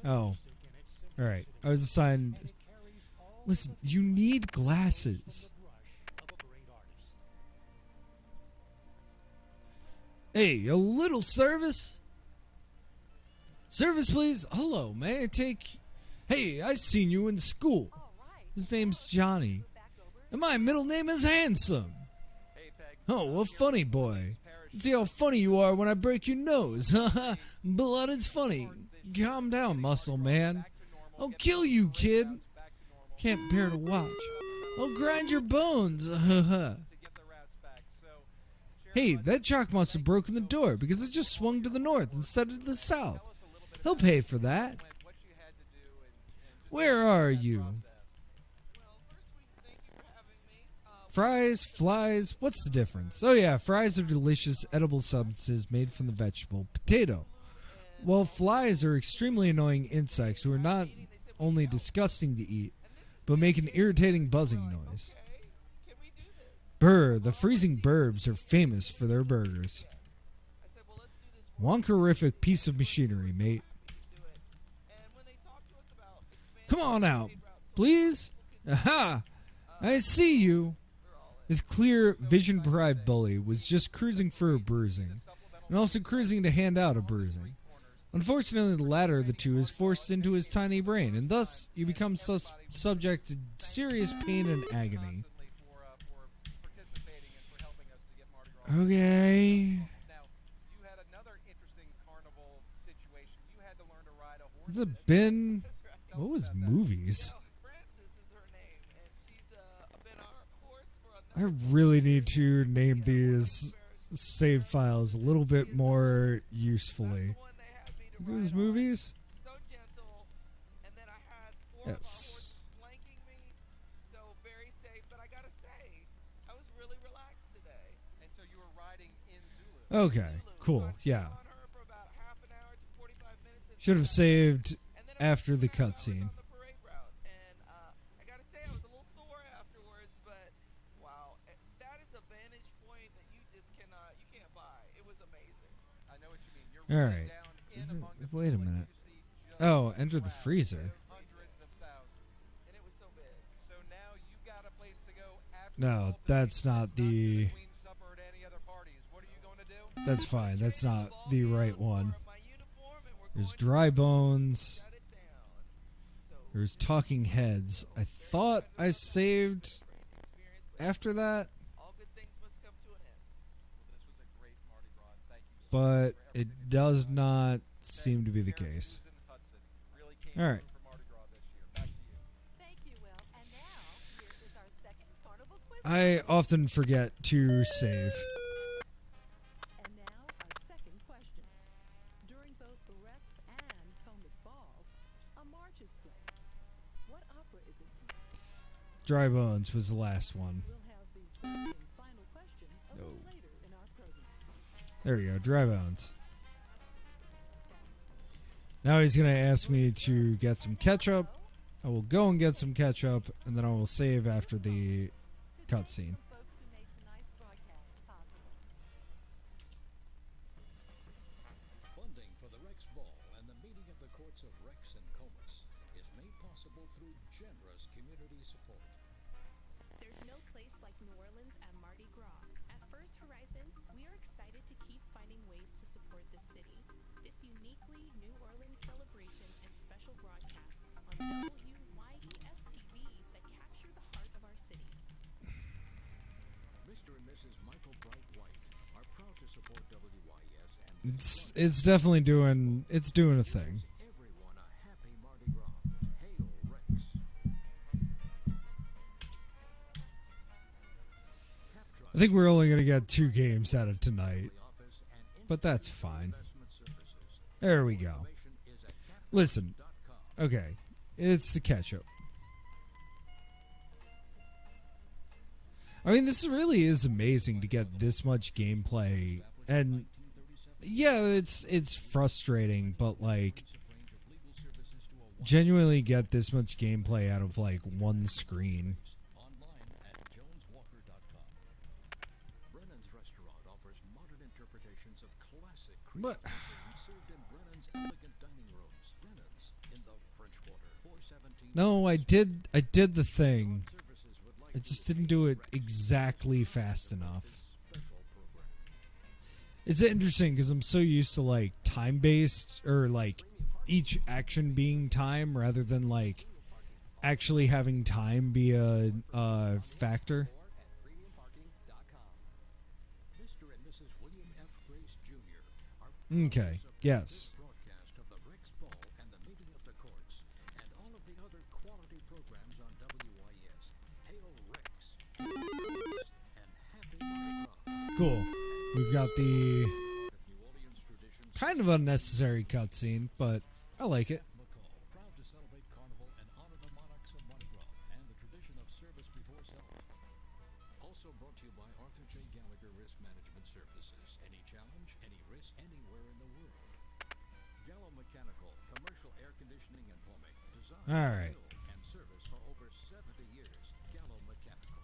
F: Oh. All right. I was assigned. Listen, you need glasses. Hey, a little service? Service, please. Hello, may I take... Hey, I seen you in school. His name's Johnny. And my middle name is Handsome. Oh, a funny boy. Let's see how funny you are when I break your nose. Blood is funny. Calm down, muscle man. I'll kill you, kid. Can't bear to watch. I'll grind your bones. Hey, that jock must have broken the door because it just swung to the north instead of the south. He'll pay for that. Where are you? Fries, flies, what's the difference? Oh yeah, fries are delicious edible substances made from the vegetable potato. While flies are extremely annoying insects who are not only disgusting to eat, but make an irritating buzzing noise. Brr, the freezing burbs are famous for their burgers. Wonkerific piece of machinery, mate. Come on out, please. Aha! I see you. This clear, vision-deprived bully was just cruising for a bruising, and also cruising to hand out a bruising. Unfortunately, the latter of the two is forced into his tiny brain, and thus you become subject to serious pain and agony. Okay. Has it been... What was movies? I really need to name these save files a little bit more usefully. It was movies? Yes. Okay, cool, yeah. Should have saved after the cutscene. Alright. Wait a minute. Oh, enter the freezer. No, that's not the... That's fine. That's not the right one. There's dry bones. There's talking heads. I thought I saved after that. But it does not seem to be the case. Alright. I often forget to save.
B: And now our second question. During both the Rex and Comus balls, a march is played. What opera is it?
F: Dry Bones was the last one.
B: We'll have the third and final question a little later in our program.
F: There we go, Dry Bones. Now he's going to ask me to get some ketchup. I will go and get some ketchup, and then I will save after the cutscene.
J: Funding for the Rex Ball and the meeting of the courts of Rex and Comus is made possible through generous community support.
O: There's no place like New Orleans and Mardi Gras. At First Horizon, we are excited to keep finding ways to support the city. This uniquely New Orleans celebration and special broadcasts on WYES-TV that capture the heart of our city.
J: Mr. and Mrs. Michael Bright White are proud to support WYES and
F: It's definitely doing a thing.
J: everyone a happy Mardi Gras. Hail Rex.
F: I think we're only going to get 2 games out of tonight, but that's fine. There we go. Listen, okay, it's the ketchup. I mean, this really is amazing to get this much gameplay, and yeah, it's frustrating, but like, genuinely get this much gameplay out of like one screen.
J: Online at joneswalker.com. Brennan's restaurant offers modern interpretations of classic
F: But
J: served in Brennan's elegant dining rooms. Brennan's in the French Quarter. 417.
F: no, I did the thing. I just didn't do it exactly fast enough. It's interesting because I'm so used to like time-based, or like each action being time rather than like actually having time be a factor.
J: Mr. and Mrs. William F. Grace Jr.
F: Okay, yes.
J: broadcast of the Rex Ball and the meeting of the courts and all of the other quality programs on WYES. Hail Rex and happy Mardi Gras.
F: Cool. We've got the kind of unnecessary cutscene, but I like it.
J: Proud to celebrate Carnival and honor the monarchs of Mardi Gras and the tradition of service before self. Also brought to you by Arthur J. Gallagher Risk Management Services. Any challenge, any risk, anywhere in the world. Gallo Mechanical, commercial air conditioning and plumbing. Design,
F: All right.
J: build, and service for over 70 years. Gallo Mechanical.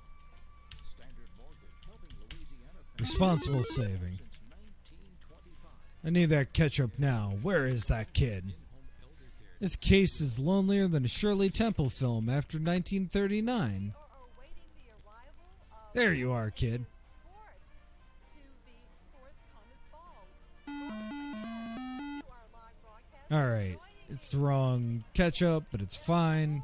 J: Standard Mortgage, helping Louisiana families
F: Responsible saving.
J: since 1925.
F: I need that ketchup now. Where is that kid? This case is lonelier than a Shirley Temple film after 1939. There you are, kid. Alright, it's the wrong ketchup, but it's fine.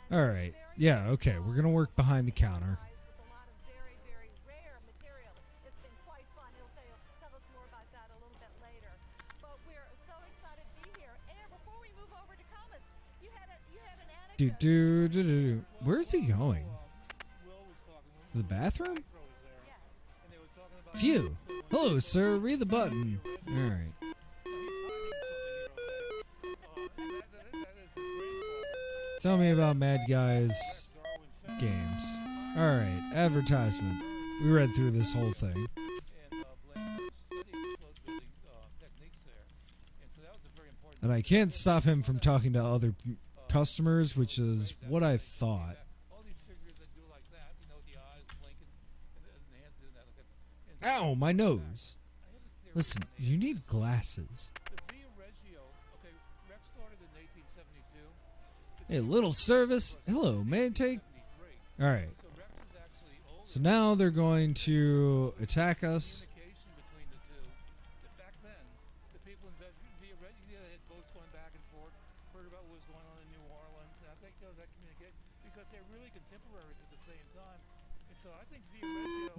F: Alright, yeah, okay, we're gonna work behind the counter. Where's he going? To the bathroom? Phew. Hello, sir. Read the button. Alright. Tell me about Mad Guy's games. Alright, advertisement. We read through this whole thing. And I can't stop him from talking to other customers, which is what I thought. Ow, my nose. Listen, you need glasses. Hey, little service. Hello, may I take... Alright. So now they're going to attack us.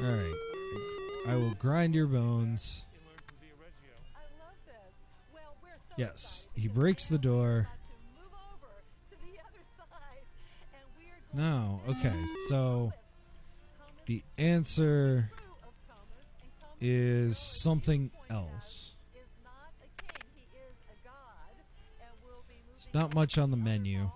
F: Alright. I will grind your bones. Yes, he breaks the door. No, okay, so the answer is something else. There's not much on the menu.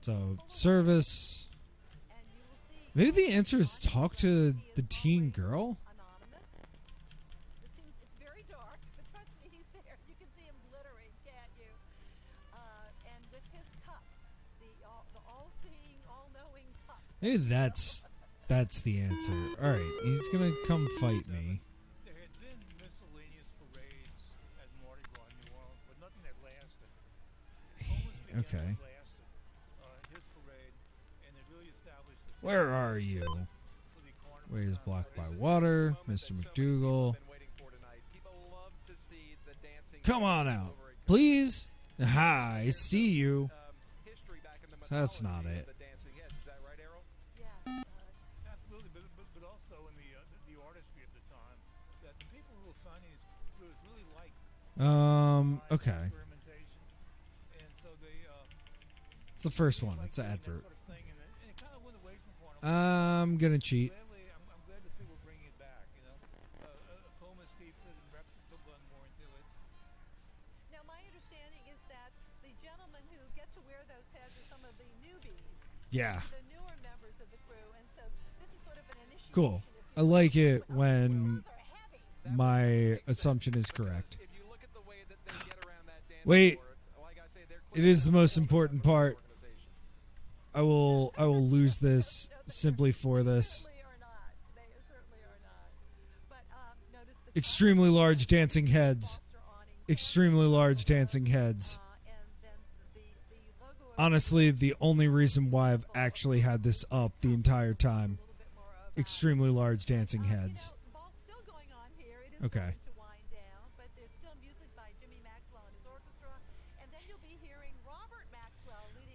F: So, service. Maybe the answer is talk to the teen girl? Maybe that's the answer. Alright, he's gonna come fight me.
C: There had been miscellaneous parades at Mardi Gras in New Orleans, but nothing that lasted.
F: Okay. Where are you? Way is blocked by water. Mr. McDougal. Come on out. Please? Aha, I see you. That's not it.
C: Absolutely, but also in the artistry of the time, that the people who were finding these clues really liked
F: okay. It's the first one. It's an advert. I'm gonna cheat.
C: I'm glad to see we're bringing it back. You know, Comus keeps it, and Rex has put more into it.
H: Now, my understanding is that the gentlemen who get to wear those heads are some of the newbies.
F: Yeah.
H: The newer members of the crew, and so this is sort of an initiation.
F: Cool. I like it when my assumption is correct. Wait. It is the most important part. I will lose this simply for this. Extremely large dancing heads. Extremely large dancing heads. Honestly, the only reason why I've actually had this up the entire time. Extremely large dancing heads. Okay.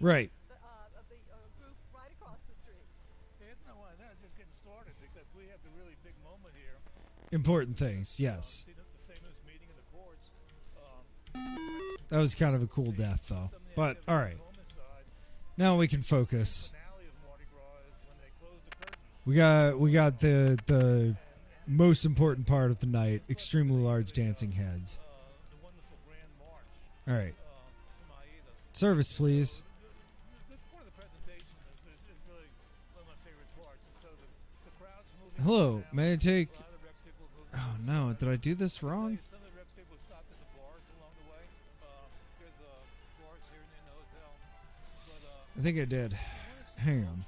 F: Right. Important things, yes. That was kind of a cool death, though. But, alright. Now we can focus. We got the most important part of the night. Extremely large dancing heads. Alright. Service, please.
C: This part of the presentation is really one of my favorite parts. And so the crowd's moving.
F: Hello,
C: around.
F: may I take...
C: A lot of the Rex people moving.
F: Oh no, did I do this wrong?
C: Some of the Rex people stopped at the bars along the way. There's bars here in the hotel. But,
F: I think I did. Hang on.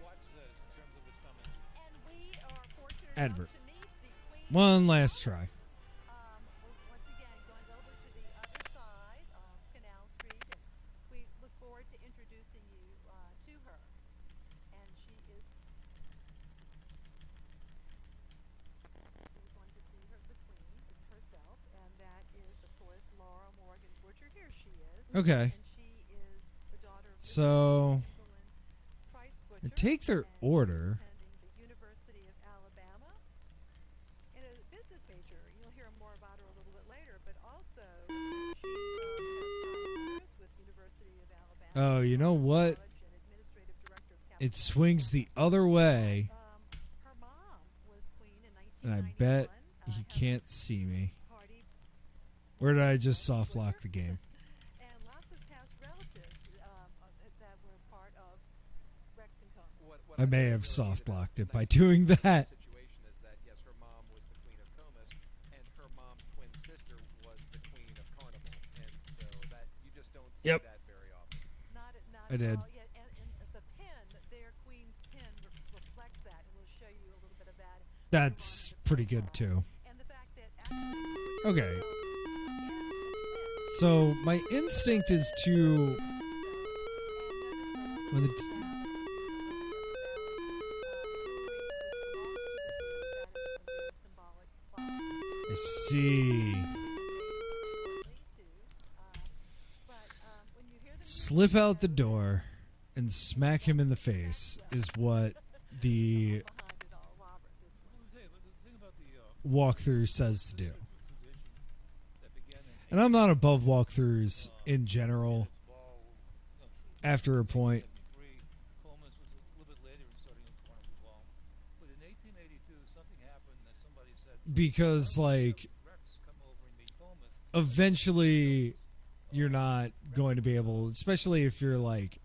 C: watch this in terms of what's coming.
H: And we are fortunate
F: Advert.
H: enough to meet the Queen.
F: One last try.
H: Once again, going over to the other side of Canal Street, and we look forward to introducing you to her. And she is. We're going to see her, the Queen. It's herself, and that is, of course, Laura Morgan Butcher. Here she is.
F: Okay.
H: And she is the daughter of
F: So,
H: Price
F: I
H: Butcher.
F: take their order.
H: Attending the University of Alabama. And a business major. You'll hear more about her a little bit later, but also she has honors with University of Alabama.
F: Oh, you know what?
H: College and administrative director of
F: It
H: Capital
F: swings the other way.
H: Her mom was queen in
F: And I
H: 1991.
F: bet he can't see me. Where did I just soft lock the game?
H: And lots of past relatives that were part of Rex and Comus.
F: I may have soft locked it by doing that.
G: Situation is that yes, her mom was the queen of Comus, and her mom's twin sister was the queen of Carnival, and so that you just don't see
F: Yep.
G: that very often.
H: Not
F: I did.
H: All yet. And the pin, their queen's pin reflects that, and we'll show you a little bit of that.
F: That's pretty good too.
H: And the fact that actually
F: Okay. So my instinct is to when the I see. Slip out the door and smack him in the face is what the walkthrough says to do. And I'm not above walkthroughs in general. After a point,
C: Comus was a little bit later in starting in Carnival Ball. But in 1882, something happened that somebody said.
F: because like eventually you're not going to be able, especially if you're like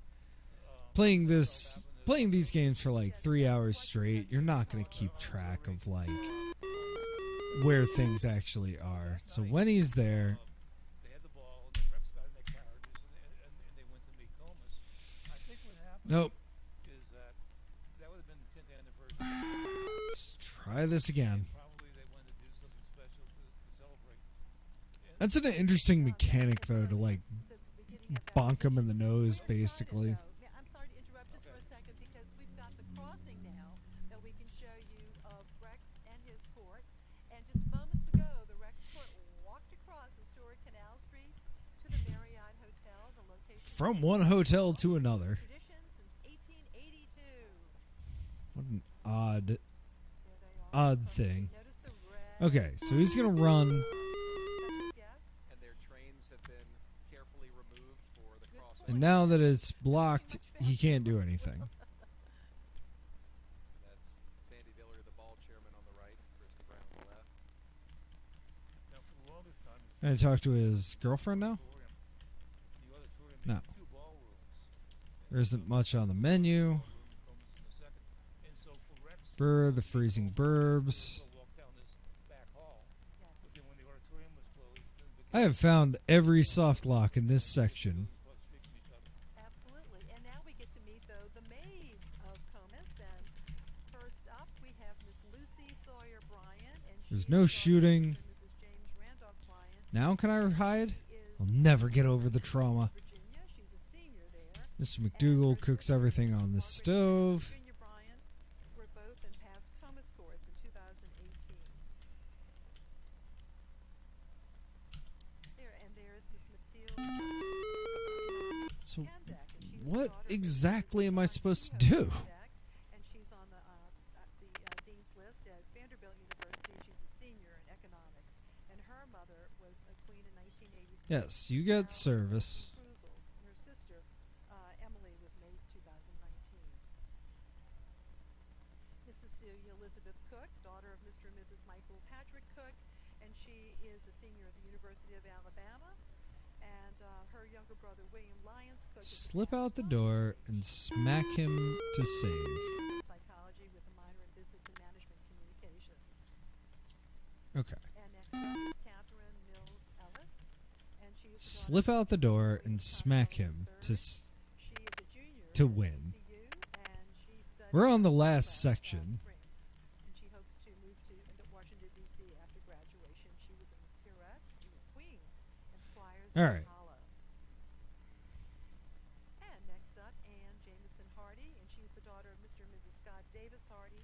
F: playing these games for like 3 hours straight, you're not going to keep track of like where things actually are. So when he's there,
C: They had the ball, and then Rex got in their carriages, and they went to meet Comus. I think what happened
F: Nope.
C: is that would have been the 10th anniversary.
F: let's try this again.
C: Probably they wanted to do something special to celebrate.
F: That's an interesting mechanic though, to like bonk him in the nose basically.
H: I'm sorry to interrupt just for a second because we've got the crossing now that we can show you of Rex and his court. And just moments ago, the Rex court walked across historic Canal Street to the Marriott Hotel, the location
F: From one hotel to another.
H: tradition since 1882.
F: What an odd thing. Okay, so he's gonna run.
G: And their trains have been carefully removed for the crossing.
F: And now that it's blocked, he can't do anything.
G: That's Sandy Diller, the ball chairman on the right, Krista Brown on the left.
C: Now, for the longest time,
F: Can I talk to his girlfriend now?
C: the auditorium
F: No.
C: had two ballrooms.
F: There isn't much on the menu.
C: Comus in the second. And so for Rex,
F: Burr, the freezing burbs.
C: walk down this back hall. But then when the auditorium was closed,
F: I have found every soft lock in this section.
H: Absolutely. And now we get to meet, though, the maids of Comus. And first up, we have Miss Lucy Sawyer Bryan. And
F: There's no shooting.
H: Mrs. James Randolph Bryan.
F: Now can I hide? I'll never get over the trauma.
H: Virginia. She's a senior there.
F: Mr. McDougal cooks everything on the stove.
H: Virginia Bryan were both in past Comus courts in 2018. There's Miss Matilda.
F: So what exactly am I supposed to do?
H: And she's on the dean's list at Vanderbilt University. She's a senior in economics, and her mother was a queen in 1986.
F: Yes, you get service.
H: And her sister Emily was made 2019. Miss Cecilia Elizabeth Cook, daughter of Mr. and Mrs. Michael Patrick Cook, and she is a senior at the University of Alabama. And her younger brother William Lyons coached
F: Slip out the door and smack him to save.
H: psychology with a minor in business and management communications.
F: Okay.
H: And next up is Catherine Mills Ellis, and she is the
F: Slip out the door and smack him to to win. We're on the last section.
H: and she hopes to move to Washington D.C. after graduation. She was in Peerettes, she was Queen, and Squires
F: All right.
H: Apollo. And next up, Anne Jameson Hardy, and she's the daughter of Mr. and Mrs. Scott Davis Hardy,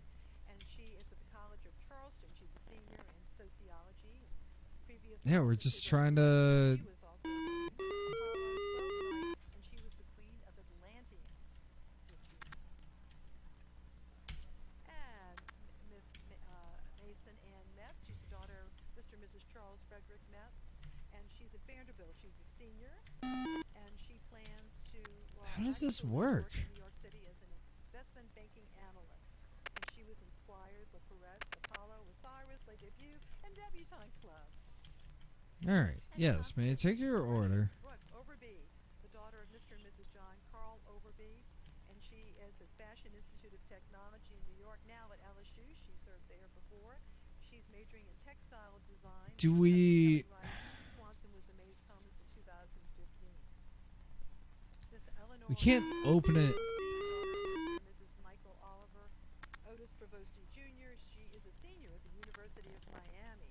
H: and she is at the College of Charleston. She's a senior in sociology. Previously,
F: Yeah, we're just trying to.
H: she was also and she was the Queen of Atlanteans. And Miss Mason Ann Metz, she's the daughter of Mr. and Mrs. Charles Frederick Metz, and she's at Vanderbilt. She's a senior, and she plans to.
F: How does this
H: actually
F: work?
H: in New York City as an investment banking analyst, and she was in Squires, La Perettes, Apollo, Osiris, Les Débuts, and Debutante Club.
F: All right. Yes, may I take your order?
H: Brooke Overby, the daughter of Mr. and Mrs. John Carl Overby, and she is at Fashion Institute of Technology in New York, now at LSU. She served there before. She's majoring in textile design.
F: Do we?
H: Swanson was the maid of Comus in 2015. Miss Eleanor
F: We can't open it.
H: Mrs. Michael Oliver, Otis Provosti Jr. She is a senior at the University of Miami,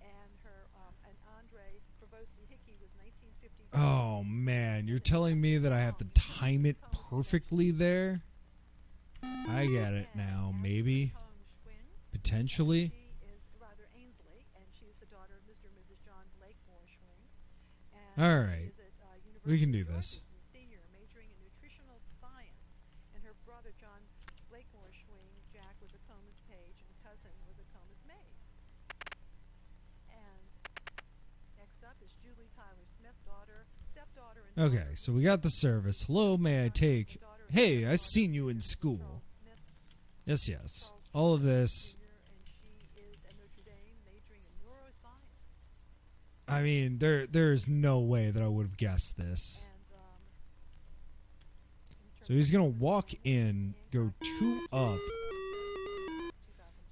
H: and her and Andre Provosti Hickey was 1950.
F: Oh man, you're telling me that I have to time it perfectly there? I get it now, maybe. Potentially.
H: She is rather Ainsley, and she's the daughter of Mr. and Mrs. John Blakemore Schwing. And
F: All
H: she
F: right.
H: is at,
F: We can
H: University
F: do
H: of Georgia.
F: this.
H: She's a senior, majoring in nutritional science, and her brother John Blakemore Schwing, Jack, was a Comus page, and cousin was a Comus maid. And next up is Julie Tyler Smith, stepdaughter, and
F: Okay, so we got the service. Hello, may I take? Hey, I seen you in school. Yes, yes. All of this. I mean, there is no way that I would have guessed this. So he's gonna walk in, go 2 up.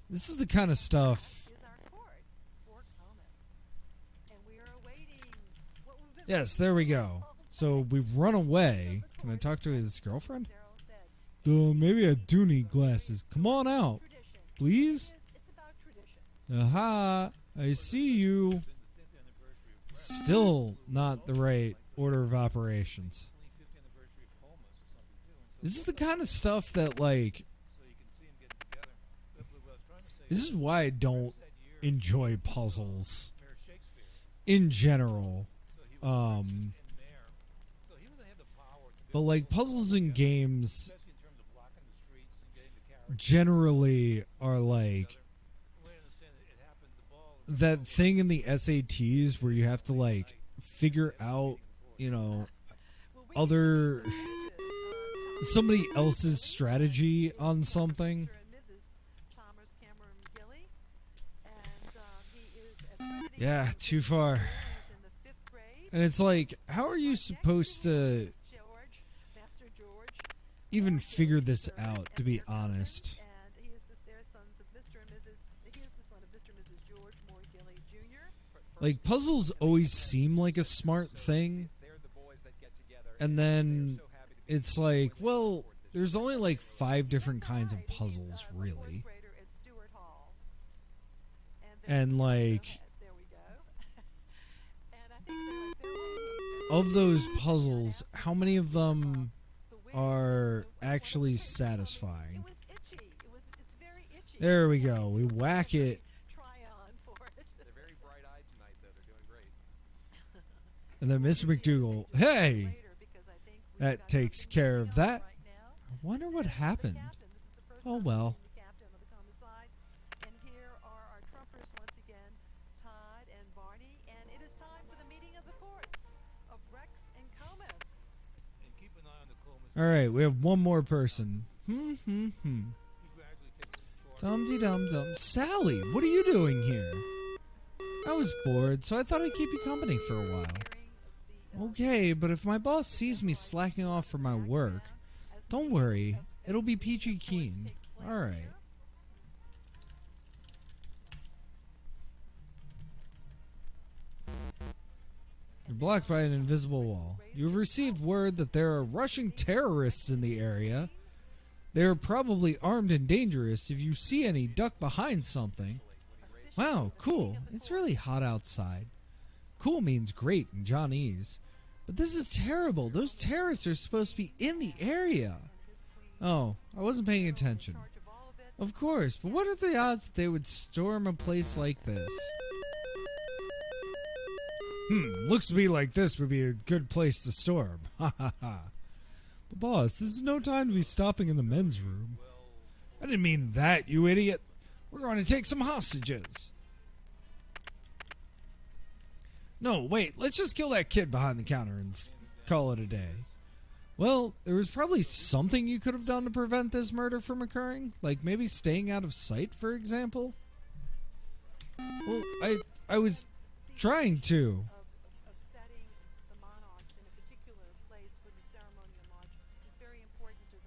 F: This is the kind of stuff. Yes, there we go. So we've run away. Can I talk to his girlfriend? Maybe I do need glasses. Come on out, please. Aha, I see you. Still not the right order of operations. This is the kind of stuff that, like, this is why I don't enjoy puzzles in general. But like puzzles in games generally are like that thing in the SATs where you have to like figure out, you know, somebody else's strategy on something. Yeah, too far. And it's like, how are you supposed to even figure this out, to be honest? Like, puzzles always seem like a smart thing. And then it's like, well, there's only like 5 different kinds of puzzles, really. And like, of those puzzles, how many of them are actually satisfying? There we go. We whack it. And then Mr. McDougal, hey! That takes care of that. I wonder what happened. Oh well. Alright, we have one more person. Dum-de-dum-dum. Sally, what are you doing here? I was bored, so I thought I'd keep you company for a while. Okay, but if my boss sees me slacking off for my work, don't worry, it'll be peachy keen. Alright. You're blocked by an invisible wall. You've received word that there are Russian terrorists in the area. They are probably armed and dangerous. If you see any, duck behind something. Wow, cool. It's really hot outside. Cool means great in Johnese. But this is terrible. Those terrorists are supposed to be in the area. Oh, I wasn't paying attention. Of course, but what are the odds that they would storm a place like this? Looks to me like this would be a good place to storm. Ha ha ha. But boss, this is no time to be stopping in the men's room. I didn't mean that, you idiot. We're going to take some hostages. No, wait, let's just kill that kid behind the counter and call it a day. Well, there was probably something you could have done to prevent this murder from occurring. Like maybe staying out of sight, for example. Well, I was trying to.
H: Of setting the monarchs in a particular place for the ceremonial march is very important to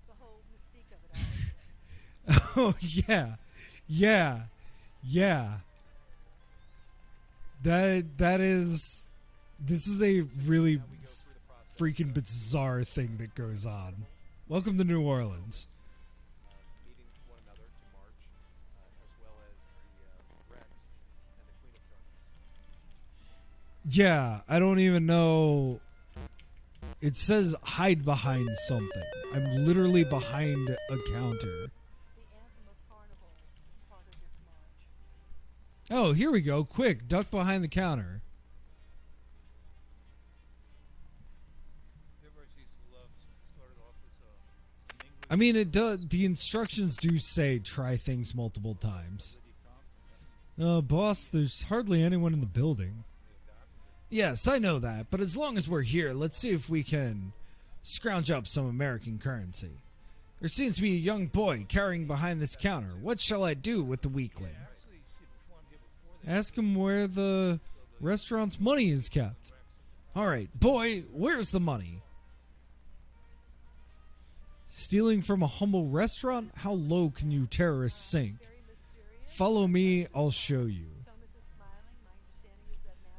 H: the whole mystique of it all.
F: Oh, yeah. This is a really freaking bizarre thing that goes on. Welcome to New Orleans.
G: Meeting one another to march, as well as the Rex and the Queen of Ferns.
F: Yeah, I don't even know. It says hide behind something. I'm literally behind a counter. Oh, here we go. Quick, duck behind the counter. I mean, it does. The instructions do say try things multiple times. Boss, there's hardly anyone in the building. Yes, I know that, but as long as we're here, let's see if we can scrounge up some American currency. There seems to be a young boy carrying behind this counter. What shall I do with the weakling? Ask him where the restaurant's money is kept. Alright, boy, where's the money? Stealing from a humble restaurant? How low can you terrorists sink? Follow me, I'll show you.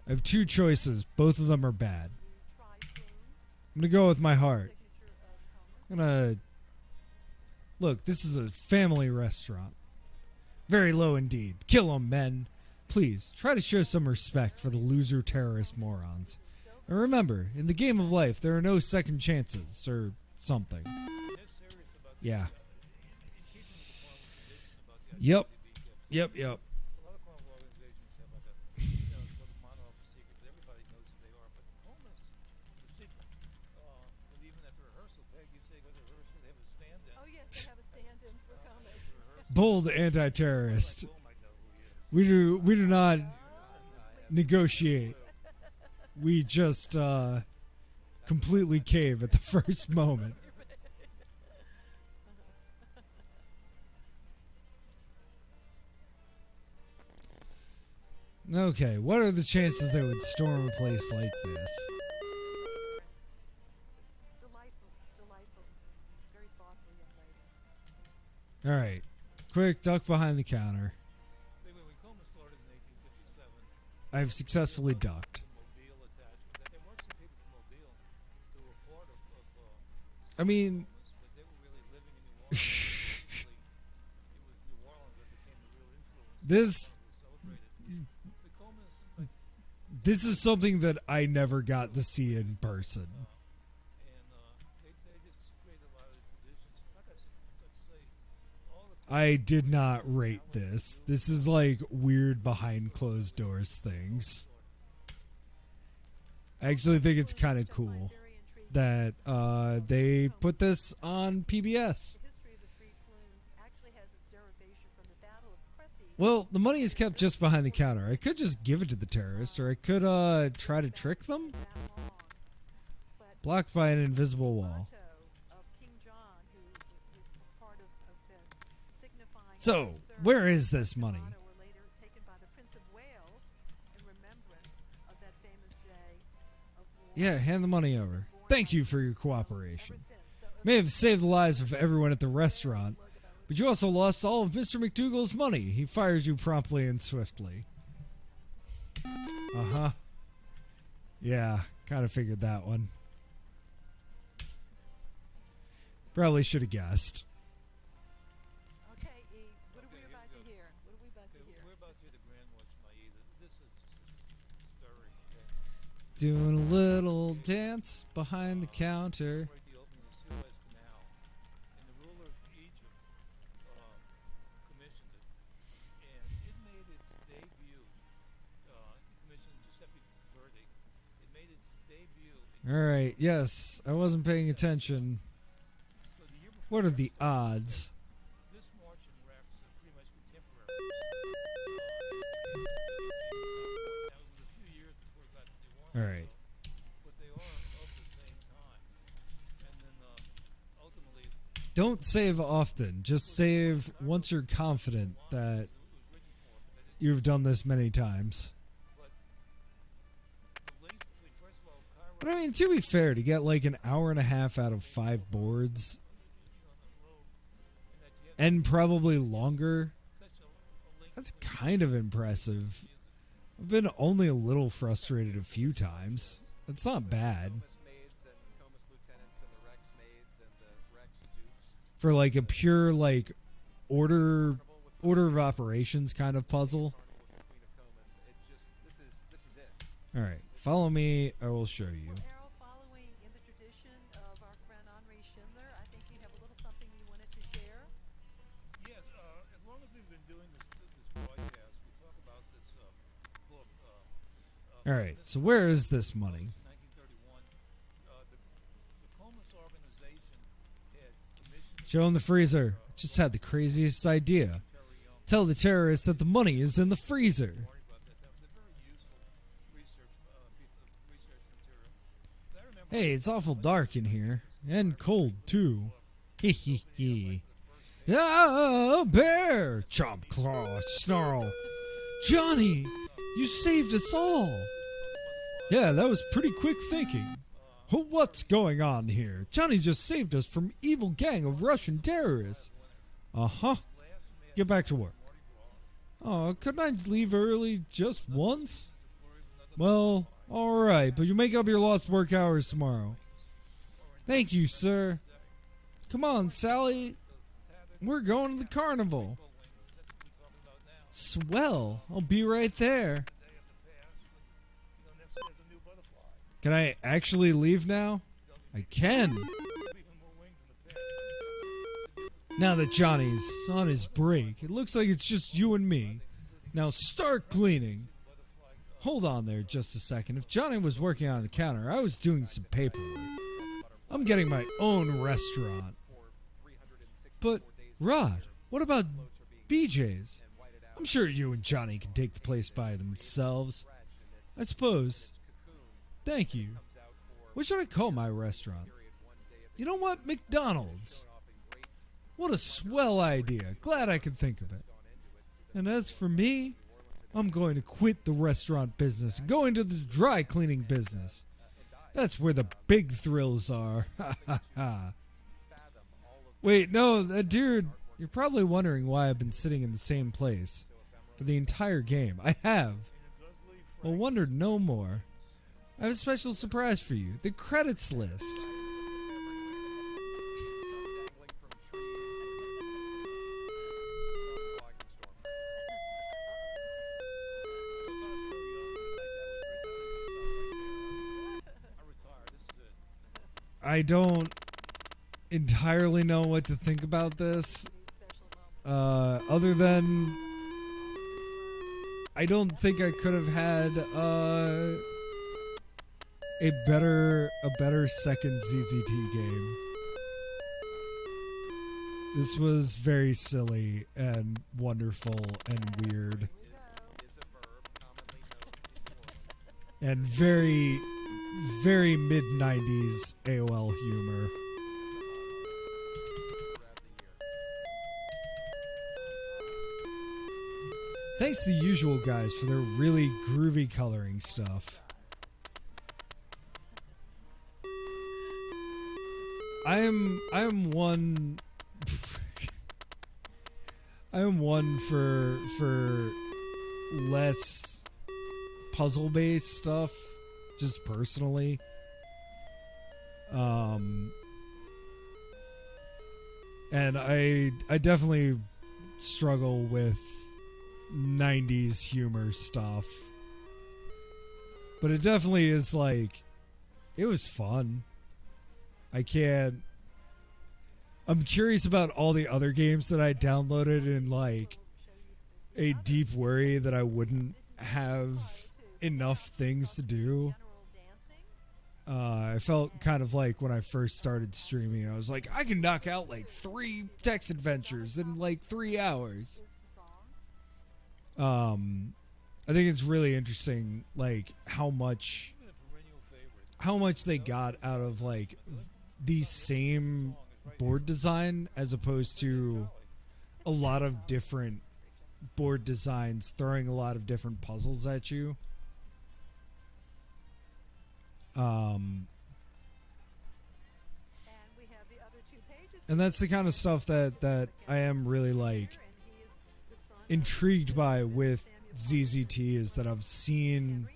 F: I have two choices. Both of them are bad. I'm gonna go with my heart. Look, this is a family restaurant. Very low indeed. Kill 'em, men. Please, try to show some respect for the loser terrorist morons. And remember, in the game of life, there are no second chances, or something. Yeah. Yep. Bold anti-terrorist. We do not negotiate. We just completely cave at the first moment. Okay, what are the chances they would storm a place like this?
H: Delightful. Very thoughtful young lady.
F: Alright. Quick, duck behind the counter.
C: When Comus started in 1857,
F: I've successfully ducked.
C: there were some people from Mobile who were part of
F: I mean...
C: but they were really living in New Orleans. It was New Orleans that became the real influence.
F: This is something that I never got to see in person. I did not rate this. This is like weird behind closed doors things. I actually think it's kind of cool that they put this on PBS. Well, the money is kept just behind the counter. I could just give it to the terrorists, or I could try to trick them. Blocked by an invisible wall. So, where is this money? Yeah, hand the money over. Thank you for your cooperation. May have saved the lives of everyone at the restaurant, but you also lost all of Mr. McDougal's money. He fires you promptly and swiftly. Uh-huh. Yeah, kind of figured that one. Probably should have guessed.
H: Okay, E, what are we about to hear? What are we about to hear?
C: We're about to hear the Grand March Maida. This is stirring.
F: Doing a little dance behind the counter.
C: Right, the opening of the Suez Canal, and the ruler of Egypt commissioned it, and it made its debut. Commissioned Giuseppe Verdi. It made its debut.
F: All right, yes, I wasn't paying attention. What are the odds?
C: This march and Rex are pretty much contemporary. That was a few years before it got to the war.
F: All right.
C: But they are of the same time. And then ultimately...
F: Don't save often. Just save once you're confident that you've done this many times. But I mean, to be fair, to get like an hour and a half out of 5 boards, and probably longer, that's kind of impressive. I've been only a little frustrated a few times. It's not bad. For like a pure like order of operations kind of puzzle. Alright, follow me, I will show you.
H: Errol, following in the tradition of our friend Henri Schindler, I think you have a little something you wanted to share.
C: Yes, as long as we've been doing this broadcast, we talk about this book.
F: Alright, so where is this money?
C: 1931. The Comus organization had commissioned...
F: Show him the freezer. Just had the craziest idea. Tell the terrorists that the money is in the freezer. Hey, it's awful dark in here. And cold, too. Hee hee hee. Ah, bear! Chomp, claw, snarl. Johnny, you saved us all. Yeah, that was pretty quick thinking. What's going on here? Johnny just saved us from evil gang of Russian terrorists. Uh-huh. Get back to work. Oh, couldn't I leave early just once? Well, alright, but you make up your lost work hours tomorrow. Thank you, sir. Come on, Sally. We're going to the carnival. Swell. I'll be right there. Can I actually leave now? I can. Now that Johnny's on his break, it looks like it's just you and me. Now start cleaning. Hold on there just a second. If Johnny was working on the counter, I was doing some paperwork. I'm getting my own restaurant. But, Rod, what about BJ's? I'm sure you and Johnny can take the place by themselves. I suppose. Thank you. What should I call my restaurant? You know what? McDonald's. What a swell idea. Glad I could think of it. And as for me, I'm going to quit the restaurant business and go into the dry cleaning business. That's where the big thrills are. Ha ha ha. Wait, no, dude, you're probably wondering why I've been sitting in the same place for the entire game. I have. Well, wonder no more. I have a special surprise for you. The credits list. I don't entirely know what to think about this. Other than I don't think I could have had a better second ZZT game. This was very silly and wonderful and weird. And very, very mid-90s AOL humor. Thanks to the usual guys for their really groovy coloring stuff. I'm one. I'm one for less puzzle based stuff, just personally. And I definitely struggle with 90s humor stuff. But it definitely is like, it was fun. I'm curious about all the other games that I downloaded in like a deep worry that I wouldn't have enough things to do. I felt kind of like when I first started streaming, I was like, I can knock out like 3 text adventures in like 3 hours. I think it's really interesting, like how much they got out of like the same board design as opposed to a lot of different board designs throwing a lot of different puzzles at you. And that's the kind of stuff that I am really like intrigued by with ZZT, is that I've seen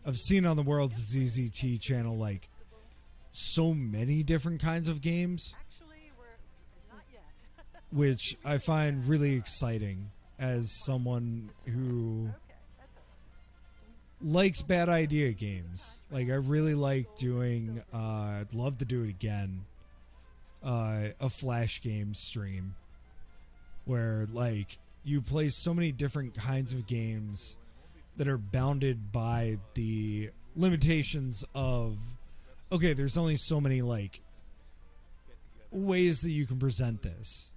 F: on the World's ZZT channel like so many different kinds of games, which I find really exciting as someone who likes bad idea games. Like, I really like doing, I'd love to do it again, a Flash game stream where, like, you play so many different kinds of games that are bounded by the limitations of, okay, there's only so many, like, ways that you can present this.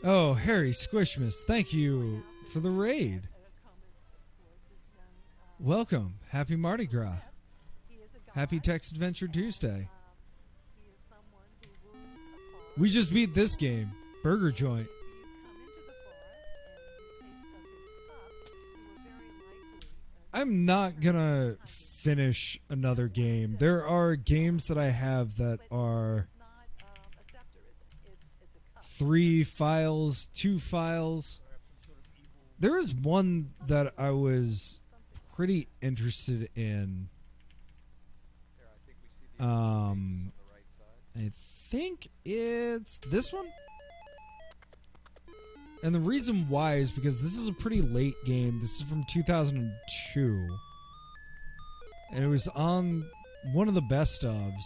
F: Oh, Harry Squishmas, thank you for the raid. Welcome. Happy Mardi Gras. Happy Text Adventure Tuesday. We just beat this game, Burger Joint. I'm not gonna finish another game. There are games that I have that are 3 files, 2 files. There is one that I was pretty interested in. I think it's this one. And the reason why is because this is a pretty late game. This is from 2002. And it was on one of the best ofs.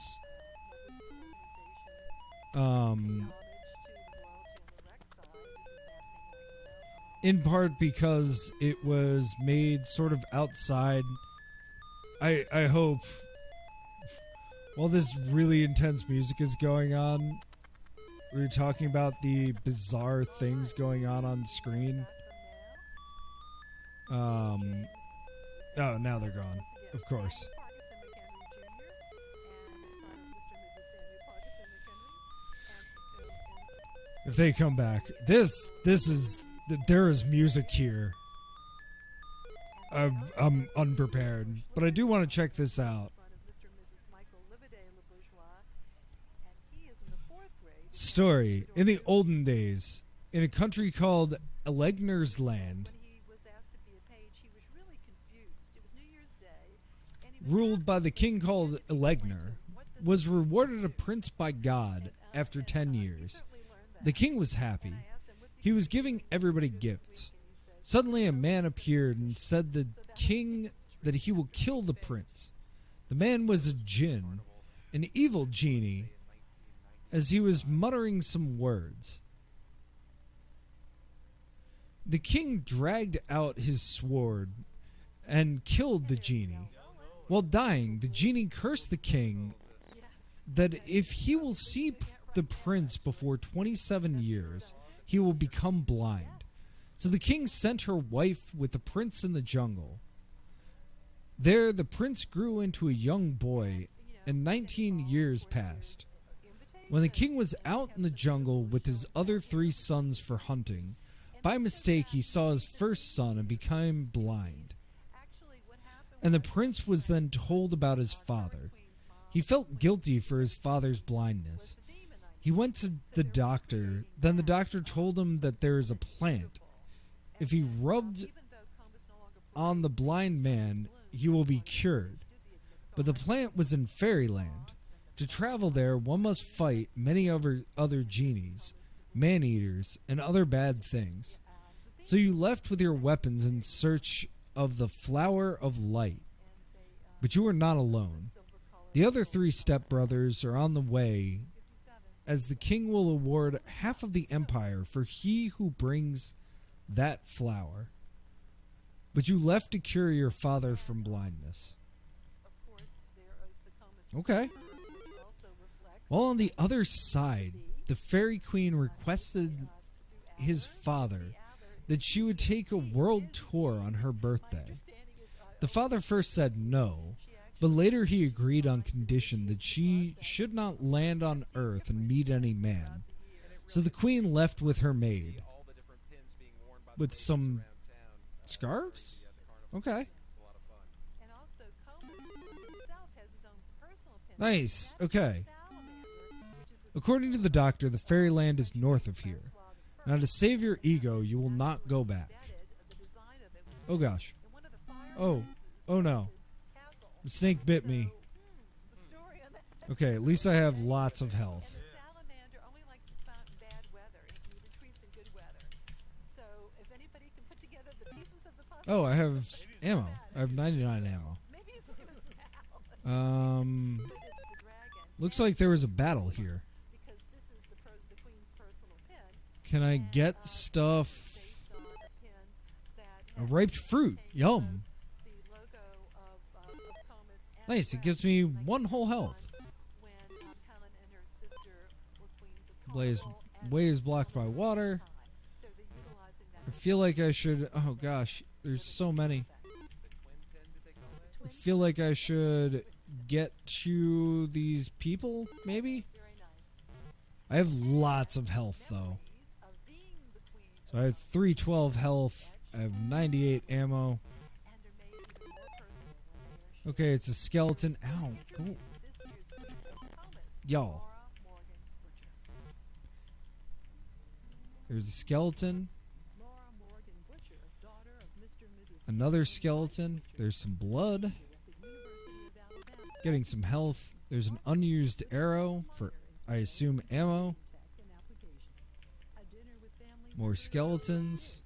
F: In part because it was made sort of outside. I hope, while this really intense music is going on, we were talking about the bizarre things going on screen. Oh, now they're gone. Of course. If they come back, there is music here. I'm unprepared, but I do want to check this out. Story. In the olden days, in a country called Elegner's Land, ruled by the king called Elegner, was rewarded a prince by God after 10 years. The king was happy. He was giving everybody gifts. Suddenly a man appeared and said the king that he will kill the prince. The man was a djinn, an evil genie, as he was muttering some words. The king dragged out his sword and killed the genie. While dying, the genie cursed the king that if he will see the prince before 27 years, he will become blind. So the king sent her wife with the prince in the jungle. There, the prince grew into a young boy, and 19 years passed. When the king was out in the jungle with his other 3 sons for hunting, by mistake, he saw his first son and became blind. And the prince was then told about his father. He felt guilty for his father's blindness. He went to the doctor. Then the doctor told him that there is a plant. If he rubbed on the blind man, he will be cured. But the plant was in fairyland. To travel there, one must fight many other genies, man-eaters, and other bad things. So you left with your weapons in search of the flower of light. But you are not alone. The other 3 stepbrothers are on the way, as the king will award half of the empire for he who brings that flower. But you left to cure your father from blindness. Okay. Well, on the other side, the fairy queen requested his father that she would take a world tour on her birthday. The father first said no, but later he agreed on condition that she should not land on Earth and meet any man. So the queen left with her maid. With some scarves? Okay. Nice. Okay. According to the doctor, the fairyland is north of here. Now, to save your ego, you will not go back. Oh, gosh. Oh. Oh, no. The snake bit me. Okay, at least I have lots of health. Oh, I have ammo. I have 99 ammo. Looks like there was a battle here. Can I get stuff? A ripe fruit. Yum. Nice. It gives me 1 whole health. Way is blocked by water. I feel like I should... Oh, gosh. There's so many. I feel like I should get to these people, maybe? I have lots of health, though. So I have 312 health. I have 98 ammo. Okay, it's a skeleton. Ow, cool. Y'all. There's a skeleton. Another skeleton. There's some blood. Getting some health. There's an unused arrow for, I assume, ammo. More skeletons.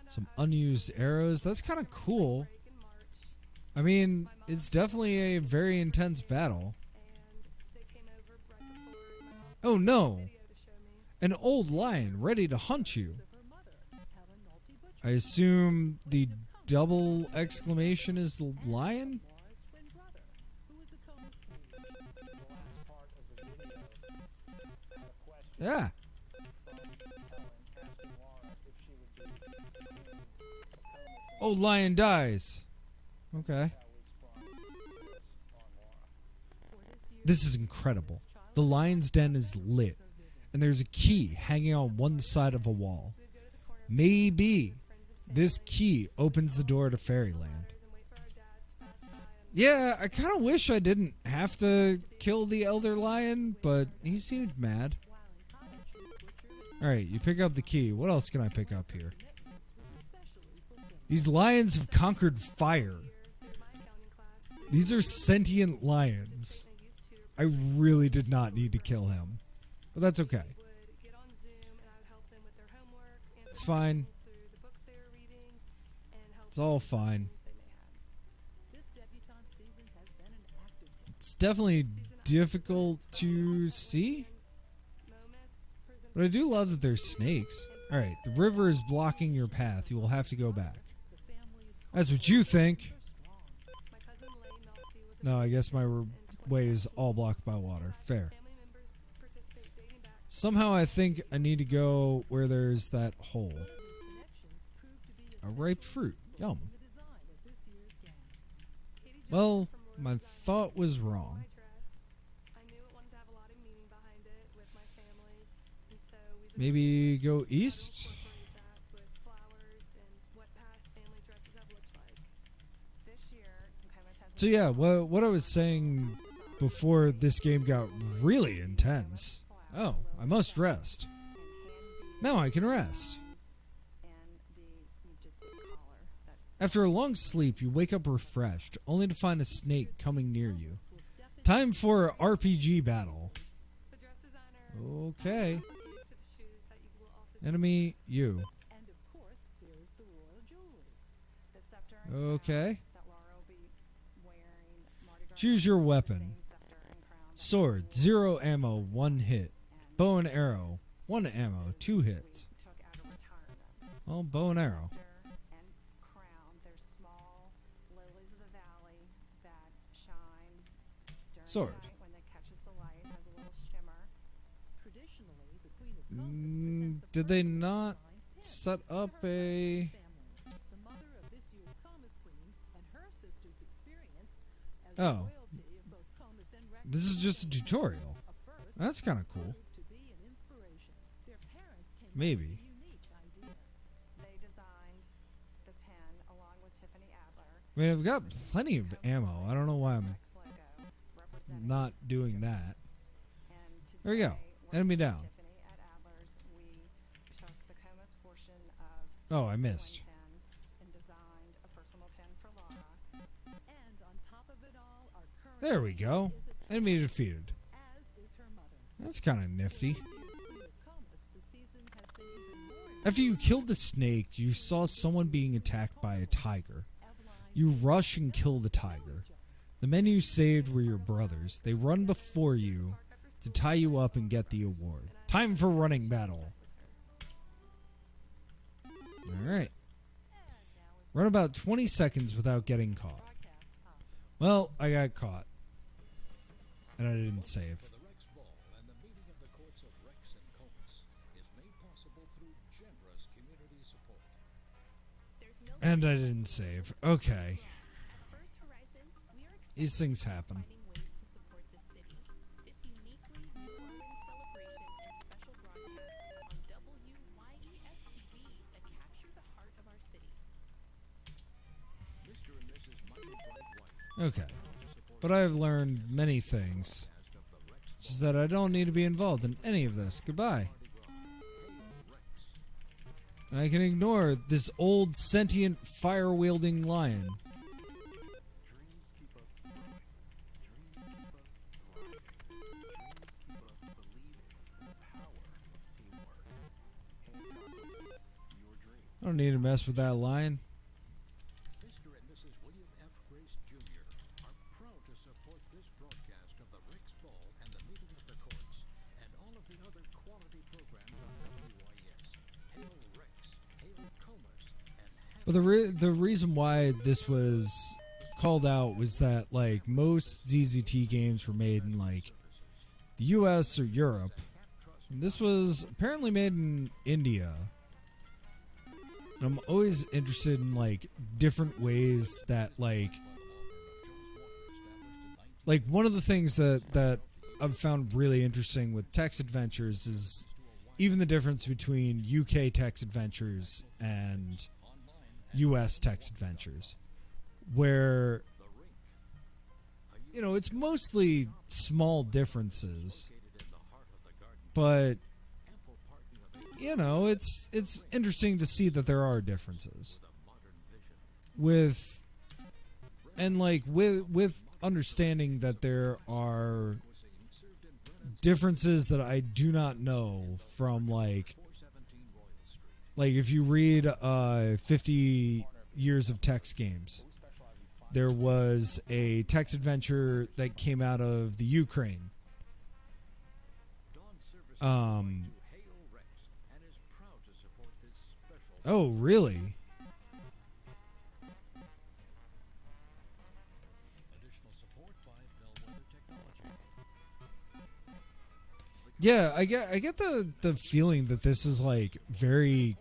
F: Some unused arrows. That's kind of cool. I mean, it's definitely a very intense battle. Oh no! An old lion ready to hunt you. I assume the double exclamation is the lion? Yeah. Old lion dies. Okay. This is incredible. The lion's den is lit, and there's a key hanging on one side of a wall. Maybe this key opens the door to fairyland. Yeah, I kind of wish I didn't have to kill the elder lion, but he seemed mad. Alright, you pick up the key. What else can I pick up here? These lions have conquered fire. These are sentient lions. I really did not need to kill him. But that's okay. It's fine. It's all fine. It's definitely difficult to see. But I do love that there's snakes. Alright, the river is blocking your path. You will have to go back. That's what you think. No, I guess my way is all blocked by water. Fair. Somehow I think I need to go where there's that hole. A ripe fruit. Yum. Well, my thought was wrong. Maybe go east? So yeah, what I was saying before this game got really intense. Oh, I must rest. Now I can rest. After a long sleep, you wake up refreshed, only to find a snake coming near you. Time for RPG battle. Okay. Enemy, you. Okay. Choose your weapon. Sword, 0 ammo, 1 hit. Bow and arrow, 1 ammo, 2 hits. Well, bow and arrow. Sword. Did they not set up a... Oh. This is just a tutorial. That's kind of cool. Maybe. I mean, I've got plenty of ammo. I don't know why I'm not doing that. There we go. Enemy down. Oh, I missed. There we go. Enemy defeated. That's kind of nifty. After you killed the snake, you saw someone being attacked by a tiger. You rush and kill the tiger. The men you saved were your brothers. They run before you to tie you up and get the award. Time for running battle. Alright. Run about 20 seconds without getting caught. Well, I got caught. And I didn't save.
J: The Rex Ball and the meeting of the courts of Rex and Comus is made possible through generous community support.
F: And I didn't save. Okay. These things happen. Okay. But I have learned many things. Just that I don't need to be involved in any of this. Goodbye. And I can ignore this old sentient fire-wielding lion. I don't need to mess with that lion.
J: Mr. and Mrs. William F. Grace Jr. are proud to support this broadcast of the Rex Ball and the meeting of the courts and all of the other quality programs on WYS. Hail Rex, hail Comus, and
F: But the reason why this was called out was that like most ZZT games were made in like the US or Europe. And this was apparently made in India. And I'm always interested in like different ways that like one of the things that I've found really interesting with text adventures is even the difference between UK text adventures and US text adventures, where you know it's mostly small differences, but you know, it's interesting to see that there are differences with understanding that there are differences that I do not know from like if you read 50 Years of Text Games, there was a text adventure that came out of the Ukraine. Oh, really? Yeah, I get the feeling that this is like very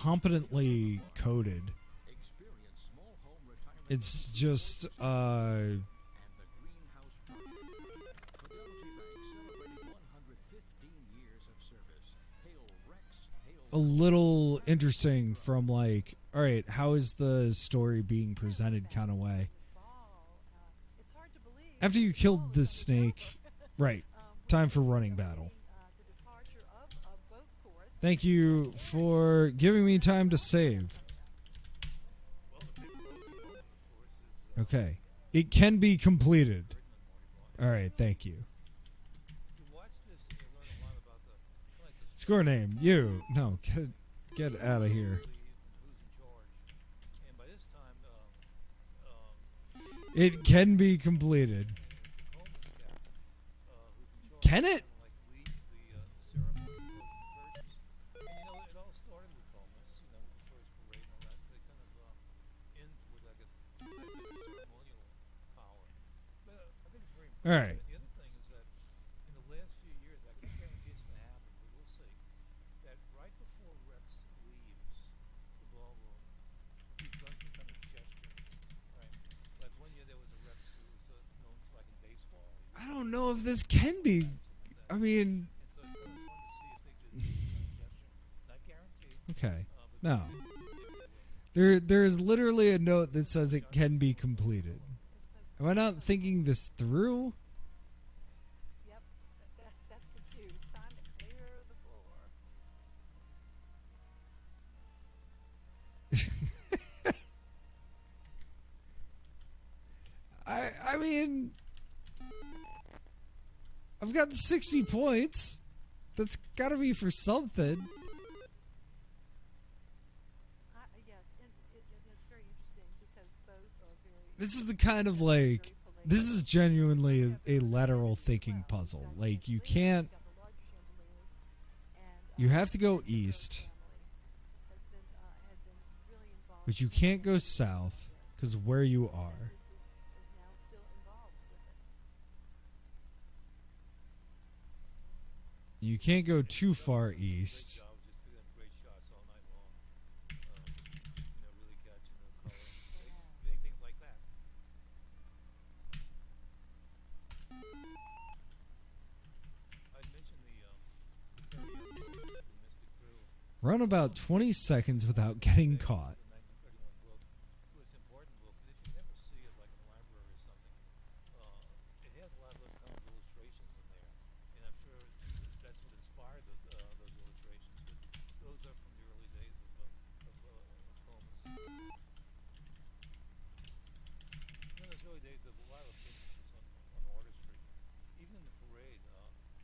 F: competently coded. It's just a little interesting from like, all right, how is the story being presented kind of way. After you killed the snake, right, time for running battle. Thank you for giving me time to save. Okay. It can be completed. All right, thank you. Score name, you. No, get out of here. It can be completed. Can it? All right.
C: The other thing is that in the last few years, I can't guarantee it's going to happen, but we'll see, that right before Rex leaves the ballroom, he's done some kind of gesture, right? Like one year there was a Rex who was known for like in baseball.
F: I don't know if this can be. I mean. Okay. No. There's literally a note that says it can be completed. Am I not thinking this through?
H: Yep, that's the cue. It's time to clear the floor.
F: I mean, I've got 60 points. That's got to be for something.
H: Yes, and it's very interesting because both are very...
F: This is the kind of like, this is genuinely a lateral thinking puzzle. Like, you can't, you have to go east, but you can't go south because of where you are. You can't go too far east. Run about 20 seconds without getting caught.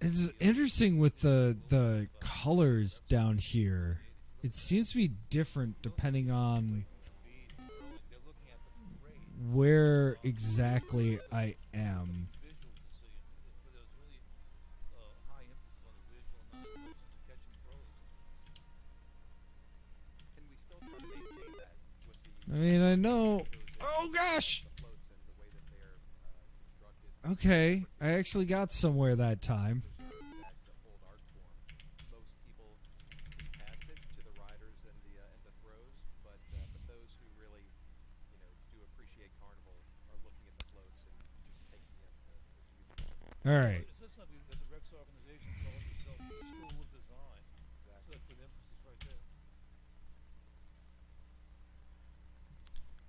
F: It's interesting with the colors down here. It seems to be different depending on where exactly I am. I mean, I know. Oh gosh! Okay, I actually got somewhere that time. All right.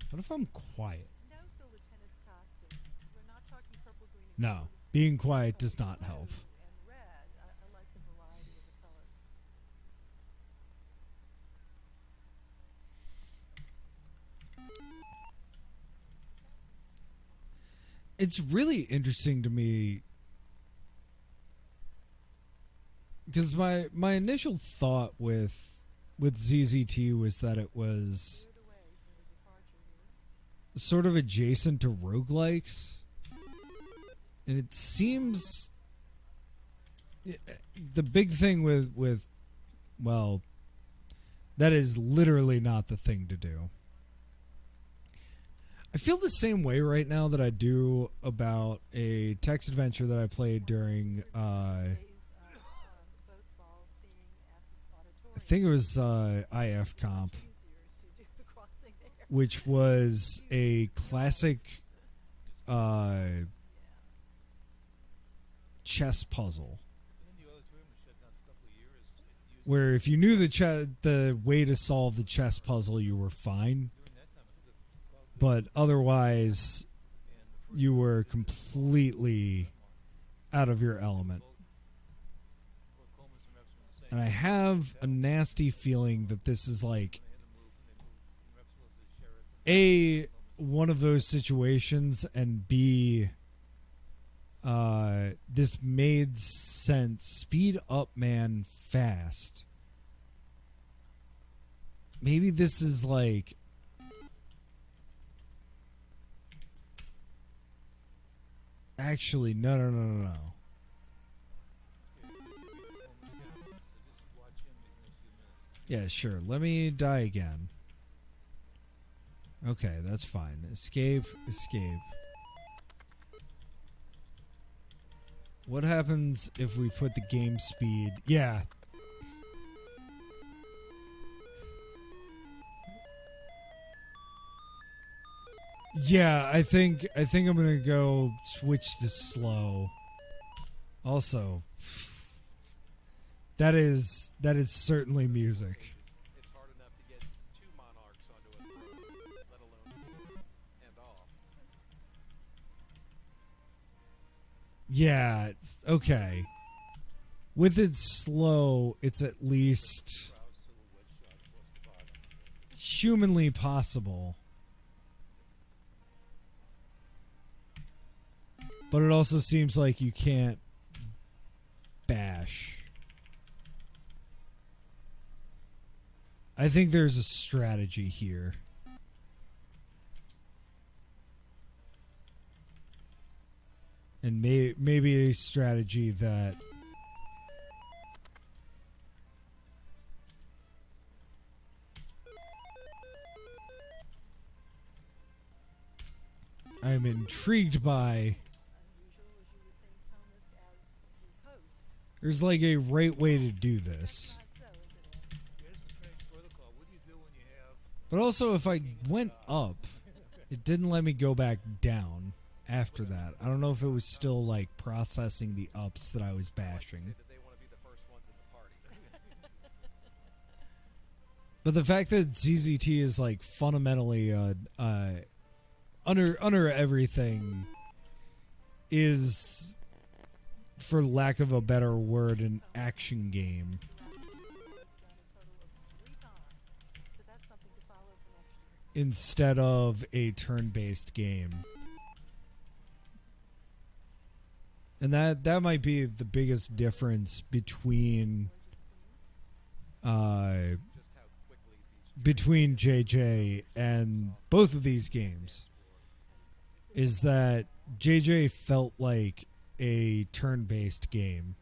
F: What if I'm quiet? No, being quiet does not help. It's really interesting to me because my initial thought with ZZT was that it was sort of adjacent to roguelikes, and it seems the big thing with well, that is literally not the thing to do. I feel the same way right now that I do about a text adventure that I played during I think it was IF Comp, which was a classic chess puzzle where if you knew the way to solve the chess puzzle, you were fine, but otherwise you were completely out of your element. And I have a nasty feeling that this is like A, one of those situations, and B, this made sense. Speed up, man, fast. Maybe this is like... Actually, no. Yeah, sure. Let me die again. Okay, that's fine. Escape. What happens if we put the game speed? Yeah. Yeah, I think I'm gonna go switch to slow. Also, that is certainly music.
G: It's hard enough to get 2 monarchs onto a throne, let alone end off.
F: Yeah, okay. With it slow, it's at least humanly possible. But it also seems like you can't bash. I think there's a strategy here. And maybe a strategy that I'm intrigued by. There's like a right way to do this. But also, if I went up, it didn't let me go back down after that. I don't know if it was still like processing the ups that I was bashing. But the fact that ZZT is like fundamentally under everything is, for lack of a better word, an action game. Instead of a turn-based game. And that might be the biggest difference between JJ and both of these games, is that JJ felt like a turn-based game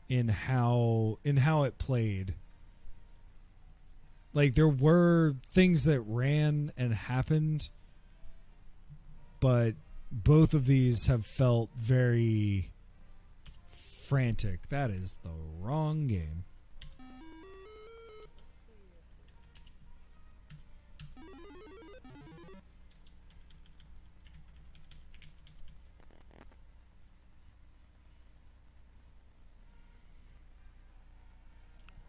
F: in how it played. Like, there were things that ran and happened, but both of these have felt very frantic. That is the wrong game.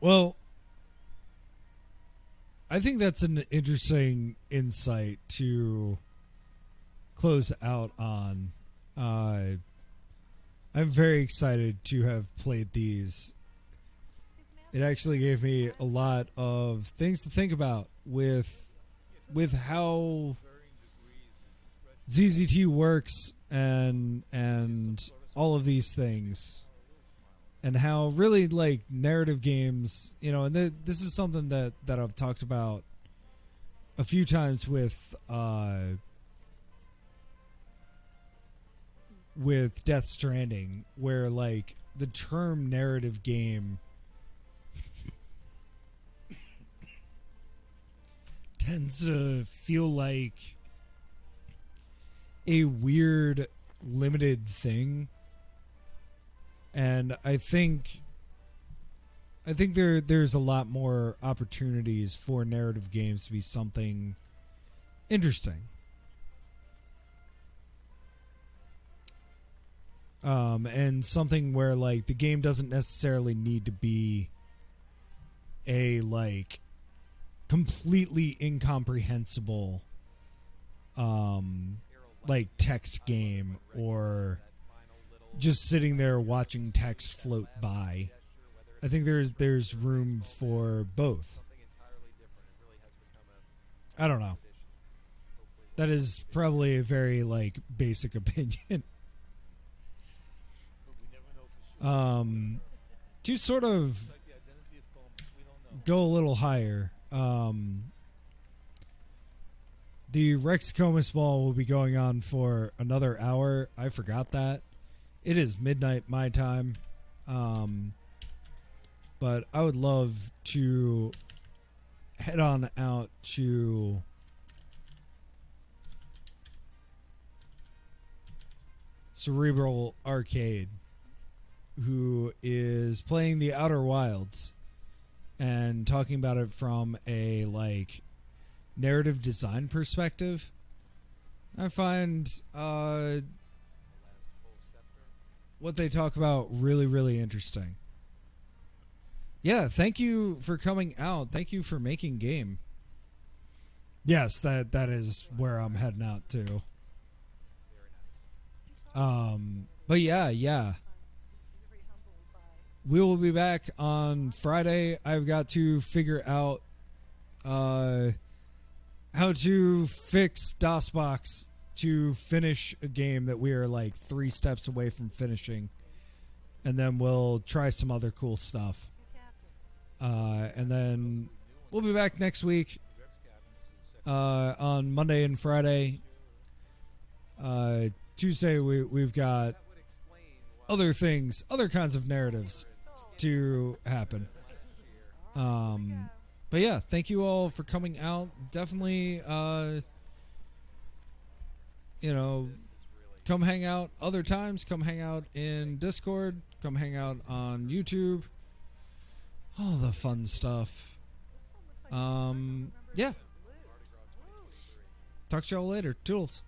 F: Well, I think that's an interesting insight to close out on. I'm very excited to have played these. It actually gave me a lot of things to think about with how ZZT works and all of these things. And how really, like, narrative games, you know, and this is something that I've talked about a few times with Death Stranding, where, like, the term narrative game tends to feel like a weird, limited thing. And I think there's a lot more opportunities for narrative games to be something interesting. and something where like the game doesn't necessarily need to be a like completely incomprehensible like text game, or just sitting there watching text float by. I think there's room for both. I don't know. That is probably a very like basic opinion. To sort of go a little higher, the Rex Comus Ball will be going on for another hour. I forgot that. It is midnight my time. But I would love to head on out to Cerebral Arcade, who is playing the Outer Wilds and talking about it from a like narrative design perspective. I find what they talk about really, really interesting. Yeah, thank you for coming out. Thank you for making game. Yes, that is where I'm heading out to. But yeah. We will be back on Friday. I've got to figure out how to fix DOSBox to finish a game that we are like 3 steps away from finishing. And then we'll try some other cool stuff. And then we'll be back next week on Monday and Friday. Tuesday we've got other things, other kinds of narratives to happen. But yeah, thank you all for coming out. Definitely, come hang out other times. Come hang out in Discord. Come hang out on YouTube. All the fun stuff. Yeah. Talk to y'all later. Toodles.